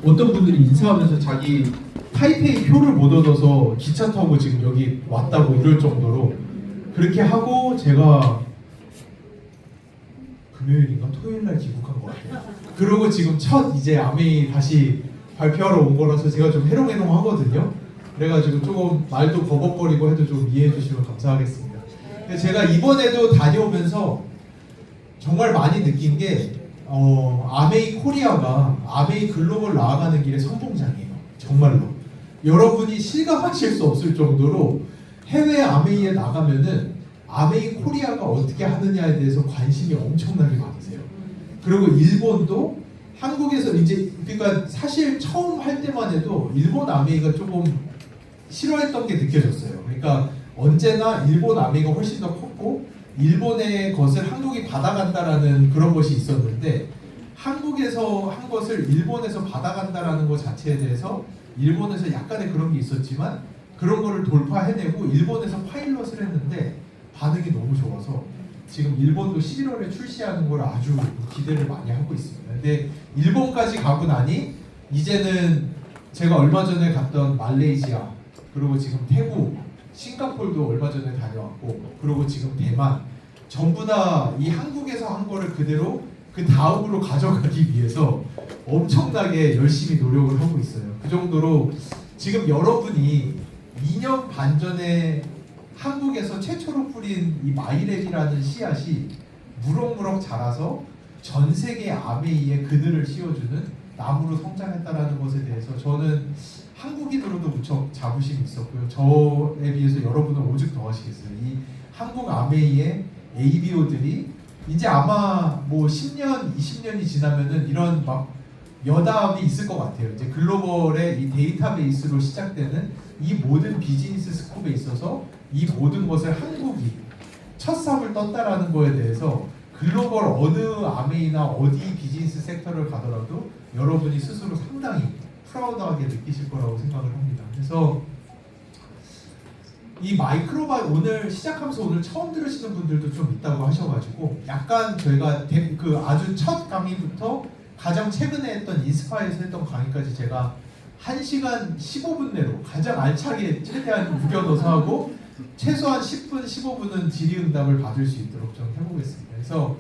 어떤 분들이 인사하면서 자기 타이페이 표를 못 얻어서 기차 타고 지금 여기 왔다고 이럴 정도로 그렇게 하고 제가 금요일인가 토요일날 귀국한 것 같아요. 그리고 지금 첫 이제 아메이 다시 발표하러 온 거라서 제가 좀 해롱해롱하거든요. 그래가지고 조금 말도 버벅거리고 해도 좀 이해해 주시면 감사하겠습니다. 근데 제가 이번에도 다녀오면서 정말 많이 느낀 게 아메이 코리아가 아메이 글로벌 나아가는 길의 선봉장이에요. 정말로. 여러분이 실감하실 수 없을 정도로 해외 아메이에 나가면은 아메이 코리아가 어떻게 하느냐에 대해서 관심이 엄청나게 많으세요. 그리고 일본도 한국에서 이제 그러니까 사실 처음 할 때만 해도 일본 아메이가 조금 싫어했던 게 느껴졌어요. 그러니까 언제나 일본 아메이가 훨씬 더 컸고 일본의 것을 한국이 받아간다라는 그런 것이 있었는데 한국에서 한 것을 일본에서 받아간다라는 것 자체에 대해서 일본에서 약간의 그런 게 있었지만 그런 거를 돌파해내고 일본에서 파일럿을 했는데 반응이 너무 좋아서 지금 일본도 11월에 출시하는 걸 아주 기대를 많이 하고 있습니다. 근데 일본까지 가고 나니 이제는 제가 얼마 전에 갔던 말레이시아 그리고 지금 태국, 싱가포르도 얼마 전에 다녀왔고 그리고 지금 대만 전부 다 이 한국에서 한 거를 그대로 그 다음으로 가져가기 위해서 엄청나게 열심히 노력을 하고 있어요. 그 정도로 지금 여러분이 2년 반 전에 한국에서 최초로 뿌린 이 마이랩이라는 씨앗이 무럭무럭 자라서 전 세계 아메이에 그늘을 씌워주는 나무로 성장했다라는 것에 대해서 저는 한국인으로도 무척 자부심이 있었고요. 저에 비해서 여러분은 오죽 더 하시겠어요. 이 한국 아메이의 ABO들이 이제 아마 뭐 10년, 20년이 지나면은 이런 막 여담이 있을 것 같아요. 이제 글로벌의 이 데이터베이스로 시작되는 이 모든 비즈니스 스코프에 있어서 이 모든 것을 한국이 첫 삽을 떴다라는 거에 대해서 글로벌 어느 아메이나 어디 비즈니스 섹터를 가더라도 여러분이 스스로 상당히 프라우드하게 느끼실 거라고 생각을 합니다. 그래서 이 마이크로바이 오늘 시작하면서 오늘 처음 들으시는 분들도 좀 있다고 하셔가지고 약간 저희가 그 아주 첫 강의부터 가장 최근에 했던 인스파이어에서 했던 강의까지 제가 1시간 15분 내로 가장 알차게 최대한 우겨넣어서 하고 최소한 10분, 15분은 질의응답을 받을 수 있도록 좀 해보겠습니다. 그래서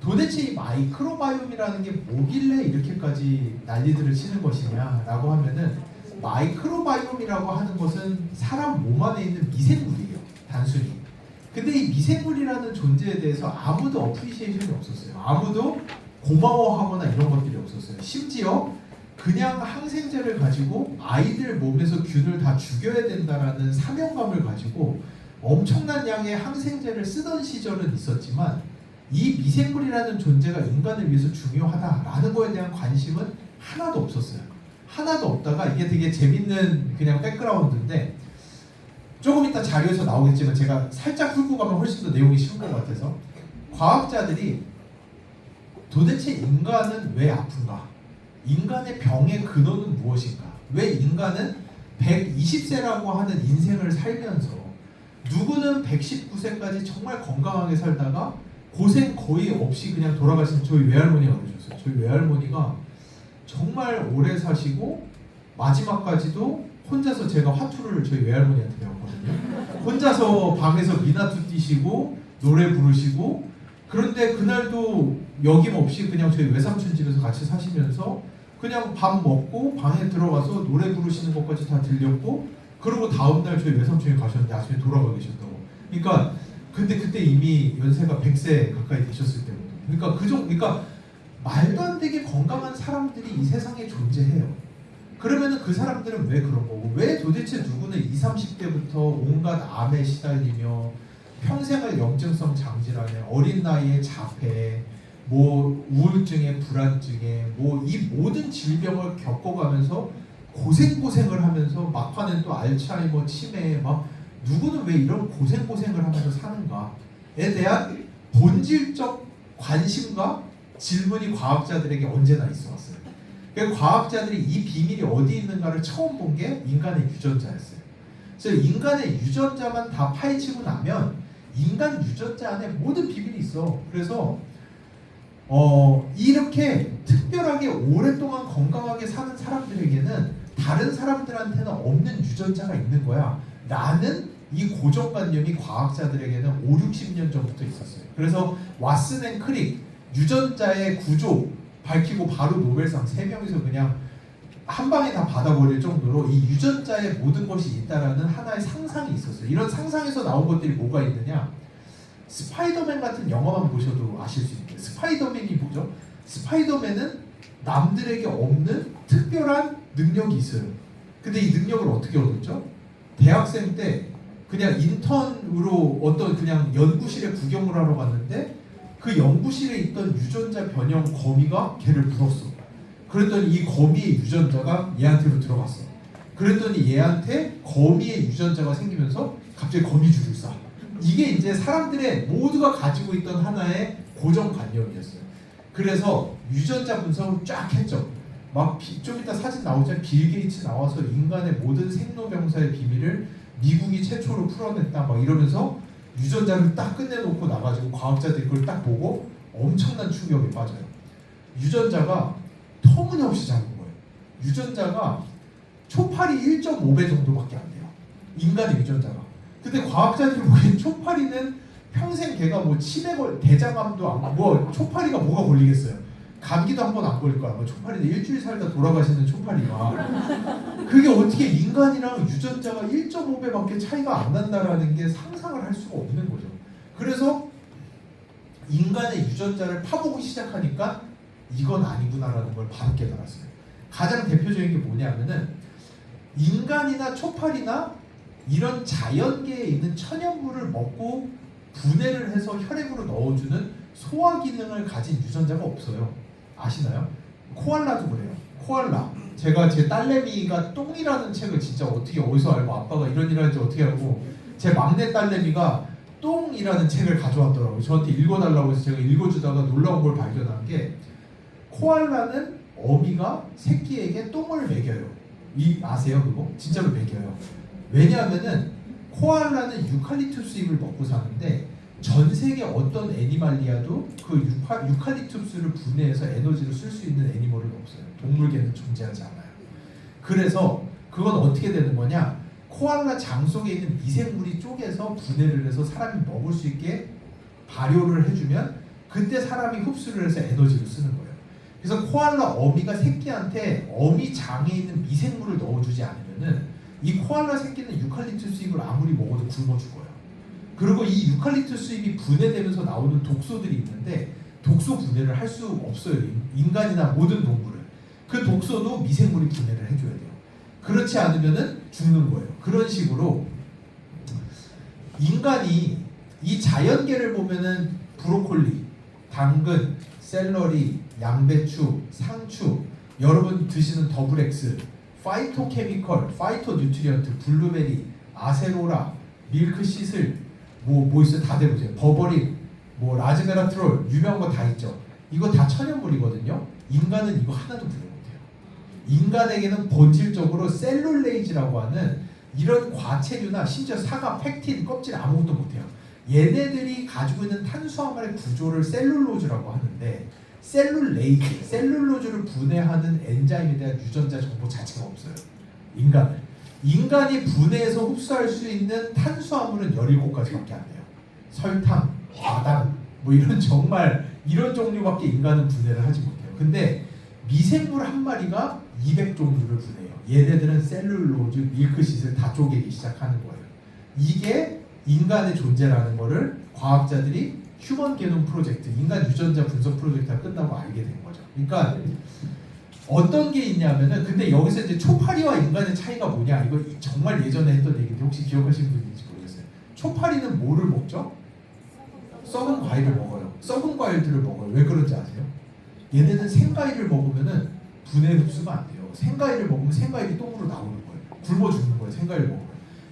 도대체 이 마이크로바이옴이라는 게 뭐길래 이렇게까지 난리들을 치는 것이냐라고 하면은 마이크로바이옴이라고 하는 것은 사람 몸 안에 있는 미생물이에요. 단순히. 근데 이 미생물이라는 존재에 대해서 아무도 어프리시에이션이 없었어요. 아무도 고마워하거나 이런 것들이 없었어요. 심지어 그냥 항생제를 가지고 아이들 몸에서 균을 다 죽여야 된다라는 사명감을 가지고 엄청난 양의 항생제를 쓰던 시절은 있었지만 이 미생물이라는 존재가 인간을 위해서 중요하다라는 거에 대한 관심은 하나도 없었어요. 하나도 없다가 이게 되게 재밌는 그냥 백그라운드인데 조금 이따 자료에서 나오겠지만 제가 살짝 훑고 가면 훨씬 더 내용이 쉬운 것 같아서 과학자들이 도대체 인간은 왜 아픈가? 인간의 병의 근원은 무엇인가? 왜 인간은 120세라고 하는 인생을 살면서 누구는 119세까지 정말 건강하게 살다가 고생 거의 없이 그냥 돌아가신 저희 외할머니가 그러셨어요. 저희 외할머니가 정말 오래 사시고 마지막까지도 혼자서 제가 화투를 저희 외할머니한테 배웠거든요. 혼자서 방에서 미나투 뛰시고 노래 부르시고 그런데 그날도 여김없이 그냥 저희 외삼촌 집에서 같이 사시면서 그냥 밥 먹고 방에 들어가서 노래 부르시는 것까지 다 들렸고 그리고 다음날 저희 외삼촌이 가셨는데 아침에 돌아가 계셨다고. 그러니까 근데 그때 이미 연세가 100세 가까이 되셨을 때거든요. 그러니까 말도 안 되게 건강한 사람들이 이 세상에 존재해요. 그러면은 그 사람들은 왜 그런 거고 왜 도대체 누구는 20, 30대부터 온갖 암에 시달리며 평생을 염증성 장질환에 어린 나이에 자폐 뭐 우울증에 불안증에 뭐 이 모든 질병을 겪어가면서 고생을 하면서 막판엔 또 알츠하이머 치매 막 누구는 왜 이런 고생을 하면서 사는가에 대한 본질적 관심과 질문이 과학자들에게 언제나 있어 왔어요. 그러니까 과학자들이 이 비밀이 어디 있는가를 처음 본 게 인간의 유전자였어요. 그래서 인간의 유전자만 다 파헤치고 나면 인간 유전자 안에 모든 비밀이 있어. 그래서 이렇게 특별하게 오랫동안 건강하게 사는 사람들에게는 다른 사람들한테는 없는 유전자가 있는 거야 라는 이 고정관념이 과학자들에게는 5, 60년 전부터 있었어요. 그래서 왓슨 앤 크릭 유전자의 구조 밝히고 바로 노벨상 3명이서 그냥 한 방에 다 받아버릴 정도로 이 유전자에 모든 것이 있다라는 하나의 상상이 있었어요. 이런 상상에서 나온 것들이 뭐가 있느냐, 스파이더맨 같은 영화만 보셔도 아실 수 있는데, 스파이더맨이 뭐죠? 스파이더맨은 남들에게 없는 특별한 능력이 있어요. 근데 이 능력을 어떻게 얻었죠? 대학생 때 그냥 인턴으로 어떤 그냥 연구실에 구경을 하러 갔는데 그 연구실에 있던 유전자 변형 거미가 걔를 물었어. 그랬더니 이 거미의 유전자가 얘한테로 들어갔어. 그랬더니 얘한테 거미의 유전자가 생기면서 갑자기 거미줄을 쏴. 이게 이제 사람들의 모두가 가지고 있던 하나의 고정관념이었어요. 그래서 유전자 분석을 쫙 했죠. 막 좀 이따 사진 나오잖아요. 빌 게이츠 나와서 인간의 모든 생로병사의 비밀을 미국이 최초로 풀어냈다 막 이러면서 유전자를 딱 끝내놓고 나가지고 과학자들이 그걸 딱 보고 엄청난 충격에 빠져요. 유전자가 터무니없이 작은 거예요. 유전자가 초파리 1.5배 정도밖에 안 돼요. 인간의 유전자가. 근데 과학자들이 보기엔 초파리는 평생 걔가 뭐 치매 대장암도 안, 뭐 초파리가 뭐가 걸리겠어요. 감기도 한 번 안 걸릴 거야. 뭐 초파리는 일주일 살다 돌아가시는 초파리가 그게 어떻게 인간이랑 유전자가 1.5배밖에 차이가 안 난다라는 게 상상을 할 수가 없는 거죠. 그래서 인간의 유전자를 파보기 시작하니까 이건 아니구나라는 걸 바로 깨달았어요. 가장 대표적인 게 뭐냐면은 인간이나 초파리나 이런 자연계에 있는 천연물을 먹고 분해를 해서 혈액으로 넣어주는 소화 기능을 가진 유전자가 없어요. 아시나요? 코알라도 그래요. 코알라. 제가 제 딸내미가 똥이라는 책을 진짜 어떻게 어디서 알고 아빠가 이런 일 하는지 어떻게 알고 제 막내 딸내미가 똥이라는 책을 가져왔더라고요. 저한테 읽어달라고 해서 제가 읽어주다가 놀라운 걸 발견한 게 코알라는 어미가 새끼에게 똥을 먹여요. 아세요 그거? 진짜로 먹여요. 왜냐하면은 코알라는 유칼립투스 잎을 먹고 사는데 전 세계 어떤 애니말리아도 그 유칼립투스를 분해해서 에너지를 쓸 수 있는 애니멀은 없어요. 동물계는 존재하지 않아요. 그래서 그건 어떻게 되는 거냐? 코알라 장 속에 있는 미생물이 쪼개서 분해를 해서 사람이 먹을 수 있게 발효를 해주면 그때 사람이 흡수를 해서 에너지를 쓰는 거예요. 그래서 코알라 어미가 새끼한테 어미 장에 있는 미생물을 넣어주지 않으면은 이 코알라 새끼는 유칼립투스 잎을 아무리 먹어도 굶어 죽어요. 그리고 이 유칼립투스 잎이 분해되면서 나오는 독소들이 있는데 독소 분해를 할 수 없어요. 인간이나 모든 동물은. 그 독소도 미생물이 분해를 해줘야 돼요. 그렇지 않으면은 죽는 거예요. 그런 식으로 인간이 이 자연계를 보면은 브로콜리, 당근, 샐러리, 양배추, 상추, 여러분 드시는 더블엑스, 파이토케미컬, 파이토뉴트리언트, 블루베리, 아세로라, 밀크 시슬, 뭐 있어요? 다들 보세요. 버버린, 뭐 라즈베라트롤, 유명한 거 다 있죠. 이거 다 천연물이거든요. 인간은 이거 하나도 분해 못해요. 인간에게는 본질적으로 셀룰레이즈라고 하는 이런 과체류나 심지어 사과, 팩틴, 껍질 아무것도 못해요. 얘네들이 가지고 있는 탄수화물의 구조를 셀룰로즈라고 하는데 셀룰레이즈, 셀룰로즈를 분해하는 엔자임에 대한 유전자 정보 자체가 없어요. 인간이 분해해서 흡수할 수 있는 탄수화물은 17가지밖에 안 돼요. 설탕, 과당, 뭐 이런 정말 이런 종류밖에 인간은 분해를 하지 못해요. 근데 미생물 한 마리가 200종류를 분해해요. 얘네들은 셀룰로즈, 밀크시슬 다 쪼개기 시작하는 거예요. 이게 인간의 존재라는 거를 과학자들이 휴먼 게놈 프로젝트, 인간 유전자 분석 프로젝트가 끝나고 알게 된 거죠. 그러니까 어떤 게 있냐면은 근데 여기서 이제 초파리와 인간의 차이가 뭐냐? 이거 정말 예전에 했던 얘기인데 혹시 기억하시는 분인지 모르겠어요. 초파리는 뭐를 먹죠? 썩은 과일을 먹어요. 썩은 과일들을 먹어요. 왜 그런지 아세요? 얘네는 생과일을 먹으면은 분해 흡수가 안 돼요. 생과일을 먹으면 생과일이 똥으로 나오는 거예요. 굶어 죽는 거예요. 생과일을 먹으면.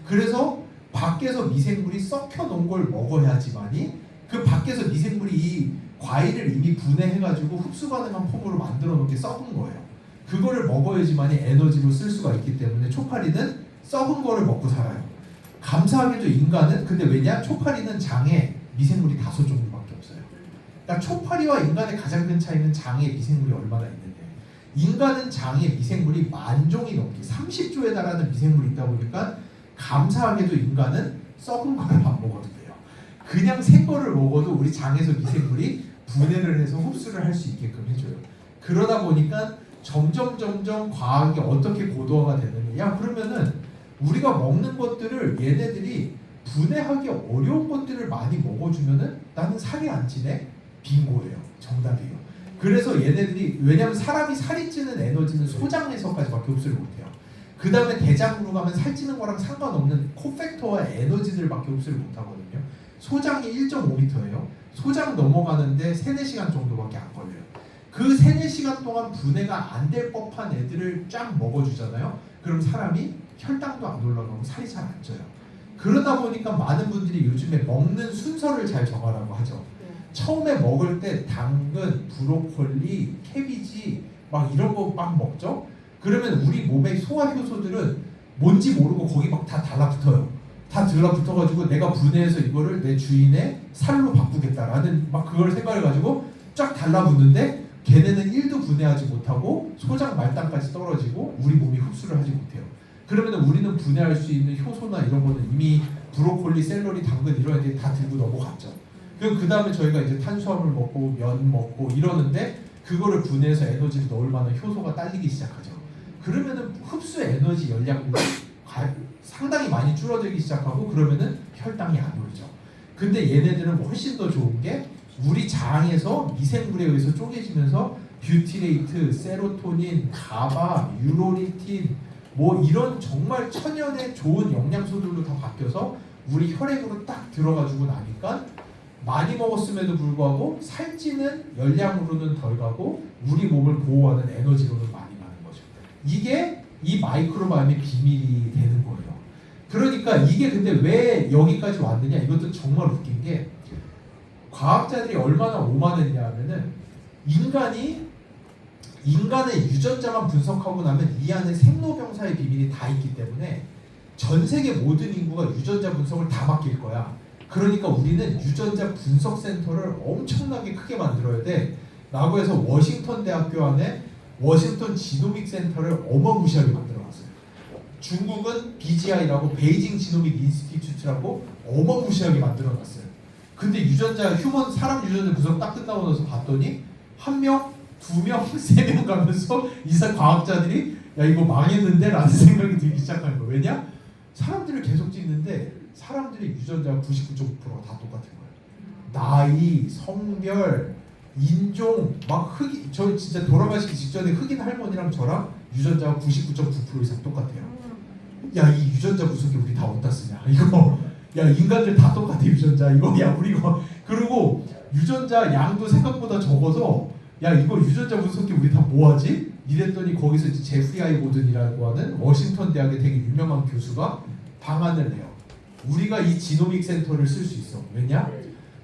그래서 밖에서 미생물이 썩혀 놓은 걸 먹어야지만이 그 밖에서 미생물이 이 과일을 이미 분해해가지고 흡수 가능한 폼으로 만들어 놓은 게 썩은 거예요. 그거를 먹어야지만이 에너지로 쓸 수가 있기 때문에 초파리는 썩은 거를 먹고 살아요. 감사하게도 인간은 근데 왜냐? 초파리는 장에 미생물이 5종류밖에 없어요. 그러니까 초파리와 인간의 가장 큰 차이는 장에 미생물이 얼마나 있느냐. 인간은 장에 미생물이 10,000종이 넘게 30조에 달하는 미생물이 있다 보니까 감사하게도 인간은 썩은 거를 안 먹어도 돼요. 그냥 생 거를 먹어도 우리 장에서 미생물이 분해를 해서 흡수를 할 수 있게끔 해줘요. 그러다 보니까 점점 과학이 어떻게 고도화가 되느냐. 야, 그러면은 우리가 먹는 것들을 얘네들이 분해하기 어려운 것들을 많이 먹어주면은 나는 살이 안 찌네? 빙고예요. 정답이에요. 그래서 얘네들이, 왜냐면 사람이 살이 찌는 에너지는 소장에서까지밖에 흡수를 못해요. 그 다음에 대장으로 가면 살찌는 거랑 상관없는 코팩터와 에너지들밖에 흡수를 못하거든요. 소장이 1.5m예요. 소장 넘어가는데 3-4시간 정도밖에 안 걸려요. 그 3-4시간 동안 분해가 안 될 법한 애들을 쫙 먹어주잖아요. 그럼 사람이 혈당도 안 올라가고 살이 잘 안 쪄요. 그러다 보니까 많은 분들이 요즘에 먹는 순서를 잘 정하라고 하죠. 처음에 먹을 때 당근, 브로콜리, 캐비지 막 이런 거 막 먹죠. 그러면 우리 몸의 소화 효소들은 뭔지 모르고 거기 막 다 달라붙어요. 다 들러붙어가지고 내가 분해해서 이거를 내 주인의 살로 바꾸겠다라는 막 그걸 생각을 가지고 쫙 달라붙는데 걔네는 1도 분해하지 못하고 소장 말단까지 떨어지고 우리 몸이 흡수를 하지 못해요. 그러면 우리는 분해할 수 있는 효소나 이런 거는 이미 브로콜리, 샐러리, 당근 이런 애들이 다 들고 넘어갔죠. 그 다음에 저희가 이제 탄수화물 먹고 면 먹고 이러는데 그거를 분해해서 에너지를 넣을 만한 효소가 딸리기 시작하죠. 그러면은 흡수 에너지 열량도 상당히 많이 줄어들기 시작하고 그러면은 혈당이 안 오르죠. 근데 얘네들은 훨씬 더 좋은 게 우리 장에서 미생물에 의해서 쪼개지면서 뷰티레이트, 세로토닌, 가바, 유로리틴 뭐 이런 정말 천연의 좋은 영양소들로 다 바뀌어서 우리 혈액으로 딱 들어가지고 나니까 많이 먹었음에도 불구하고 살찌는 열량으로는 덜 가고 우리 몸을 보호하는 에너지로는 많이 가는 거죠. 이게 이 마이크로바이옴의 비밀이 되는 거예요. 그러니까 이게 근데 왜 여기까지 왔느냐, 이것도 정말 웃긴 게 과학자들이 얼마나 오만했냐 하면은 인간의 유전자만 분석하고 나면 이 안에 생로병사의 비밀이 다 있기 때문에 전 세계 모든 인구가 유전자 분석을 다 맡길 거야. 그러니까 우리는 유전자 분석 센터를 엄청나게 크게 만들어야 돼. 라고 해서 워싱턴 대학교 안에 워싱턴 지노믹 센터를 어마무시하게 만들어놨어요. 중국은 BGI라고 베이징 지노믹 인스티튜트라고 어마무시하게 만들어놨어요. 근데 유전자 사람 유전자 분석 딱 끝나고 나서 봤더니 1명, 2명, 3명 가면서 이사 과학자들이 야 이거 망했는데 라는 생각이 들기 시작하는 거예요. 왜냐? 사람들을 계속 찍는데 사람들의 유전자가 99.9%가 다 똑같은 거예요. 나이, 성별, 인종, 막 흑인, 저 진짜 돌아가시기 직전에 흑인 할머니랑 저랑 유전자가 99.9% 이상 똑같아요. 야, 이 유전자 분석기 우리 다 어디다 쓰냐? 이거 야 인간들 다 똑같아 유전자 이거. 야 우리 이거 그리고 유전자 양도 생각보다 적어서 야 이거 유전자 분석기 우리 다 뭐하지? 이랬더니 거기서 이제 제프리 아이고든이라고 하는 워싱턴 대학의 되게 유명한 교수가 방안을 내요. 우리가 이 지노믹 센터를 쓸 수 있어. 왜냐?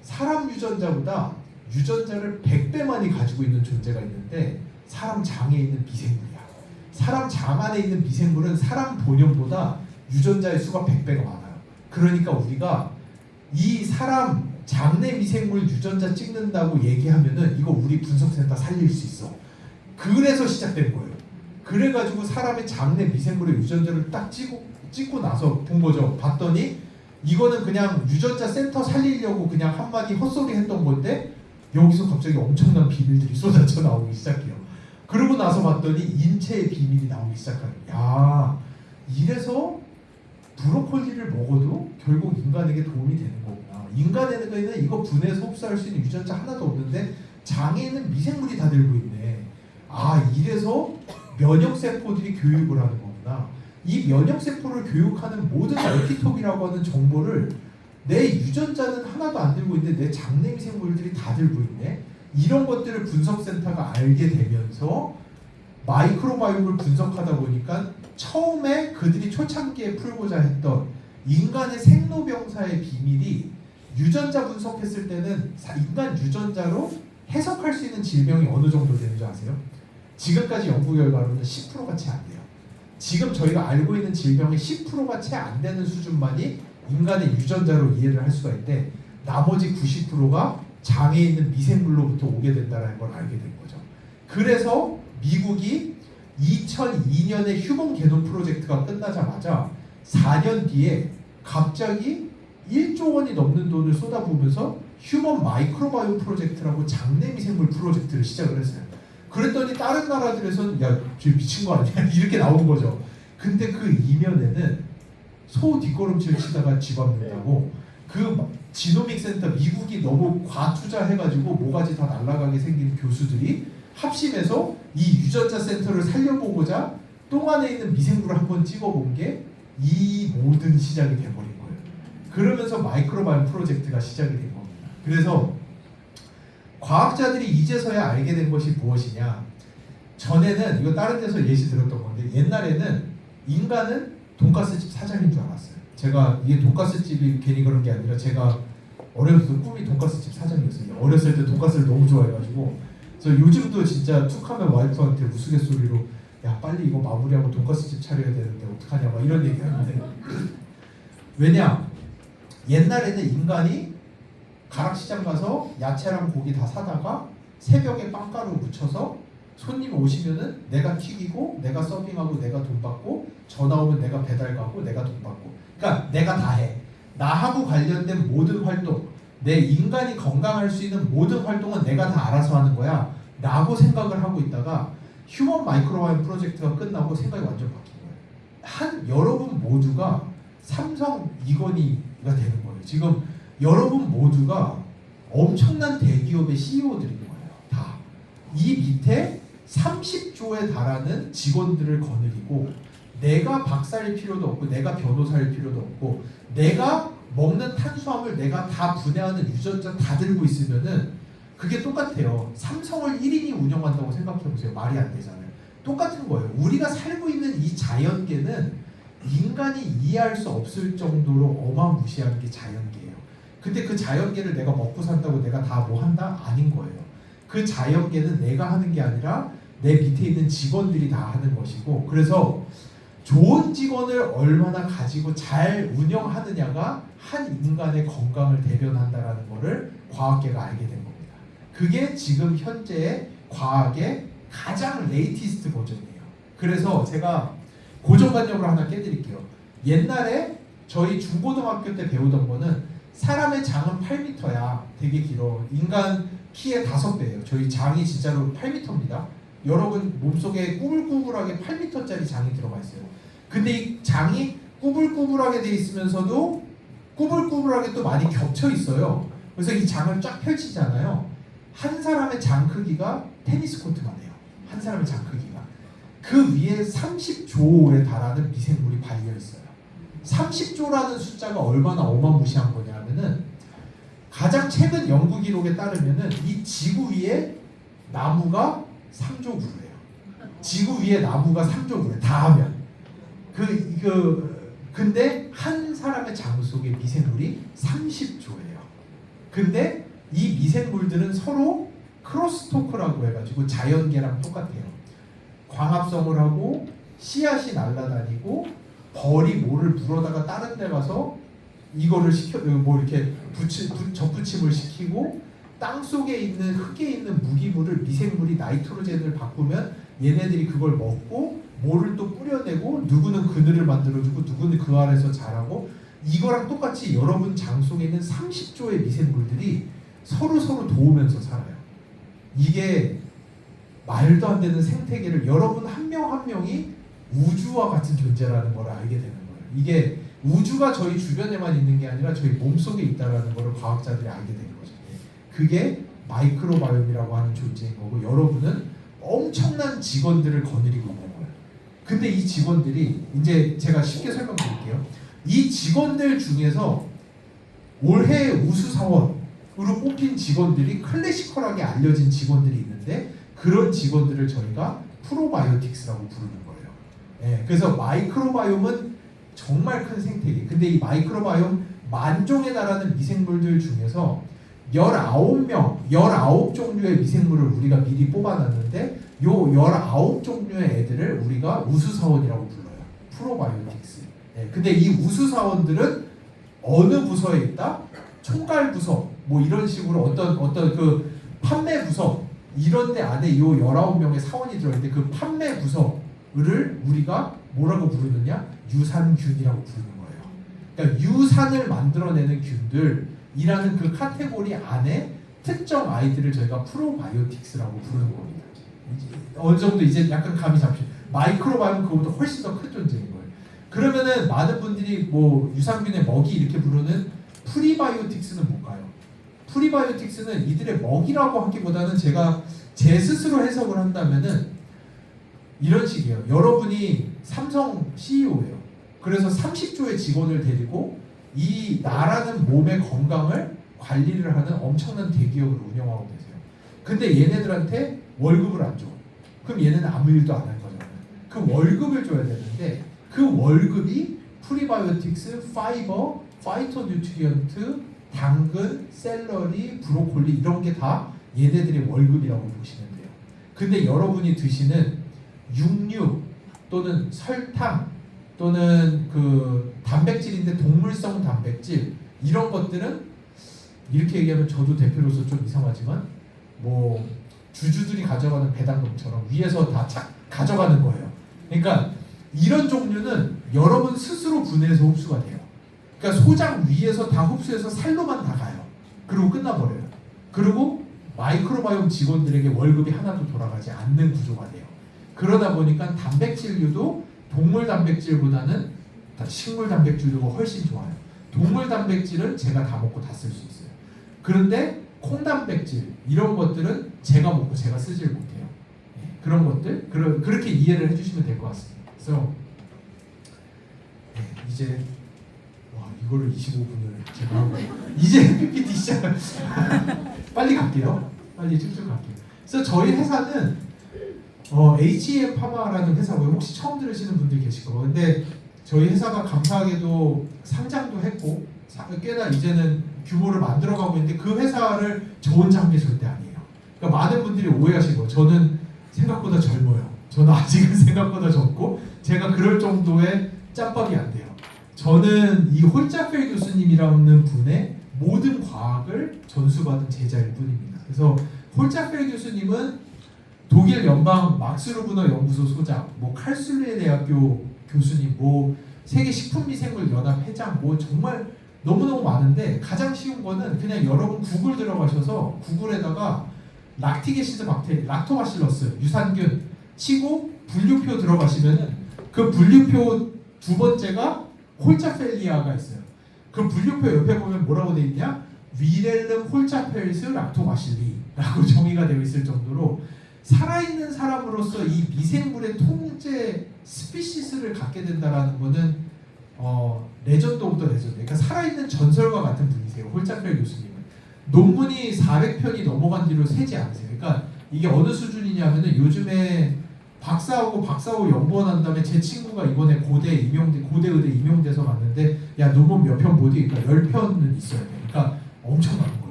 사람 유전자보다 유전자를 100배 많이 가지고 있는 존재가 있는데 사람 장에 있는 미생물이야. 사람 장 안에 있는 미생물은 사람 본연보다 유전자의 수가 100배가 많아요. 그러니까 우리가 이 사람 장내 미생물 유전자 찍는다고 얘기하면은 이거 우리 분석센터 살릴 수 있어. 그래서 시작된 거예요. 그래가지고 사람의 장내 미생물의 유전자를 딱 찍고 나서 본 거죠. 봤더니 이거는 그냥 유전자 센터 살리려고 그냥 한마디 헛소리 했던 건데 여기서 갑자기 엄청난 비밀들이 쏟아져 나오기 시작해요. 그러고 나서 봤더니 인체의 비밀이 나오기 시작하는 거예요. 야, 이래서 브로콜리를 먹어도 결국 인간에게 도움이 되는 거구나. 인간에게는 이거 분해해서 흡수할 수 있는 유전자 하나도 없는데 장에는 미생물이 다 들고 있네. 아, 이래서 면역세포들이 교육을 하는 거구나. 이 면역세포를 교육하는 모든 에피톱이라고 하는 정보를 내 유전자는 하나도 안 들고 있는데 내 장내 미생물들이 다 들고 있네. 이런 것들을 분석센터가 알게 되면서 마이크로바이옴을 분석하다 보니까 처음에 그들이 초창기에 풀고자 했던 인간의 생로병사의 비밀이 유전자 분석했을 때는 인간 유전자로 해석할 수 있는 질병이 어느 정도 되는 줄 아세요? 지금까지 연구 결과로는 10%가 채 안 돼요. 지금 저희가 알고 있는 질병의 10%가 채 안 되는 수준만이 인간의 유전자로 이해를 할 수가 있는데 나머지 90%가 장에 있는 미생물로부터 오게 된다는 걸 알게 된 거죠. 그래서 미국이 2002년에 휴먼 게놈 프로젝트가 끝나자마자 4년 뒤에 갑자기 1조 원이 넘는 돈을 쏟아부으면서 휴먼 마이크로바이옴 프로젝트라고 장내 미생물 프로젝트를 시작을 했어요. 그랬더니 다른 나라들에서는 야, 저 미친 거 아니야? 이렇게 나온 거죠. 근데 그 이면에는 소 뒷걸음질 치다가 집 앞는다고 그 지노믹 센터 미국이 너무 과투자해가지고 모가지 다 날아가게 생긴 교수들이 합심해서 이 유전자 센터를 살려보고자 똥 안에 있는 미생물을 한번 찍어본 게 이 모든 시작이 돼버린 거예요. 그러면서 마이크로바이옴 프로젝트가 시작이 된 겁니다. 그래서 과학자들이 이제서야 알게 된 것이 무엇이냐. 전에는 이거 다른 데서 예시 들었던 건데 옛날에는 인간은 돈가스집 사장인 줄 알았어요. 제가 이게 돈가스집이 괜히 그런 게 아니라 제가 어렸을 때 꿈이 돈가스집 사장이었어요. 어렸을 때 돈가스를 너무 좋아해가지고 그래서 요즘도 진짜 툭하면 와이프한테 우스갯소리로 야 빨리 이거 마무리하고 돈가스집 차려야 되는데 어떡하냐 막 이런 얘기 하는데 왜냐 옛날에는 인간이 가락시장 가서 야채랑 고기 다 사다가 새벽에 빵가루 묻혀서 손님 오시면은 내가 튀기고 내가 서빙하고 내가 돈 받고 전화 오면 내가 배달 가고 내가 돈 받고 그러니까 내가 다 해. 나하고 관련된 모든 활동 내 인간이 건강할 수 있는 모든 활동은 내가 다 알아서 하는 거야 라고 생각을 하고 있다가 휴먼 마이크로바이옴 프로젝트가 끝나고 생각이 완전 바뀐 거예요. 여러분 모두가 삼성 이건희가 되는 거예요. 지금 여러분 모두가 엄청난 대기업의 CEO들인 거예요. 다. 이 밑에 30조에 달하는 직원들을 거느리고 내가 박사일 필요도 없고 내가 변호사일 필요도 없고 내가 먹는 탄수화물 내가 다 분해하는 유전자 다 들고 있으면은 그게 똑같아요. 삼성을 1인이 운영한다고 생각해보세요. 말이 안 되잖아요. 똑같은 거예요. 우리가 살고 있는 이 자연계는 인간이 이해할 수 없을 정도로 어마무시한 게 자연계예요. 근데 그 자연계를 내가 먹고 산다고 내가 다 뭐 한다? 아닌 거예요. 그 자연계는 내가 하는 게 아니라 내 밑에 있는 직원들이 다 하는 것이고 그래서 좋은 직원을 얼마나 가지고 잘 운영하느냐가 한 인간의 건강을 대변한다라는 것을 과학계가 알게 된 겁니다. 그게 지금 현재의 과학의 가장 레이티스트 버전이에요. 그래서 제가 고정관념으로 하나 깨드릴게요. 옛날에 저희 중고등학교 때 배우던 거는 사람의 장은 8m야. 되게 길어. 인간 키의 5배예요. 저희 장이 진짜로 8m입니다. 여러분 몸속에 꾸불꾸불하게 8m짜리 장이 들어가 있어요. 근데 이 장이 꾸불꾸불하게 돼 있으면서도 꾸불꾸불하게 또 많이 겹쳐 있어요. 그래서 이 장을 쫙 펼치잖아요. 한 사람의 장 크기가 테니스 코트만 해요. 한 사람의 장 크기가. 그 위에 30조에 달하는 미생물이 발려 있어요. 30조라는 숫자가 얼마나 어마무시한 거냐면은 가장 최근 연구 기록에 따르면은 이 지구 위에 나무가 3조 그루예요. 지구 위에 나무가 3조 그루예요. 다 하면. 근데 한 사람의 장 속에 미생물이 30조예요. 근데 이 미생물들은 서로 크로스토크라고 해가지고 자연계랑 똑같아요. 광합성을 하고 씨앗이 날아다니고 벌이 뭐를 물어다가 다른 데 가서 이거를 뭐 이렇게 접붙임을 시키고 땅 속에 있는 흙에 있는 무기물을 미생물이 나이트로젠을 바꾸면 얘네들이 그걸 먹고 뭐를 또 뿌려내고 누구는 그늘을 만들어주고 누구는 그 아래서 자라고 이거랑 똑같이 여러분 장 속에 있는 30조의 미생물들이 서로 도우면서 살아요. 이게 말도 안 되는 생태계를 여러분 한 명 한 명이 우주와 같은 존재라는 걸 알게 되는 거예요. 이게 우주가 저희 주변에만 있는 게 아니라 저희 몸속에 있다는 걸 과학자들이 알게 된 거죠. 그게 마이크로바이옴이라고 하는 존재인 거고 여러분은 엄청난 직원들을 거느리고 있는 거예요. 근데 이 직원들이 이제 제가 쉽게 설명드릴게요. 이 직원들 중에서 올해 우수사원으로 뽑힌 직원들이 클래시컬하게 알려진 직원들이 있는데 그런 직원들을 저희가 프로바이오틱스라고 부르는 거예요. 예, 그래서 마이크로바이옴은 정말 큰 생태계. 근데 이 마이크로바이옴 10,000종에 달하는 미생물들 중에서 19명, 19종류의 미생물을 우리가 미리 뽑아놨는데 요 19종류의 애들을 우리가 우수사원이라고 불러요. 프로바이오틱스. 예, 근데 이 우수사원들은 어느 부서에 있다? 총괄부서, 뭐 이런 식으로 어떤 그 판매 부서 이런 데 안에 이 19명의 사원이 들어있는데 그 판매 부서를 우리가 뭐라고 부르느냐? 유산균이라고 부르는 거예요. 그러니까 유산을 만들어내는 균들이라는 그 카테고리 안에 특정 아이들을 저희가 프로바이오틱스라고 부르는 겁니다. 어느 정도 이제 약간 감이 잡히죠. 마이크로바이오는 그거보다 훨씬 더 큰 존재인 거예요. 그러면은 많은 분들이 뭐 유산균의 먹이 이렇게 부르는 프리바이오틱스는 뭔가요? 프리바이오틱스는 이들의 먹이라고 하기보다는 제가 제 스스로 해석을 한다면은 이런 식이에요. 여러분이 삼성 CEO예요. 그래서 30조의 직원을 데리고 이 나라는 몸의 건강을 관리를 하는 엄청난 대기업을 운영하고 계세요. 근데 얘네들한테 월급을 안 줘. 그럼 얘네는 아무 일도 안 한 거잖아요. 그 월급을 줘야 되는데 그 월급이 프리바이오틱스, 파이버, 파이토뉴트리언트, 당근, 샐러리, 브로콜리 이런 게 다 얘네들의 월급이라고 보시면 돼요. 근데 여러분이 드시는 육류 또는 설탕 또는 그 단백질인데 동물성 단백질 이런 것들은 이렇게 얘기하면 저도 대표로서 좀 이상하지만 뭐 주주들이 가져가는 배당금처럼 위에서 다 가져가는 거예요. 그러니까 이런 종류는 여러분 스스로 분해해서 흡수가 돼요. 그러니까 소장 위에서 다 흡수해서 살로만 다 가요. 그리고 끝나버려요. 그리고 마이크로바이옴 직원들에게 월급이 하나도 돌아가지 않는 구조가 돼요. 그러다 보니까 단백질류도 동물 단백질보다는 식물 단백질류가 훨씬 좋아요. 동물 단백질은 제가 다 먹고 다 쓸 수 있어요. 그런데 콩 단백질 이런 것들은 제가 먹고 제가 쓰질 못해요. 그런 것들 그렇게 이해를 해주시면 될 것 같습니다. 그래서 이제 이거를 25분을 제가 하고 이제 PPT 시작. 빨리 갈게요. 빨리 쭉쭉 갈게요. 그래서 저희 회사는 HEM 파마라는 회사고요. 혹시 처음 들으시는 분들 계실 거예요. 근데 저희 회사가 감사하게도 상장도 했고 꽤나 이제는 규모를 만들어가고 있는데 그 회사를 저 혼자 한 게 절대 아니에요. 그러니까 많은 분들이 오해하시고 저는 생각보다 젊어요. 저는 아직은 생각보다 젊고 제가 그럴 정도의 짬밥이 안 돼요. 저는 이 홀자펠 교수님이라는 분의 모든 과학을 전수받은 제자일 뿐입니다. 그래서 홀자펠 교수님은 독일 연방 막스루브너 연구소 소장, 뭐 칼슐레 대학교 교수님, 뭐 세계 식품미생물 연합 회장, 뭐 정말 너무너무 많은데 가장 쉬운 거는 그냥 여러분 구글 들어가셔서 구글에다가 락티게시드 박테리, 락토바실러스, 유산균 치고 분류표 들어가시면은 그 분류표 두 번째가 홀자펠리아가 있어요. 그 분류표 옆에 보면 뭐라고 돼 있냐? 위렐름 홀자펠스 락토바실리라고 정의가 되어 있을 정도로 살아있는 사람으로서 이 미생물의 통제 스피시스를 갖게 된다라는 거는 레전드 오브 더 레전드. 그러니까 살아있는 전설과 같은 분이세요. 홀자펠 교수님은. 논문이 400편이 넘어간 뒤로 세지 않으세요. 그러니까 이게 어느 수준이냐면은 요즘에 박사하고 박사후 연구원 한 다음에 제 친구가 이번에 고대 의대 임용돼서 갔는데 야 논문 몇 편 보디? 그러니까 10편은 있어야 돼. 그러니까 엄청 많은 거예요.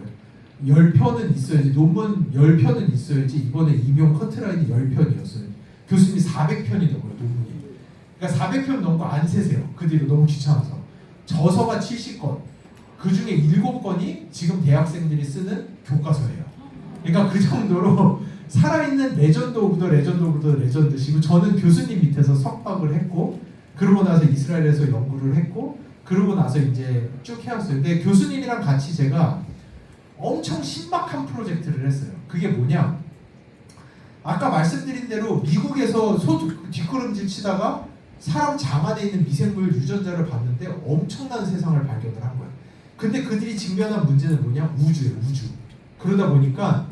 10편은 있어야지, 논문 10편은 있어야지. 이번에 임용 커트라인이 10편이었어요. 교수님이 400편이 넘어요 논문이. 그러니까 400편 넘고 안 세세요. 그 뒤로 너무 귀찮아서. 저서가 70건, 그 중에 7건이 지금 대학생들이 쓰는 교과서예요. 그러니까 그 정도로 살아있는 레전드 오브 더 레전드 오브 더 레전드시고, 저는 교수님 밑에서 석박을 했고 그러고 나서 이스라엘에서 연구를 했고 그러고 나서 이제 쭉 해왔어요. 근데 교수님이랑 같이 제가 엄청 신박한 프로젝트를 했어요. 그게 뭐냐? 아까 말씀드린 대로 미국에서 소 뒷걸음질 치다가 사람 장 안에 있는 미생물 유전자를 봤는데 엄청난 세상을 발견을 한 거예요. 근데 그들이 직면한 문제는 뭐냐? 우주예요, 우주. 그러다 보니까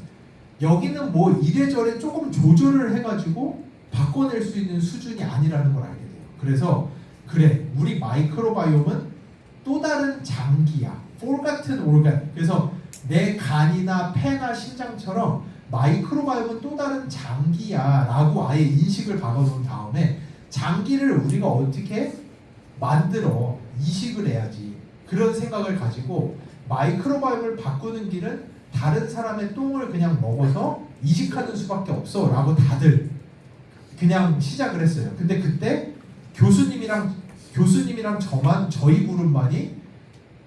여기는 뭐 이래저래 조금 조절을 해가지고 바꿔낼 수 있는 수준이 아니라는 걸 알게 돼요. 그래서 그래, 우리 마이크로바이옴은 또 다른 장기야, 폴 같은 오르간. 그래서 내 간이나 폐나 심장처럼 마이크로바이옴은 또 다른 장기야 라고 아예 인식을 박아놓은 다음에 장기를 우리가 어떻게 만들어 이식을 해야지, 그런 생각을 가지고 마이크로바이옴을 바꾸는 길은 다른 사람의 똥을 그냥 먹어서 이식하는 수밖에 없어 라고 다들 그냥 시작을 했어요. 근데 그때 교수님이랑 저희 그룹만이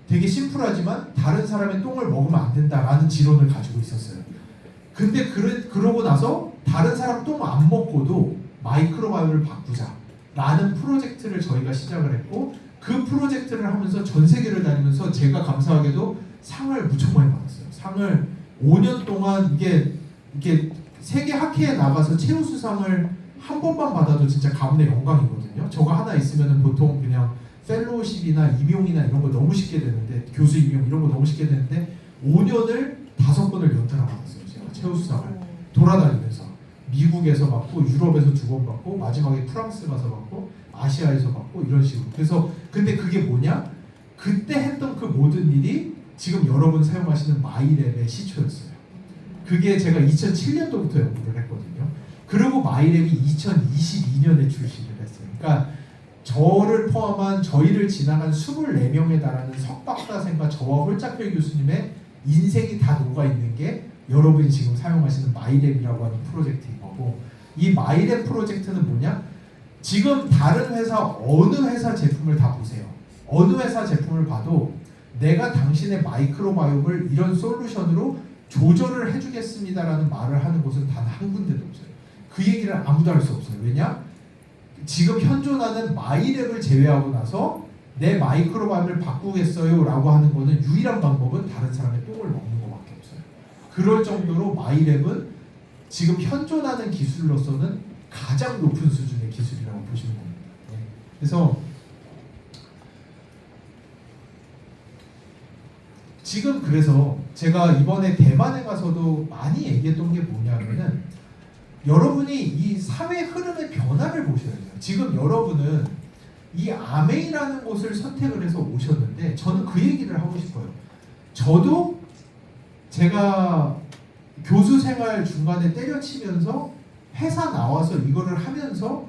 되게 심플하지만 다른 사람의 똥을 먹으면 안 된다라는 지론을 가지고 있었어요. 근데 그러고 나서 다른 사람 똥 안 먹고도 마이크로바이오를 바꾸자라는 프로젝트를 저희가 시작을 했고, 그 프로젝트를 하면서 전 세계를 다니면서 제가 감사하게도 상을 무척 많이 받았어요. 상을 5년 동안 이게 세계 학회에 나가서 최우수상을 한 번만 받아도 진짜 가문의 영광이거든요. 저거 하나 있으면 보통 그냥 펠로우십이나 임용이나 이런 거 너무 쉽게 되는데, 교수 임용 이런 거 너무 쉽게 되는데 5년을 5번을 연달아 받았어요. 제가 최우수상을 돌아다니면서 미국에서 받고 유럽에서 2번 받고 마지막에 프랑스 가서 받고 아시아에서 받고 이런 식으로. 그래서 근데 그게 뭐냐? 그때 했던 그 모든 일이 지금 여러분 사용하시는 마이랩의 시초였어요. 그게 제가 2007년도부터 연구를 했거든요. 그리고 마이랩이 2022년에 출시를 했어요. 그러니까 저를 포함한 저희를 지나간 24명에 달하는 석박사생과 저와 홀짝별 교수님의 인생이 다 녹아있는 게 여러분이 지금 사용하시는 마이랩이라고 하는 프로젝트인 거고, 이 마이랩 프로젝트는 뭐냐? 지금 다른 회사 어느 회사 제품을 다 보세요. 어느 회사 제품을 봐도 내가 당신의 마이크로바이옴을 이런 솔루션으로 조절을 해주겠습니다라는 말을 하는 곳은 단 한 군데도 없어요. 그 얘기를 아무도 할 수 없어요. 왜냐? 지금 현존하는 마이랩을 제외하고 나서 내 마이크로바이옴을 바꾸겠어요 라고 하는 거는 유일한 방법은 다른 사람의 똥을 먹는 것밖에 없어요. 그럴 정도로 마이랩은 지금 현존하는 기술로서는 가장 높은 수준의 기술이라고 보시면 됩니다. 그래서 지금 그래서 제가 이번에 대만에 가서도 많이 얘기했던 게 뭐냐면은, 여러분이 이 사회 흐름의 변화를 보셔야 돼요. 지금 여러분은 이 아메이라는 곳을 선택을 해서 오셨는데, 저는 그 얘기를 하고 싶어요. 저도 제가 교수 생활 중간에 때려치면서 회사 나와서 이거를 하면서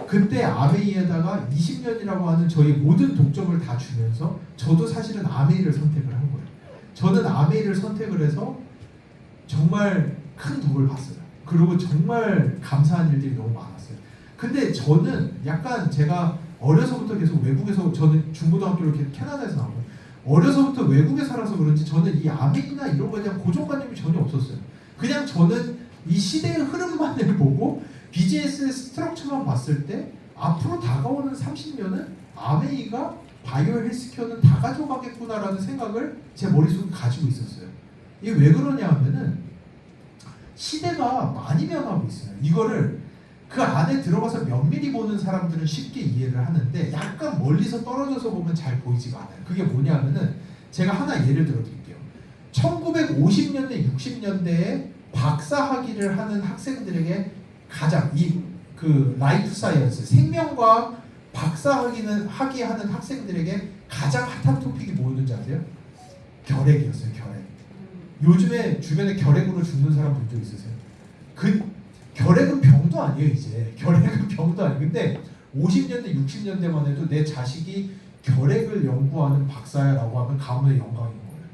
그때 아메이에다가 20년이라고 하는 저희 모든 독점을 다 주면서 저도 사실은 아메이를 선택을 한 거예요. 저는 아메이를 선택을 해서 정말 큰 덕을 봤어요. 그리고 정말 감사한 일들이 너무 많았어요. 근데 저는 약간 제가 어려서부터 계속 외국에서, 저는 중고등학교를 이렇게 캐나다에서 나왔거든요. 어려서부터 외국에 살아서 그런지 저는 이 아메이나 이런 거에 대한 고정관념이 전혀 없었어요. 그냥 저는 이 시대의 흐름만을 보고 BGS의 스트럭처만 봤을 때 앞으로 다가오는 30년은 아메이가 바이오 헬스케어는 다 가져가겠구나라는 생각을 제 머릿속에 가지고 있었어요. 이게 왜 그러냐 하면은 시대가 많이 변하고 있어요. 이거를 그 안에 들어가서 면밀히 보는 사람들은 쉽게 이해를 하는데 약간 멀리서 떨어져서 보면 잘 보이지가 않아요. 그게 뭐냐 하면은 제가 하나 예를 들어 드릴게요. 1950년대, 60년대에 박사학위를 하는 학생들에게 가장 그 라이프 사이언스, 생명과학 박사학위는 하는 학생들에게 가장 핫한 토픽이 뭐였는지 아세요? 결핵이었어요. 결핵. 요즘에 주변에 결핵으로 죽는 사람 본 적 있으세요? 그 결핵은 병도 아니에요. 이제 결핵은 병도 아니에요. 근데 50년대 60년대만 해도 내 자식이 결핵을 연구하는 박사야라고 하면 가문의 영광인 거예요.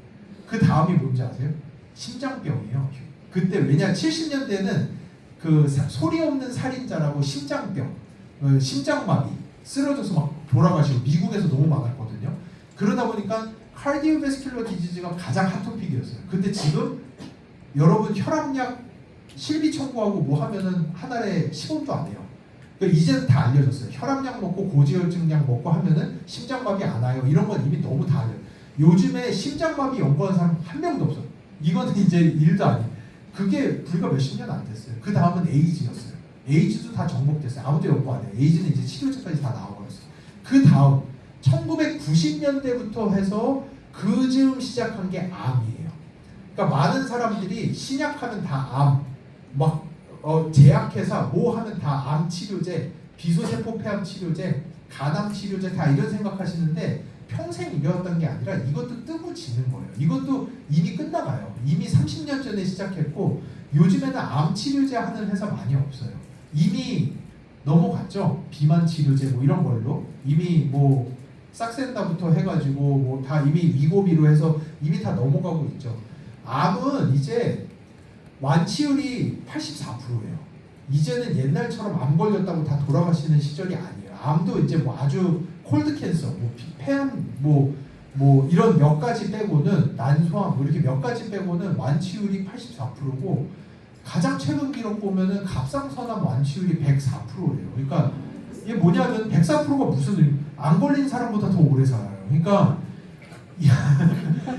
그 다음이 뭔지 아세요? 심장병이에요. 그때 왜냐 70년대는 그 소리 없는 살인자라고 심장병, 심장마비 쓰러져서 막 돌아가시고 미국에서 너무 많았거든요. 그러다 보니까 카디오베스큘러 디지즈가 가장 핫 토픽이었어요. 근데 지금 여러분 혈압약 실비 청구하고 뭐 하면은 한 달에 10원도 안 해요. 그러니까 이제는 다 알려졌어요. 혈압약 먹고 고지혈증약 먹고 하면은 심장마비 안 와요. 이런 건 이미 너무 다 알려요. 요즘에 심장마비 연구한 사람 한 명도 없어요. 이거는 이제 일도 아니에요. 그게 불과 몇십 년 안 됐어요. 그 다음은 에이즈였어요. 에이즈도 다 정복됐어요. 아무도 연구 안 해요. 에이즈는 이제 치료제까지 다 나와버렸어요. 그 다음 1990년대부터 해서 그 즈음 시작한 게 암이에요. 그러니까 많은 사람들이 신약하면 다 암, 막 제약회사 뭐 하면 다 암 치료제, 비소세포 폐암 치료제, 간암 치료제 다 이런 생각하시는데 평생 이겨왔던 게 아니라 이것도 뜨고 지는 거예요. 이것도 이미 끝나가요. 이미 30년 전에 시작했고 요즘에는 암 치료제 하는 회사 많이 없어요. 이미 넘어갔죠. 비만 치료제 뭐 이런 걸로 이미 뭐 싹센다부터 해가지고 뭐 다 이미 위고비로 해서 이미 다 넘어가고 있죠. 암은 이제 완치율이 84%예요. 이제는 옛날처럼 암 걸렸다고 다 돌아가시는 시절이 아니에요. 암도 이제 뭐 아주 콜드 캔서, 뭐 폐암, 뭐 뭐 이런 몇 가지 빼고는 난소암 뭐 이렇게 몇 가지 빼고는 완치율이 84%고 가장 최근 기록 보면은 갑상선암 완치율이 104%예요. 그러니까 이게 뭐냐면 104%가 무슨 안 걸린 사람보다 더 오래 살아요. 그러니까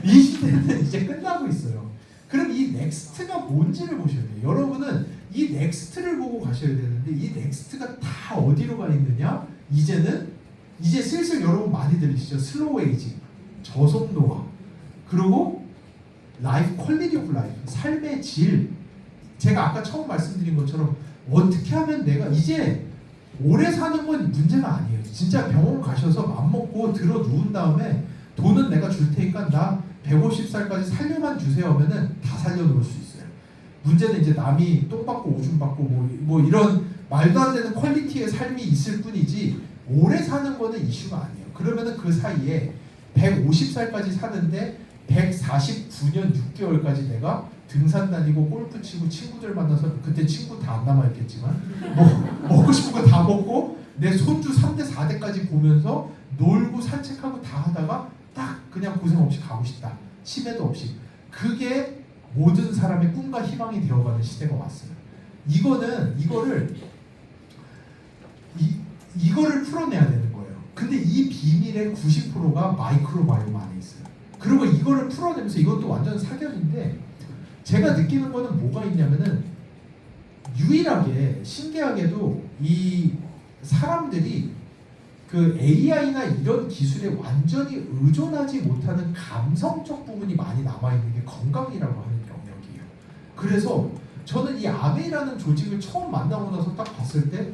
이 시대는 이제 끝나고 있어요. 그럼 이 넥스트가 뭔지를 보셔야 돼요. 여러분은 이 넥스트를 보고 가셔야 되는데 이 넥스트가 다 어디로 가 있느냐? 이제 슬슬 여러분 많이 들리시죠? 슬로우 에이징, 저속노화, 그리고 라이프 퀄리티 오브 라이프, 삶의 질. 제가 아까 처음 말씀드린 것처럼 어떻게 하면 내가 이제 오래 사는 건 문제가 아니에요. 진짜 병원 가셔서 맘먹고 들어 누운 다음에 돈은 내가 줄 테니까 나 150살까지 살려만 주세요 하면은 다 살려놓을 수 있어요. 문제는 이제 남이 똥 받고 오줌 받고 뭐 이런 말도 안 되는 퀄리티의 삶이 있을 뿐이지 오래 사는 거는 이슈가 아니에요. 그러면은 그 사이에 150살까지 사는데 149년 6개월까지 내가 등산 다니고 골프 치고 친구들 만나서 그때 친구 다 안 남아있겠지만 뭐 먹고 싶은 거 다 먹고 내 손주 3대 4대까지 보면서 놀고 산책하고 다 하다가 딱 그냥 고생 없이 가고 싶다. 치매도 없이. 그게 모든 사람의 꿈과 희망이 되어가는 시대가 왔어요. 이거를 풀어내야 되는 거예요. 근데 이 비밀의 90%가 마이크로바이옴 안에 있어요. 그리고 이거를 풀어내면서 이것도 완전 사견인데 제가 느끼는 거는 뭐가 있냐면은 유일하게 신기하게도 이 사람들이 그 AI나 이런 기술에 완전히 의존하지 못하는 감성적 부분이 많이 남아있는 게 건강이라고 하는 영역이에요. 그래서 저는 이 아메이라는 조직을 처음 만나고 나서 딱 봤을 때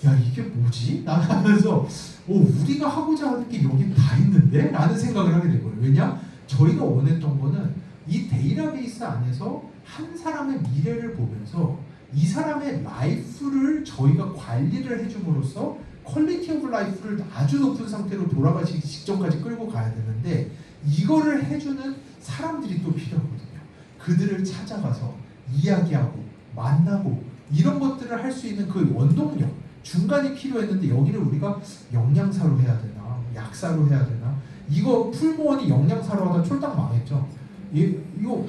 야 이게 뭐지? 나는 하면서 우리가 하고자 하는 게 여기 다 있는데? 라는 생각을 하게 된 거예요. 왜냐? 저희가 원했던 거는 이 데이터베이스 안에서 한 사람의 미래를 보면서 이 사람의 라이프를 저희가 관리를 해줌으로써 퀄리티 오브 라이프를 아주 높은 상태로 돌아가시기 직전까지 끌고 가야 되는데 이거를 해주는 사람들이 또 필요하거든요. 그들을 찾아가서 이야기하고 만나고 이런 것들을 할 수 있는 그 원동력 중간이 필요했는데 여기를 우리가 영양사로 해야 되나 약사로 해야 되나 이거 풀무원이 영양사로 하다 쫄딱 망했죠. 이거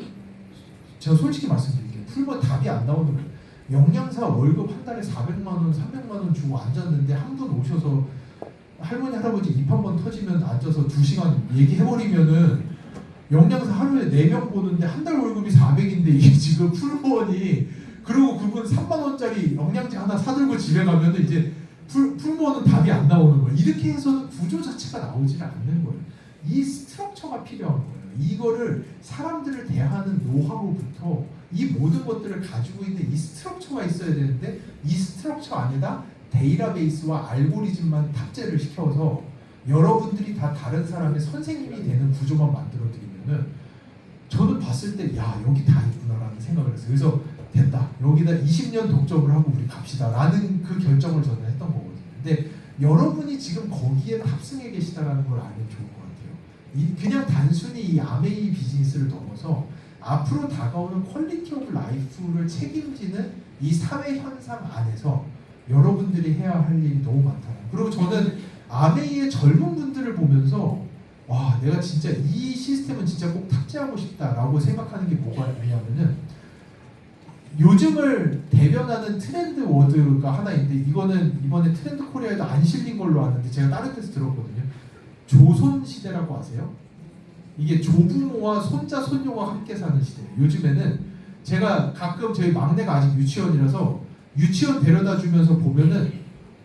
제가 솔직히 말씀드릴게요. 풀무원 답이 안 나오는 거예요. 영양사 월급 한 달에 400만 원, 300만 원 주고 앉았는데 한 분 오셔서 할머니, 할아버지 입 한 번 터지면 앉아서 2시간 얘기해버리면은 영양사 하루에 4명 보는데 한 달 월급이 400인데 이게 지금 풀무원이 그리고 그분 3만 원짜리 영양제 하나 사들고 집에 가면은 이제 풀무원은 답이 안 나오는 거예요. 이렇게 해서는 구조 자체가 나오질 않는 거예요. 이 스트럭처가 필요한 거예요. 이거를 사람들을 대하는 노하우부터 이 모든 것들을 가지고 있는 이 스트럭처가 있어야 되는데 이 스트럭처 안에다 데이터베이스와 알고리즘만 탑재를 시켜서 여러분들이 다 다른 사람의 선생님이 되는 구조만 만들어 드리면은 저는 봤을 때 야 여기 다 있구나라는 생각을 했어요. 그래서 됐다. 여기다 20년 독점을 하고 우리 갑시다 라는 그 결정을 저는 했던 거거든요. 근데 여러분이 지금 거기에 탑승해 계시다라는 걸 알면 좋을 것 같아요. 그냥 단순히 이 아메이 비즈니스를 넘어서 앞으로 다가오는 퀄리티 오브 라이프를 책임지는 이 사회 현상 안에서 여러분들이 해야 할 일이 너무 많다는. 그리고 저는 아메이의 젊은 분들을 보면서 와 내가 진짜 이 시스템은 진짜 꼭 탑재하고 싶다라고 생각하는 게 뭐가 있냐면은 요즘을 대변하는 트렌드 워드가 하나 있는데 이거는 이번에 트렌드 코리아에도 안 실린 걸로 아는데 제가 다른 데서 들었거든요. 조선시대라고 아세요? 이게 조부모와 손자 손녀가 함께 사는 시대예요. 요즘에는 제가 가끔 저희 막내가 아직 유치원이라서 유치원 데려다 주면서 보면은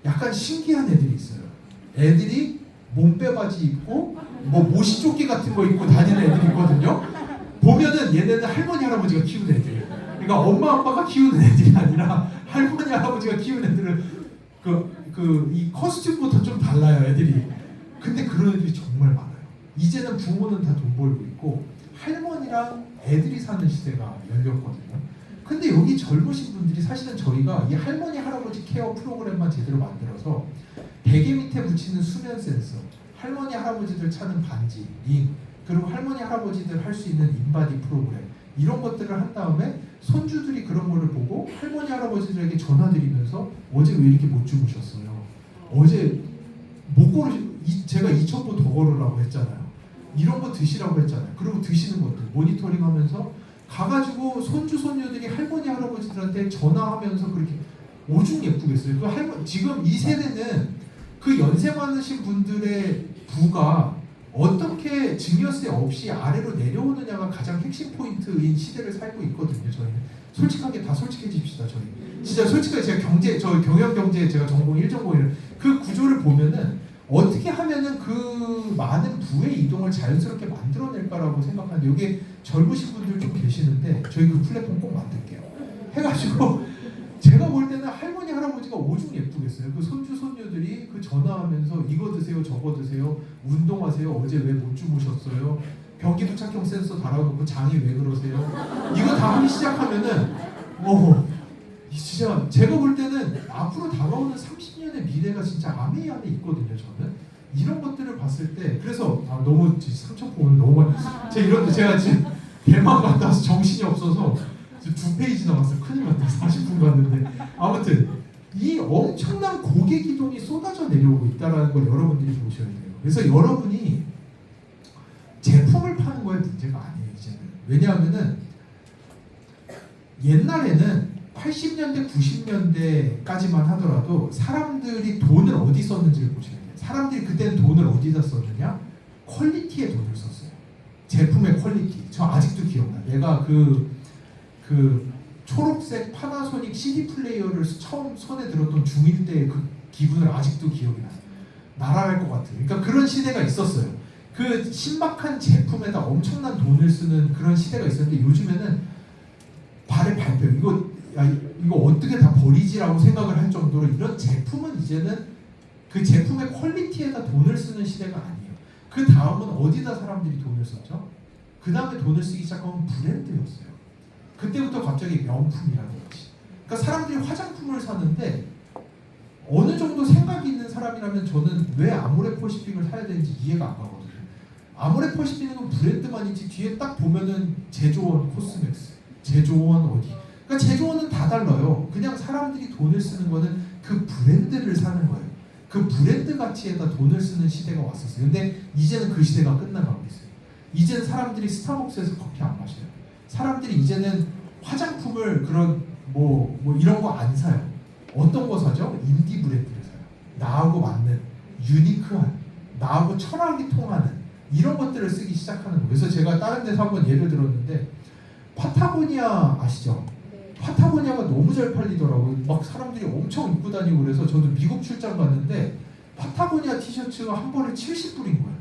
약간 신기한 애들이 있어요. 애들이 몸빼바지 입고 뭐 모시조끼 같은 거 입고 다니는 애들이 있거든요. 보면은 얘네는 할머니 할아버지가 키우는 애들이에요. 그러니까 엄마 아빠가 키우는 애들이 아니라 할머니 할아버지가 키우는 애들은 이 커스튬부터 좀 달라요 애들이. 근데 그런 애들이 정말 많아요. 이제는 부모는 다 돈 벌고 있고 할머니랑 애들이 사는 시대가 열렸거든요. 근데 여기 젊으신 분들이 사실은 저희가 이 할머니 할아버지 케어 프로그램만 제대로 만들어서 베개 밑에 붙이는 수면 센서, 할머니 할아버지들 차는 반지, 링, 그리고 할머니 할아버지들 할 수 있는 인바디 프로그램 이런 것들을 한 다음에 손주들이 그런 거를 보고 할머니 할아버지들에게 전화드리면서 어제 왜 이렇게 못 주무셨어요? 어제 못 걸으시 제가 2,000보 더 걸으라고 했잖아요. 이런 거 드시라고 했잖아요. 그리고 드시는 것들 모니터링하면서 가가지고 손주 손녀들이 할머니 할아버지들한테 전화하면서 그렇게 오죽 예쁘겠어요. 그 할머니 지금 이 세대는 그 연세 많으신 분들의 부가 어떻게 증여세 없이 아래로 내려오느냐가 가장 핵심 포인트인 시대를 살고 있거든요. 저희는 솔직하게 다 솔직해집시다. 저희 진짜 솔직하게 제가 저 경영 경제 제가 전공 1전공이라 그 구조를 보면은 어떻게 하면은 그 많은 부의 이동을 자연스럽게 만들어낼까라고 생각하는데 여기 젊으신 분들 좀 계시는데 저희 그 플랫폼 꼭 만들게요. 해가지고 제가 볼 때는 할머니 할아버지가 오죽 예쁘겠어요. 그 손주 손녀들이 그 전화하면서 이거 드세요 저거 드세요 운동하세요 어제 왜 못 주무셨어요 변기 부착형 센서 달아놓고 장이 왜 그러세요 이거 다 하기 시작하면은 진짜 제가 볼 때는 앞으로 다가오는 30년의 미래가 진짜 아메이 안에 있거든요. 저는 이런 것들을 봤을 때 그래서 너무 삼천포 오늘 너무 많이 제가 지금 대만 갔다 와서 정신이 없어서 2페이지 남았어요. 큰일 났다. 40분 갔는데 아무튼 이 엄청난 고객 이동이 쏟아져 내려오고 있다는 걸 여러분들이 보셔야 돼요. 그래서 여러분이 제품을 파는 거에 문제가 아니에요. 이제는 왜냐하면은 옛날에는 80년대 90년대까지만 하더라도 사람들이 돈을 어디 썼는지를 보셔야 돼요. 사람들이 그때는 돈을 어디다 썼느냐? 퀄리티에 돈을 썼어요. 제품의 퀄리티. 저 아직도 기억나. 내가 그 초록색 파나소닉 CD 플레이어를 처음 손에 들었던 중1 때의 그 기분을 아직도 기억이 나요. 날아갈 것 같아요. 그러니까 그런 시대가 있었어요. 그 신박한 제품에다 엄청난 돈을 쓰는 그런 시대가 있었는데 요즘에는 발에 밟혀요. 이거 어떻게 다 버리지라고 생각을 할 정도로 이런 제품은 이제는 그 제품의 퀄리티에다 돈을 쓰는 시대가 아니에요. 그 다음은 어디다 사람들이 돈을 썼죠? 그 다음에 돈을 쓰기 시작하면 브랜드였어요. 그때부터 갑자기 명품이라는 것이. 그러니까 사람들이 화장품을 사는데 어느 정도 생각이 있는 사람이라면 저는 왜 아모레퍼시픽을 사야 되는지 이해가 안 가거든요. 아모레퍼시픽은 브랜드만이지 뒤에 딱 보면은 제조원 코스맥스, 제조원 어디. 그러니까 제조원은 다 달라요. 그냥 사람들이 돈을 쓰는 거는 그 브랜드를 사는 거예요. 그 브랜드 가치에다 돈을 쓰는 시대가 왔었어요. 근데 이제는 그 시대가 끝나가고 있어요. 이제는 사람들이 스타벅스에서 커피 안 마셔요. 사람들이 이제는 화장품을 그런 뭐 이런 거 안 사요. 어떤 거 사죠? 인디 브랜드를 사요. 나하고 맞는 유니크한 나하고 철학이 통하는 이런 것들을 쓰기 시작하는 거예요. 그래서 제가 다른 데서 한번 예를 들었는데 파타고니아 아시죠? 파타고니아가 너무 잘 팔리더라고요. 막 사람들이 엄청 입고 다니고 그래서 저도 미국 출장 갔는데 파타고니아 티셔츠가 한 벌에 70불인 거예요.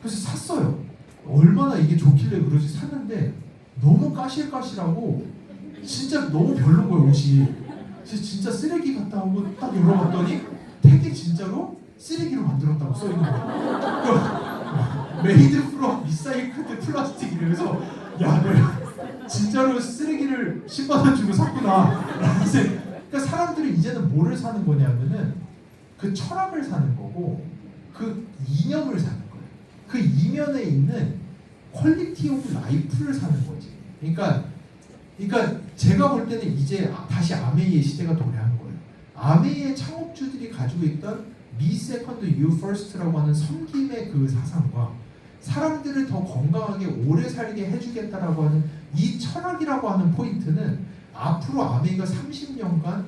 그래서 샀어요. 얼마나 이게 좋길래 그러지 샀는데 너무 까실까실하고 진짜 너무 별로인 거예요. 옷이 진짜 쓰레기 같다 하고 딱 열어봤더니 택이 진짜로 쓰레기로 만들었다고 써있는 거예요. 메이드 프롬 리사이클드 플라스틱 이래서 야 내가 진짜로 쓰레기를 10만원 주고 샀구나. 그러니까 사람들이 이제는 뭐를 사는 거냐면은 그 철학을 사는 거고 그 이념을 사는 거예요. 그 이면에 있는 퀄리티 오브 라이프를 사는 거지. 그러니까 제가 볼 때는 이제 다시 아메이의 시대가 도래한 거예요. 아메이의 창업주들이 가지고 있던 Me Second, You First라고 하는 섬김의 그 사상과 사람들을 더 건강하게 오래 살게 해주겠다라고 하는 이 철학이라고 하는 포인트는 앞으로 아메이가 30년간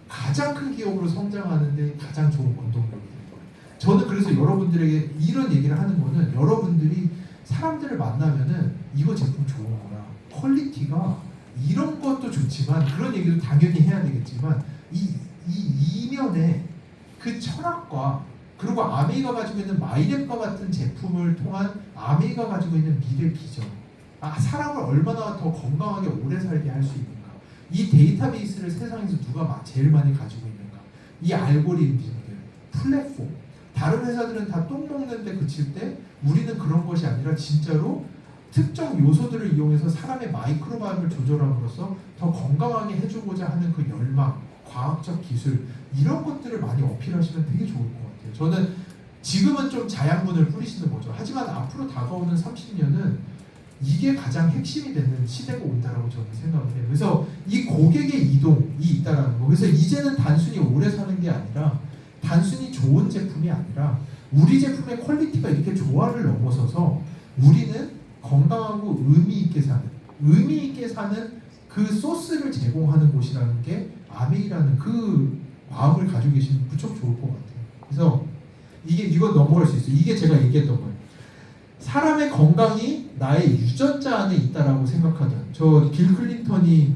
가장 큰 기업으로 성장하는데 가장 좋은 원동력이 될 거예요. 저는 그래서 여러분들에게 이런 얘기를 하는 거는 여러분들이 사람들을 만나면은 이거 제품 좋은 거야. 퀄리티가 이런 것도 좋지만 그런 얘기도 당연히 해야 되겠지만 이 이면에 그 철학과 그리고 아메이가 가지고 있는 마이랩과 같은 제품을 통한 아메이가 가지고 있는 미래 비전 사람을 얼마나 더 건강하게 오래 살게 할 수 있는가 이 데이터베이스를 세상에서 누가 제일 많이 가지고 있는가 이 알고리즘들 플랫폼 다른 회사들은 다 똥 먹는데 그칠 때 우리는 그런 것이 아니라 진짜로 특정 요소들을 이용해서 사람의 마이크로바이옴을 조절함으로써 더 건강하게 해주고자 하는 그 열망 과학적 기술 이런 것들을 많이 어필하시면 되게 좋을 것 같아요. 저는 지금은 좀 자양분을 뿌리시는 거죠. 하지만 앞으로 다가오는 30년은 이게 가장 핵심이 되는 시대가 온다라고 저는 생각을 해요. 그래서 이 고객의 이동이 있다라는 거. 그래서 이제는 단순히 오래 사는 게 아니라 단순히 좋은 제품이 아니라 우리 제품의 퀄리티가 이렇게 조화를 넘어서서 우리는 건강하고 의미 있게 사는 그 소스를 제공하는 곳이라는 게 아메이라는 그 마음을 가지고 계시면 무척 좋을 것 같아요. 그래서 이거 넘어갈 수 있어요. 이게 제가 얘기했던 거예요. 사람의 건강이 나의 유전자 안에 있다라고 생각하던 저 빌 클린턴이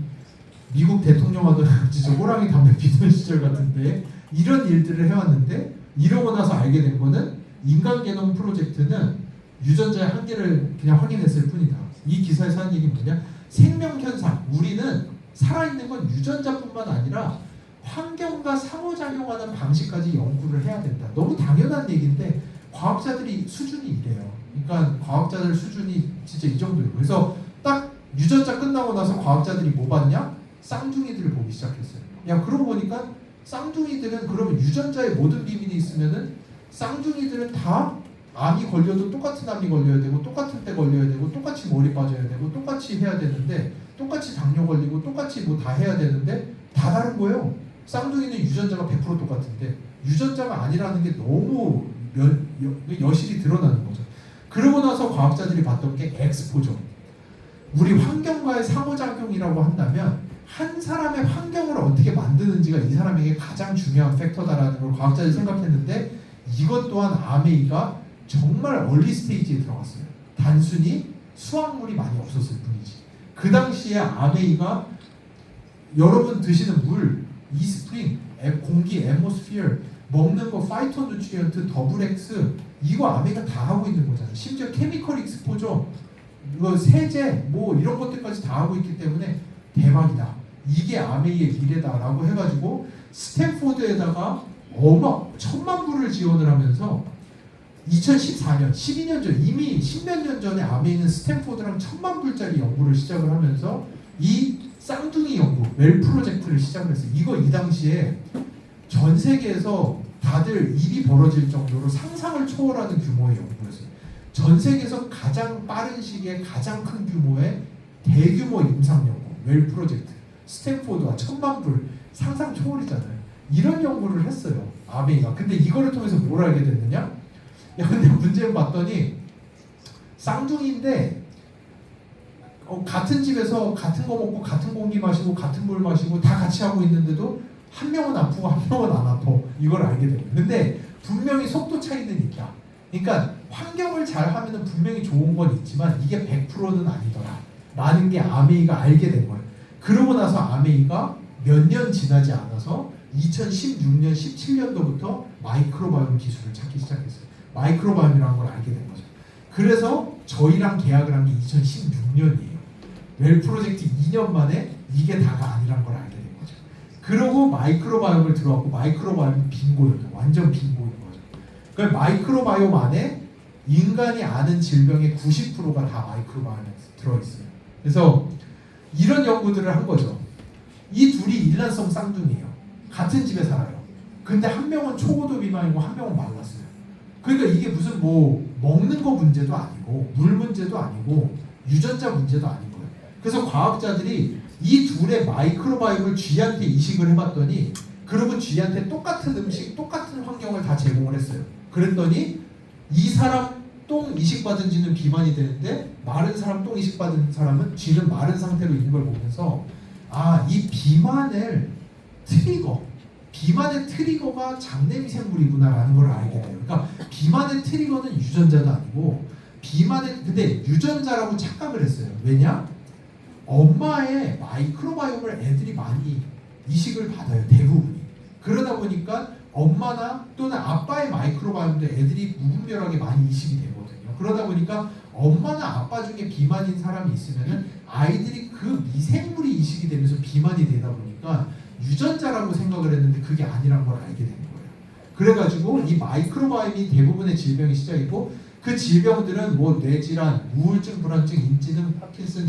미국 대통령 하던 진짜 호랑이 담배 피던 시절 같은데 이런 일들을 해왔는데 이러고 나서 알게 된 거는 인간 게놈 프로젝트는 유전자의 한계를 그냥 확인했을 뿐이다. 이 기사에서 하는 얘기 뭐냐? 생명 현상. 우리는 살아있는 건 유전자뿐만 아니라 환경과 상호작용하는 방식까지 연구를 해야 된다. 너무 당연한 얘기인데 과학자들이 수준이 이래요. 그러니까 과학자들 수준이 진짜 이 정도예요. 그래서 딱 유전자 끝나고 나서 과학자들이 뭐 봤냐? 쌍둥이들을 보기 시작했어요. 야, 그러고 보니까 쌍둥이들은 그러면 유전자에 모든 비밀이 있으면은 쌍둥이들은 다 암이 걸려도 똑같은 암이 걸려야 되고 똑같은 때 걸려야 되고 똑같이 머리 빠져야 되고 똑같이 해야 되는데 똑같이 당뇨 걸리고 똑같이 뭐 다 해야 되는데 다 다른 거예요. 쌍둥이는 유전자가 100% 똑같은데 유전자가 아니라는 게 너무 여실히 드러나는 거죠. 그러고 나서 과학자들이 봤던 게 엑스포죠. 우리 환경과의 상호작용이라고 한다면 한 사람의 환경을 어떻게 만드는지가 이 사람에게 가장 중요한 팩터다라는 걸 과학자들이 생각했는데 이것 또한 아메이가 정말 얼리 스테이지에 들어갔어요. 단순히 수확물이 많이 없었을 뿐이지. 그 당시에 아메이가 여러분 드시는 물, 이스프링, 공기, 애모스피어, 먹는 거 파이토 누트리언트, 더블 X 이거 아메이가 다 하고 있는 거잖아요. 심지어 케미컬 익스포저, 이거 세제 뭐 이런 것들까지 다 하고 있기 때문에 대박이다. 이게 아메이의 미래다라고 해가지고 스탠포드에다가 10,000만 불을 지원을 하면서 2014년, 12년 전, 이미 10몇 년 전에 아메이는 스탠포드랑 1,000만 불짜리 연구를 시작을 하면서 이 쌍둥이 연구, 웰 프로젝트를 시작을 했어요. 이거 이 당시에 전 세계에서 다들 입이 벌어질 정도로 상상을 초월하는 규모의 연구였어요. 전 세계에서 가장 빠른 시기에 가장 큰 규모의 대규모 임상 연구, 웰 프로젝트. 스탠포드와 1,000만 불 상상 초월이잖아요. 이런 연구를 했어요. 아메이가. 근데 이거를 통해서 뭘 알게 됐느냐? 야, 근데 문제를 봤더니 쌍둥이인데 같은 집에서 같은 거 먹고 같은 공기 마시고 같은 물 마시고 다 같이 하고 있는데도 한 명은 아프고 한 명은 안 아파. 이걸 알게 돼요. 근데 분명히 속도 차이는 있다. 그러니까 환경을 잘 하면은 분명히 좋은 건 있지만 이게 100%는 아니더라. 라는 게 아메이가 알게 된 거예요. 그러고 나서 아메이가 몇 년 지나지 않아서 2016년, 17년도부터 마이크로바이옴 기술을 찾기 시작했어요. 마이크로바이옴이라는 걸 알게 된 거죠. 그래서 저희랑 계약을 한 게 2016년이에요. 웰 프로젝트 2년 만에 이게 다가 아니란 걸 알게 된 거죠. 그러고 마이크로바이옴을 들어왔고 마이크로바이옴 빙고였죠. 완전 빙고인 거죠. 그러니까 마이크로바이옴 안에 인간이 아는 질병의 90%가 다 마이크로바이옴에 들어있어요. 그래서 이런 연구들을 한 거죠. 이 둘이 일란성 쌍둥이에요. 같은 집에 살아요. 근데 한 명은 초고도 비만이고 한 명은 말랐어요. 그러니까 이게 무슨 뭐 먹는 거 문제도 아니고 물 문제도 아니고 유전자 문제도 아닌 거예요. 그래서 과학자들이 이 둘의 마이크로바이옴을 쥐한테 이식을 해봤더니 그리고 쥐한테 똑같은 음식, 똑같은 환경을 다 제공을 했어요. 그랬더니 이 사람 똥 이식받은 쥐는 비만이 되는데 마른 사람 똥 이식받은 사람은 쥐는 마른 상태로 있는 걸 보면서 이 비만의 트리거가 장내미생물이구나라는 걸 알게 돼요. 그러니까 비만의 트리거는 유전자도 아니고 근데 유전자라고 착각을 했어요. 왜냐? 엄마의 마이크로바이옴을 애들이 많이 이식을 받아요. 대부분이. 그러다 보니까 엄마나 또는 아빠의 마이크로바이옴도 애들이 무분별하게 많이 이식이 되거든요. 그러다 보니까 엄마나 아빠 중에 비만인 사람이 있으면은 아이들이 그 미생물이 이식이 되면서 비만이 되다 보니까 유전자라고 생각을 했는데 그게 아니란 걸 알게 된 거예요. 그래가지고 이 마이크로바이옴이 대부분의 질병의 시작이고 그 질병들은 뭐 뇌질환, 우울증, 불안증, 인지능, 파킨슨,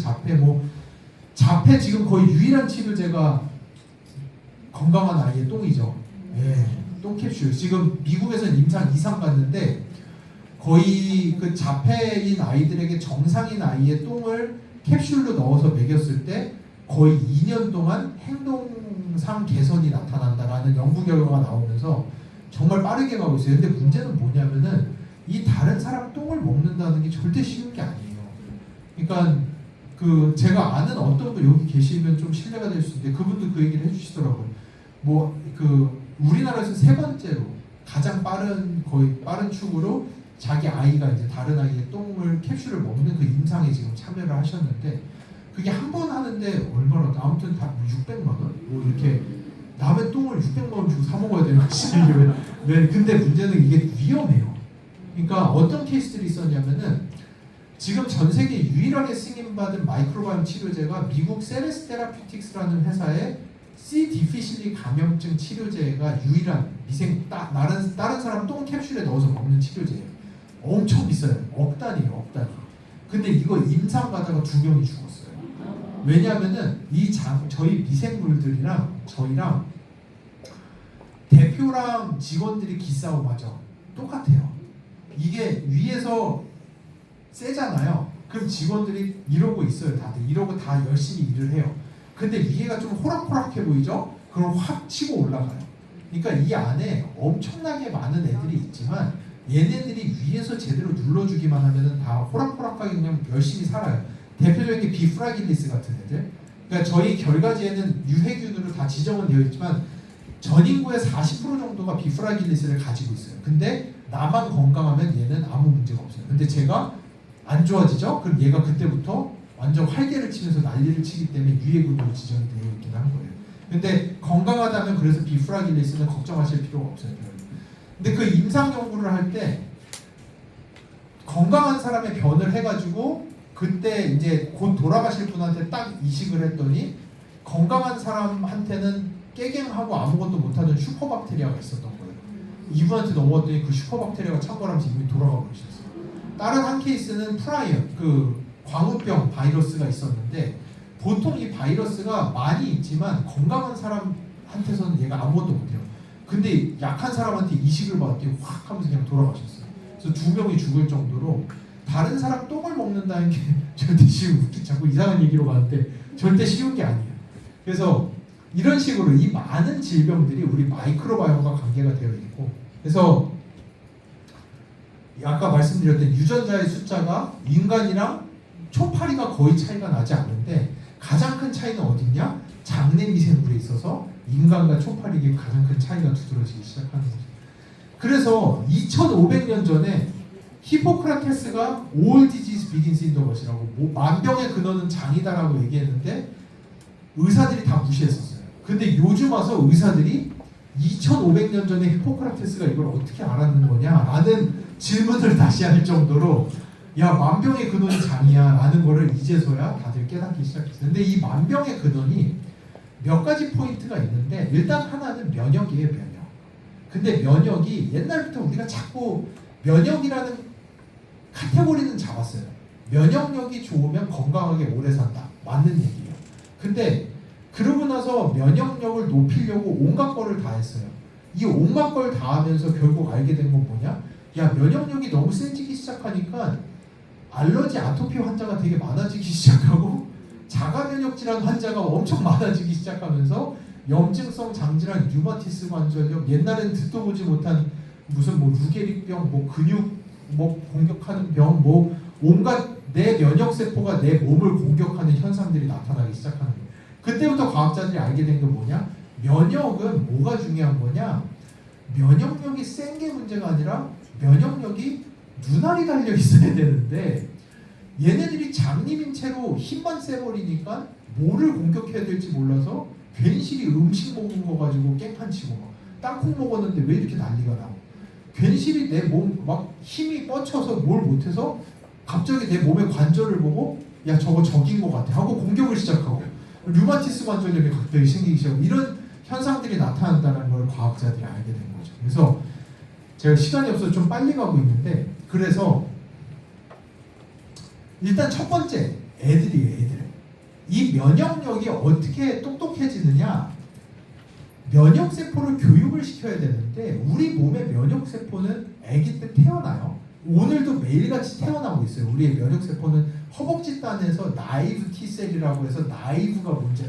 자폐 지금 거의 유일한 치료제가 건강한 아이의 똥이죠. 예, 똥캡슐. 지금 미국에서는 임상 2상 갔는데 거의 그 자폐인 아이들에게 정상인 아이의 똥을 캡슐로 넣어서 먹였을 때 거의 2년 동안 행동상 개선이 나타난다라는 연구 결과가 나오면서 정말 빠르게 가고 있어요. 근데 문제는 뭐냐면은 이 다른 사람 똥을 먹는다는 게 절대 쉬운 게 아니에요. 그러니까 그 제가 아는 어떤 분 여기 계시면 좀 신뢰가 될 수 있는데 그분도 그 얘기를 해주시더라고요. 뭐 그 우리나라에서 세 번째로 가장 거의 빠른 축으로 자기 아이가 이제 다른 아이의 똥을 캡슐을 먹는 그 임상에 지금 참여를 하셨는데 그게 한 번 하는데 얼마나 아무튼 다 600만 원? 뭐 이렇게 남의 똥을 600만 원 주고 사 먹어야 되는 거지. 왜? 근데 문제는 이게 위험해요. 그러니까 어떤 케이스들이 있었냐면은 지금 전 세계 유일하게 승인받은 마이크로바이옴 치료제가 미국 세레스 테라퓨틱스라는 회사의 C. 디피실리 감염증 치료제가 유일한 다른 사람 똥 캡슐에 넣어서 먹는 치료제예요. 엄청 비싸요. 억 단위예요, 억 단위. 근데 이거 임상 가다가 2명이 죽었어요. 왜냐면은 저희 미생물들이랑 저희랑 대표랑 직원들이 기싸움하죠. 똑같아요. 이게 위에서 세잖아요. 그럼 직원들이 이러고 있어요. 다들 이러고 다 열심히 일을 해요. 근데 위에가 좀 호락호락해 보이죠? 그럼 확 치고 올라가요. 그러니까 이 안에 엄청나게 많은 애들이 있지만 얘네들이 위에서 제대로 눌러주기만 하면은 다 호락호락하게 그냥 열심히 살아요. 대표적인 게 비프라길리스 같은 애들. 그러니까 저희 결과지에는 유해균으로 다 지정은 되어 있지만 전 인구의 40% 정도가 비프라길리스를 가지고 있어요. 근데 나만 건강하면 얘는 아무 문제가 없어요. 근데 제가 안 좋아지죠? 그럼 얘가 그때부터 완전 활개를 치면서 난리를 치기 때문에 유해균으로 지정이 되어 있긴 한 거예요. 근데 건강하다면 그래서 비프라길리스는 걱정하실 필요가 없어요. 근데 그 임상 연구를 할 때 건강한 사람의 변을 해가지고 그때 이제 곧 돌아가실 분한테 딱 이식을 했더니 건강한 사람한테는 깨갱하고 아무것도 못하는 슈퍼박테리아가 있었던 거예요. 이분한테 넘어갔더니 그 슈퍼박테리아가 창궐하면서 이분이 돌아가 버리셨어요. 다른 한 케이스는 프라이언, 그 광우병 바이러스가 있었는데 보통 이 바이러스가 많이 있지만 건강한 사람한테서는 얘가 아무것도 못해요. 근데 약한 사람한테 이식을 받았더니 확 하면서 그냥 돌아가셨어요. 그래서 2명이 죽을 정도로 다른 사람 똥을 먹는다는 게 절대 자꾸 이상한 얘기로 가는데 절대 쉬운 게 아니에요. 그래서 이런 식으로 이 많은 질병들이 우리 마이크로바이옴과 관계가 되어 있고 그래서 아까 말씀드렸던 유전자의 숫자가 인간이랑 초파리가 거의 차이가 나지 않는데 가장 큰 차이는 어딨냐? 장내 미생물에 있어서 인간과 초파리에게 가장 큰 차이가 두드러지기 시작하는 거죠. 그래서 2500년 전에 히포크라테스가 All disease begins in the gut이라고 만병의 근원은 장이다라고 얘기했는데 의사들이 다 무시했었어요. 근데 요즘 와서 의사들이 2500년 전에 히포크라테스가 이걸 어떻게 알았는 거냐라는 질문을 다시 할 정도로 야 만병의 근원이 장이야 라는 거를 이제서야 다들 깨닫기 시작했어요. 근데 이 만병의 근원이 몇 가지 포인트가 있는데 일단 하나는 면역이에요. 면역. 근데 면역이 옛날부터 우리가 자꾸 면역이라는 카테고리는 잡았어요. 면역력이 좋으면 건강하게 오래 산다. 맞는 얘기예요. 근데 그러고 나서 면역력을 높이려고 온갖 거를 다 했어요. 이 온갖 걸 다 하면서 결국 알게 된 건 뭐냐? 야 면역력이 너무 세지기 시작하니까 알러지 아토피 환자가 되게 많아지기 시작하고 자가 면역 질환 환자가 엄청 많아지기 시작하면서 염증성 장질환, 류마티스 관절염, 옛날엔 듣도 보지 못한 무슨 뭐 루게릭병, 뭐 근육 뭐 공격하는 병, 뭐 온갖 내 면역 세포가 내 몸을 공격하는 현상들이 나타나기 시작하는 거예요. 그때부터 과학자들이 알게 된 게 뭐냐? 면역은 뭐가 중요한 거냐? 면역력이 센 게 문제가 아니라 면역력이 눈알이 달려 있어야 되는데 얘네들이 장님인 채로 힘만 세버리니까 뭐를 공격해야 될지 몰라서 괜시리 음식 먹은 거 가지고 깽판치고 막 땅콩 먹었는데 왜 이렇게 난리가 나고 괜시리 내 몸 막 힘이 뻗쳐서 뭘 못해서 갑자기 내 몸의 관절을 보고 야 저거 적인 것 같아 하고 공격을 시작하고 류마티스 관절염이 갑자기 생기기 시작하고 이런 현상들이 나타난다는 걸 과학자들이 알게 된 거죠. 그래서 제가 시간이 없어서 좀 빨리 가고 있는데 그래서 일단 첫 번째 애들이에요. 애들. 이 면역력이 어떻게 똑똑해지느냐? 면역세포를 교육을 시켜야 되는데 우리 몸의 면역세포는 아기 때 태어나요. 오늘도 매일같이 태어나고 있어요. 우리의 면역세포는 허벅지단에서 나이브 T셀이라고 해서 나이브가 뭔지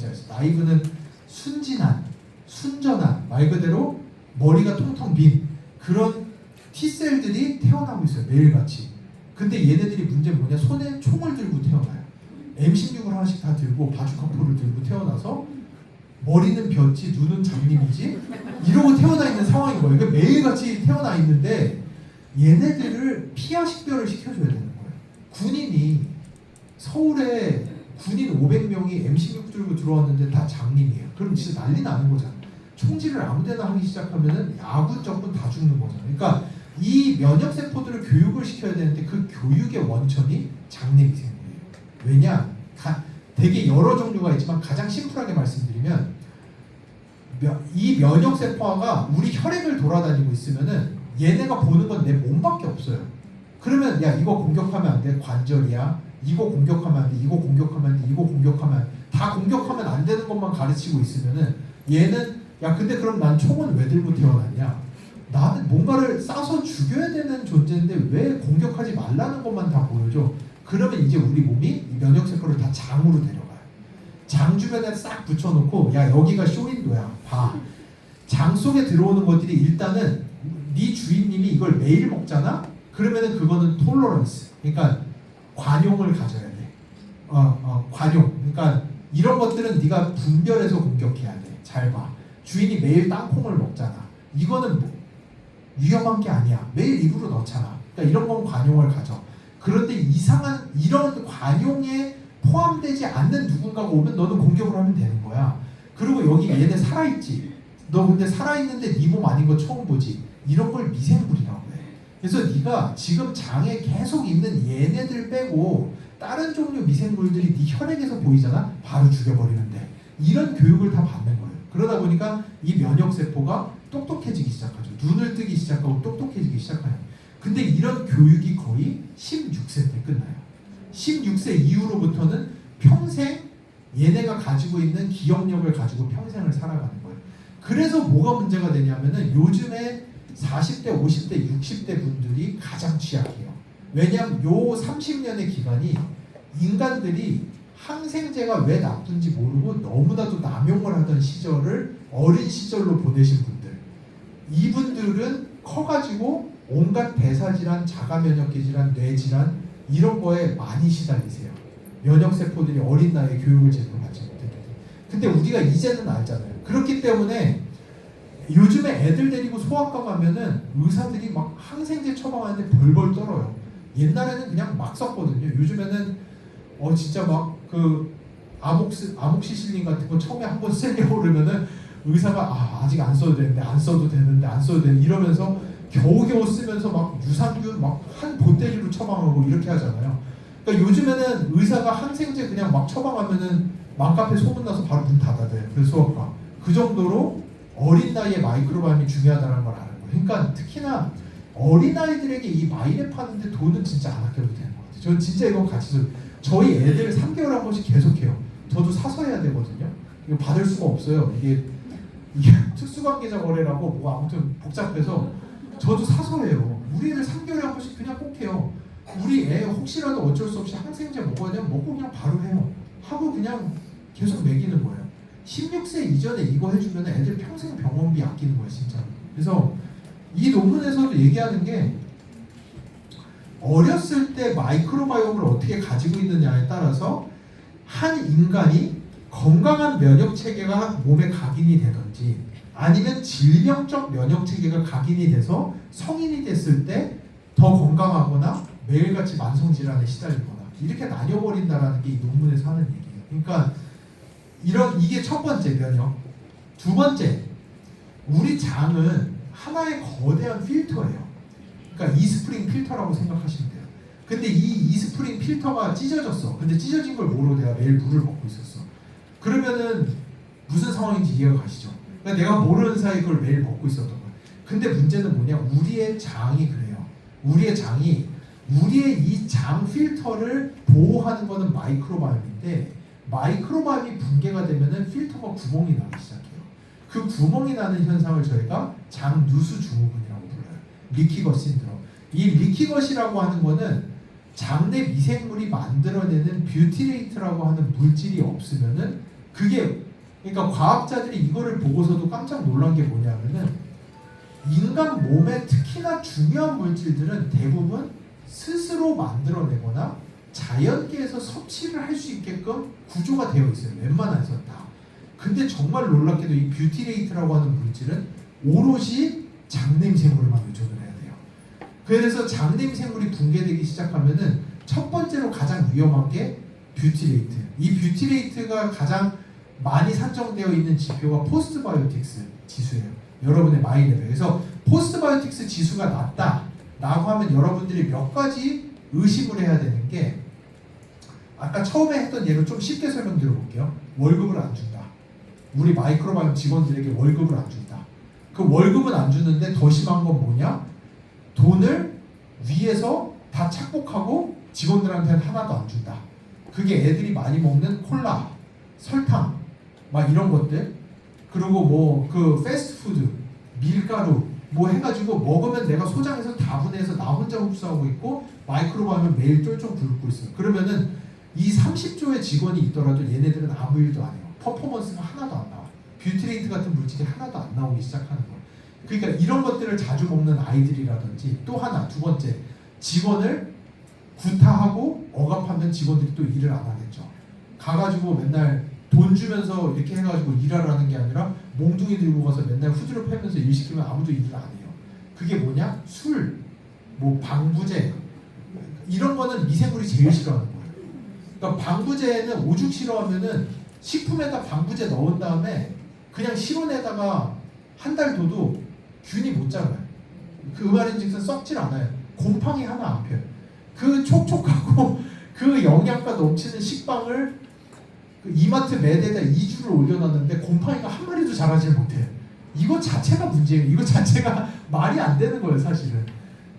아세요? 나이브는 순진한, 순전한, 말 그대로 머리가 통통 빈 그런 T셀들이 태어나고 있어요. 매일같이. 근데 얘네들이 문제는 뭐냐? 손에 총을 들고 태어나요. M16을 하나씩 다 들고 바주카포를 들고 태어나서 머리는 벼지, 눈은 장님이지 이러고 태어나 있는 상황인 거예요. 그러니까 매일같이 태어나 있는데 얘네들을 피하 식별을 시켜줘야 되는 거예요. 군인이 서울에 군인 500명이 M16 들고 들어왔는데 다 장님이에요. 그럼 진짜 난리 나는 거잖아요. 총질을 아무데나 하기 시작하면은 야군 적군 다 죽는 거잖아요. 그러니까 이 면역세포들을 교육을 시켜야 되는데 그 교육의 원천이 장내미생물이에요. 왜냐? 되게 여러 종류가 있지만 가장 심플하게 말씀드리면 이 면역세포가 우리 혈액을 돌아다니고 있으면은 얘네가 보는 건 내 몸밖에 없어요. 그러면 야 이거 공격하면 안 돼. 관절이야. 이거 공격하면 안 돼. 이거 공격하면 안 돼. 이거 공격하면 다 공격하면 안 되는 것만 가르치고 있으면은 얘는 야 근데 그럼 난 총은 왜 들고 태어났냐? 나는 뭔가를 쏴서 죽여야 되는 존재인데 왜 공격하지 말라는 것만 다 보여줘. 그러면 이제 우리 몸이 이 면역세포를 다 장으로 데려가요. 장 주변에 싹 붙여놓고 야 여기가 쇼윈도야. 봐. 장 속에 들어오는 것들이 일단은 네 주인님이 이걸 매일 먹잖아? 그러면은 그거는 톨러런스. 그러니까 관용을 가져야 돼. 관용. 그러니까 이런 것들은 네가 분별해서 공격해야 돼. 잘 봐. 주인이 매일 땅콩을 먹잖아. 이거는 뭐 위험한 게 아니야. 매일 입으로 넣잖아. 그러니까 이런 건 관용을 가져. 그런데 이상한 이런 관용에 포함되지 않는 누군가가 오면 너는 공격을 하면 되는 거야. 그리고 여기 얘네 살아있지. 너 근데 살아있는데 네 몸 아닌 거 처음 보지. 이런 걸 미생물이라고 해. 그래서 네가 지금 장에 계속 있는 얘네들 빼고 다른 종류 미생물들이 네 혈액에서 보이잖아. 바로 죽여버리면 돼. 이런 교육을 다 받는 거예요. 그러다 보니까 이 면역세포가 똑똑해지기 시작하죠. 눈을 뜨기 시작하고 똑똑해지기 시작해요. 근데 이런 교육이 거의 16세 때 끝나요. 16세 이후로부터는 평생 얘네가 가지고 있는 기억력을 가지고 평생을 살아가는 거예요. 그래서 뭐가 문제가 되냐면은 요즘에 40대, 50대, 60대 분들이 가장 취약해요. 왜냐하면 요 30년의 기간이 인간들이 항생제가 왜 나쁜지 모르고 너무나도 남용을 하던 시절을 어린 시절로 보내신 분들, 이분들은 커가지고 온갖 대사질환, 자가면역계 질환, 뇌질환 이런 거에 많이 시달리세요. 면역세포들이 어린 나이에 교육을 제대로 받지 못했기 때문에. 근데 우리가 이제는 알잖아요. 그렇기 때문에 요즘에 애들 데리고 소아과 가면은 의사들이 막 항생제 처방하는데 벌벌 떨어요. 옛날에는 그냥 막 썼거든요. 요즘에는 진짜 막 그 아목시실린 같은 거 처음에 한번 쓰려고 그러면은 의사가 아직 안 써도 되는데 안 써도 되는데 안 써도 되는데 이러면서 겨우겨우 쓰면서 막 유산균 막 한 보따리로 처방하고 이렇게 하잖아요. 그러니까 요즘에는 의사가 항생제 그냥 막 처방하면은 맘카페 소문나서 바로 문 닫아대요. 그래서 소아과. 그 정도로 어린 나이에 마이크로바이옴이 중요하다는 걸 아는 거예요. 그러니까 특히나 어린 아이들에게 이 마이랩 파는데 돈은 진짜 안 아껴도 되는 것 같아요. 저는 진짜 이거 같이 저희 애들 3개월에 한 번씩 계속해요. 저도 사서 해야 되거든요. 이거 받을 수가 없어요. 이게 특수관계자 거래라고 뭐 아무튼 복잡해서 저도 사서 해요. 우리 애들 3개월에 한 번씩 그냥 꼭 해요. 우리 애 혹시라도 어쩔 수 없이 항생제 먹어야 되면 먹고 그냥 바로 해요. 하고 그냥 계속 먹이는 거예요. 16세 이전에 이거 해주면 애들 평생 병원비 아끼는 거예요, 진짜. 그래서 이 논문에서도 얘기하는 게 어렸을 때 마이크로바이옴을 어떻게 가지고 있느냐에 따라서 한 인간이 건강한 면역 체계가 몸에 각인이 되든지 아니면 질병적 면역 체계가 각인이 돼서 성인이 됐을 때 더 건강하거나 매일같이 만성 질환에 시달리거나 이렇게 나뉘어버린다라는 게 이 논문에서 하는 얘기예요. 그러니까 이게 첫 번째 면역. 두 번째, 우리 장은 하나의 거대한 필터예요. 그러니까 이스프링 필터라고 생각하시면 돼요. 근데 이 이스프링 필터가 찢어졌어. 근데 찢어진 걸 모르고 내가 매일 물을 먹고 있었어. 그러면은 무슨 상황인지 이해가 가시죠? 그러니까 내가 모르는 사이에 그걸 매일 먹고 있었던 거야. 근데 문제는 뭐냐? 우리의 장이 그래요. 우리의 장이 우리의 이 장 필터를 보호하는 거는 마이크로바이옴인데 마이크로바이옴이 붕괴가 되면은 필터가 구멍이 나기 시작해요. 그 구멍이 나는 현상을 저희가 장 누수 증후군이라고 불러요. 리키거 신드롬. 이 리키것이라고 하는 거는 장내 미생물이 만들어내는 뷰티레이트라고 하는 물질이 없으면은 그게 그러니까 과학자들이 이거를 보고서도 깜짝 놀란 게 뭐냐면은 인간 몸에 특히나 중요한 물질들은 대부분 스스로 만들어내거나 자연계에서 섭취를 할 수 있게끔 구조가 되어 있어요. 웬만해서 다. 근데 정말 놀랍게도 이 뷰티레이트라고 하는 물질은 오롯이 장내미생물에만 의존을 해야 돼요. 그래서 장내미생물이 붕괴되기 시작하면은 첫 번째로 가장 위험한 게 뷰티레이트. 이 뷰티레이트가 가장 많이 산정되어 있는 지표가 포스트바이오틱스 지수예요. 여러분의 마이레벨. 그래서 포스트바이오틱스 지수가 낮다라고 하면 여러분들이 몇 가지 의심을 해야 되는 게, 아까 처음에 했던 예로 좀 쉽게 설명드려볼게요. 월급을 안 준다. 우리 마이크로바이옴 직원들에게 월급을 안 준다. 그 월급은 안 주는데 더 심한 건 뭐냐? 돈을 위에서 다 착복하고 직원들한테는 하나도 안 준다. 그게 애들이 많이 먹는 콜라, 설탕, 막 이런 것들, 그리고 뭐 그 패스트푸드, 밀가루 뭐 해가지고 먹으면 내가 소장해서 다 분해해서 나 혼자 흡수하고 있고 마이크로바이옴은 매일 쫄쫄 굶고 있어요. 그러면은 이 30조의 직원이 있더라도 얘네들은 아무 일도 안 해요. 퍼포먼스가 하나도 안 나와. 뷰티레이트 같은 물질이 하나도 안 나오기 시작하는 거예요. 그러니까 이런 것들을 자주 먹는 아이들이라든지, 또 하나, 두 번째, 직원을 구타하고 억압하면 직원들이 또 일을 안 하겠죠. 가가지고 맨날 돈 주면서 이렇게 해가지고 일하라는 게 아니라 몽둥이 들고 가서 맨날 후드를 패면서 일 시키면 아무도 일을 안 해요. 그게 뭐냐? 술, 뭐 방부제, 이런 거는 미생물이 제일 싫어하는 거예요. 그러니까 방부제는 오죽 싫어하면은 식품에다 방부제 넣은 다음에 그냥 실온에다가 한 달 둬도 균이 못 자라요. 그 말인즉슨 썩질 않아요. 곰팡이 하나 안 펴요. 그 촉촉하고 그 영양가 넘치는 식빵을 그 이마트 매대에다 2주를 올려놨는데 곰팡이가 한 마리도 자라지 못해요. 이거 자체가 문제예요. 이거 자체가 말이 안 되는 거예요, 사실은.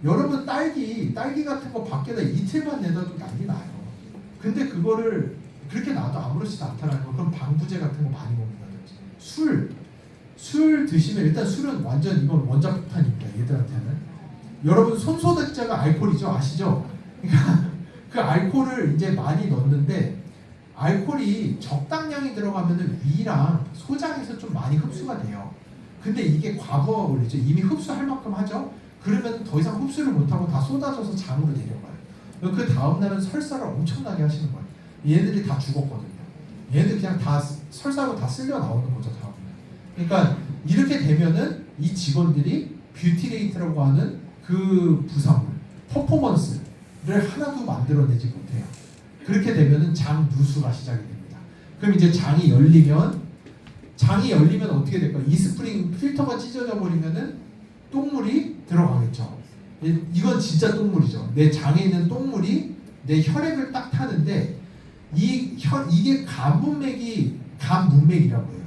여러분 딸기 같은 거 밖에다 이틀만 내놔도 난리 나요. 근데 그거를 그렇게 놔도 아무렇지도 않다는 거. 그럼 방부제 같은 거 많이 먹는다든지. 술 드시면, 일단 술은 완전 이건 원자폭탄입니다, 얘들한테는. 여러분 손소독제가 알코올이죠, 아시죠? 그러니까 그 알코올을 이제 많이 넣는데, 알코올이 적당량이 들어가면은 위랑 소장에서 좀 많이 흡수가 돼요. 근데 이게 과부하가 걸리죠. 이미 흡수할 만큼 하죠. 그러면 더 이상 흡수를 못하고 다 쏟아져서 장으로 내려가요. 그 다음날은 설사를 엄청나게 하시는 거예요. 얘네들이 다 죽었거든요. 얘네들 그냥 다 설사하고 다 쓸려 나오는 거죠, 다음날. 그러니까 이렇게 되면은 이 직원들이 뷰티레이트라고 하는 그 부산물, 퍼포먼스를 하나도 만들어내지 못해요. 그렇게 되면은 장 누수가 시작이 됩니다. 그럼 이제 장이 열리면 어떻게 될까요? 이스프링 필터가 찢어져 버리면은 똥물이 들어가겠죠. 이건 진짜 똥물이죠. 내 장에 있는 똥물이 내 혈액을 딱 타는데, 이게 간문맥이라고 해요.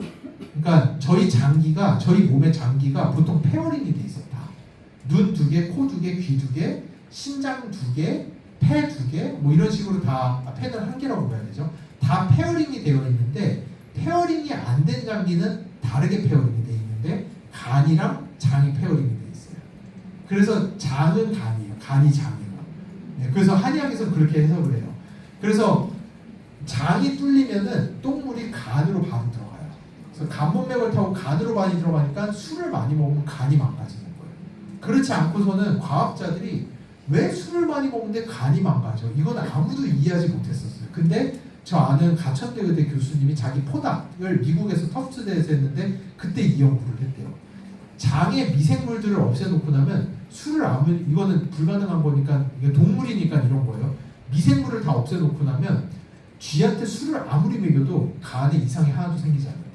그러니까 저희 몸의 장기가 보통 페어링이 돼 있어요. 다. 눈 2개, 코 2개, 귀 2개, 신장 2개, 폐 2개, 뭐 이런 식으로 다, 폐는 1개라고 봐야 되죠. 다 페어링이 되어 있는데, 페어링이 안 된 장기는 다르게 페어링이 되어 있는데, 간이랑 장이 페어링이 되어 있어요. 그래서 장은 간이에요. 간이 장이에요. 네, 그래서 한의학에서는 그렇게 해석을 해요. 그래서 장이 뚫리면은 똥물이 간으로 바로 들어가요. 그래서 간문맥을 타고 간으로 많이 들어가니까 술을 많이 먹으면 간이 망가지는 거예요. 그렇지 않고서는 과학자들이 왜 술을 많이 먹는데 간이 망가져? 이건 아무도 이해하지 못했었어요. 근데 저 아는 가천대 의대 교수님이 자기 포닥을 미국에서 터프트대에서 했는데 그때 이 연구를 했대요. 장의 미생물들을 없애놓고 나면 이거는 불가능한 거니까, 이게 동물이니까 이런 거예요. 미생물을 다 없애놓고 나면 쥐한테 술을 아무리 먹여도 간에 이상이 하나도 생기지 않는데요.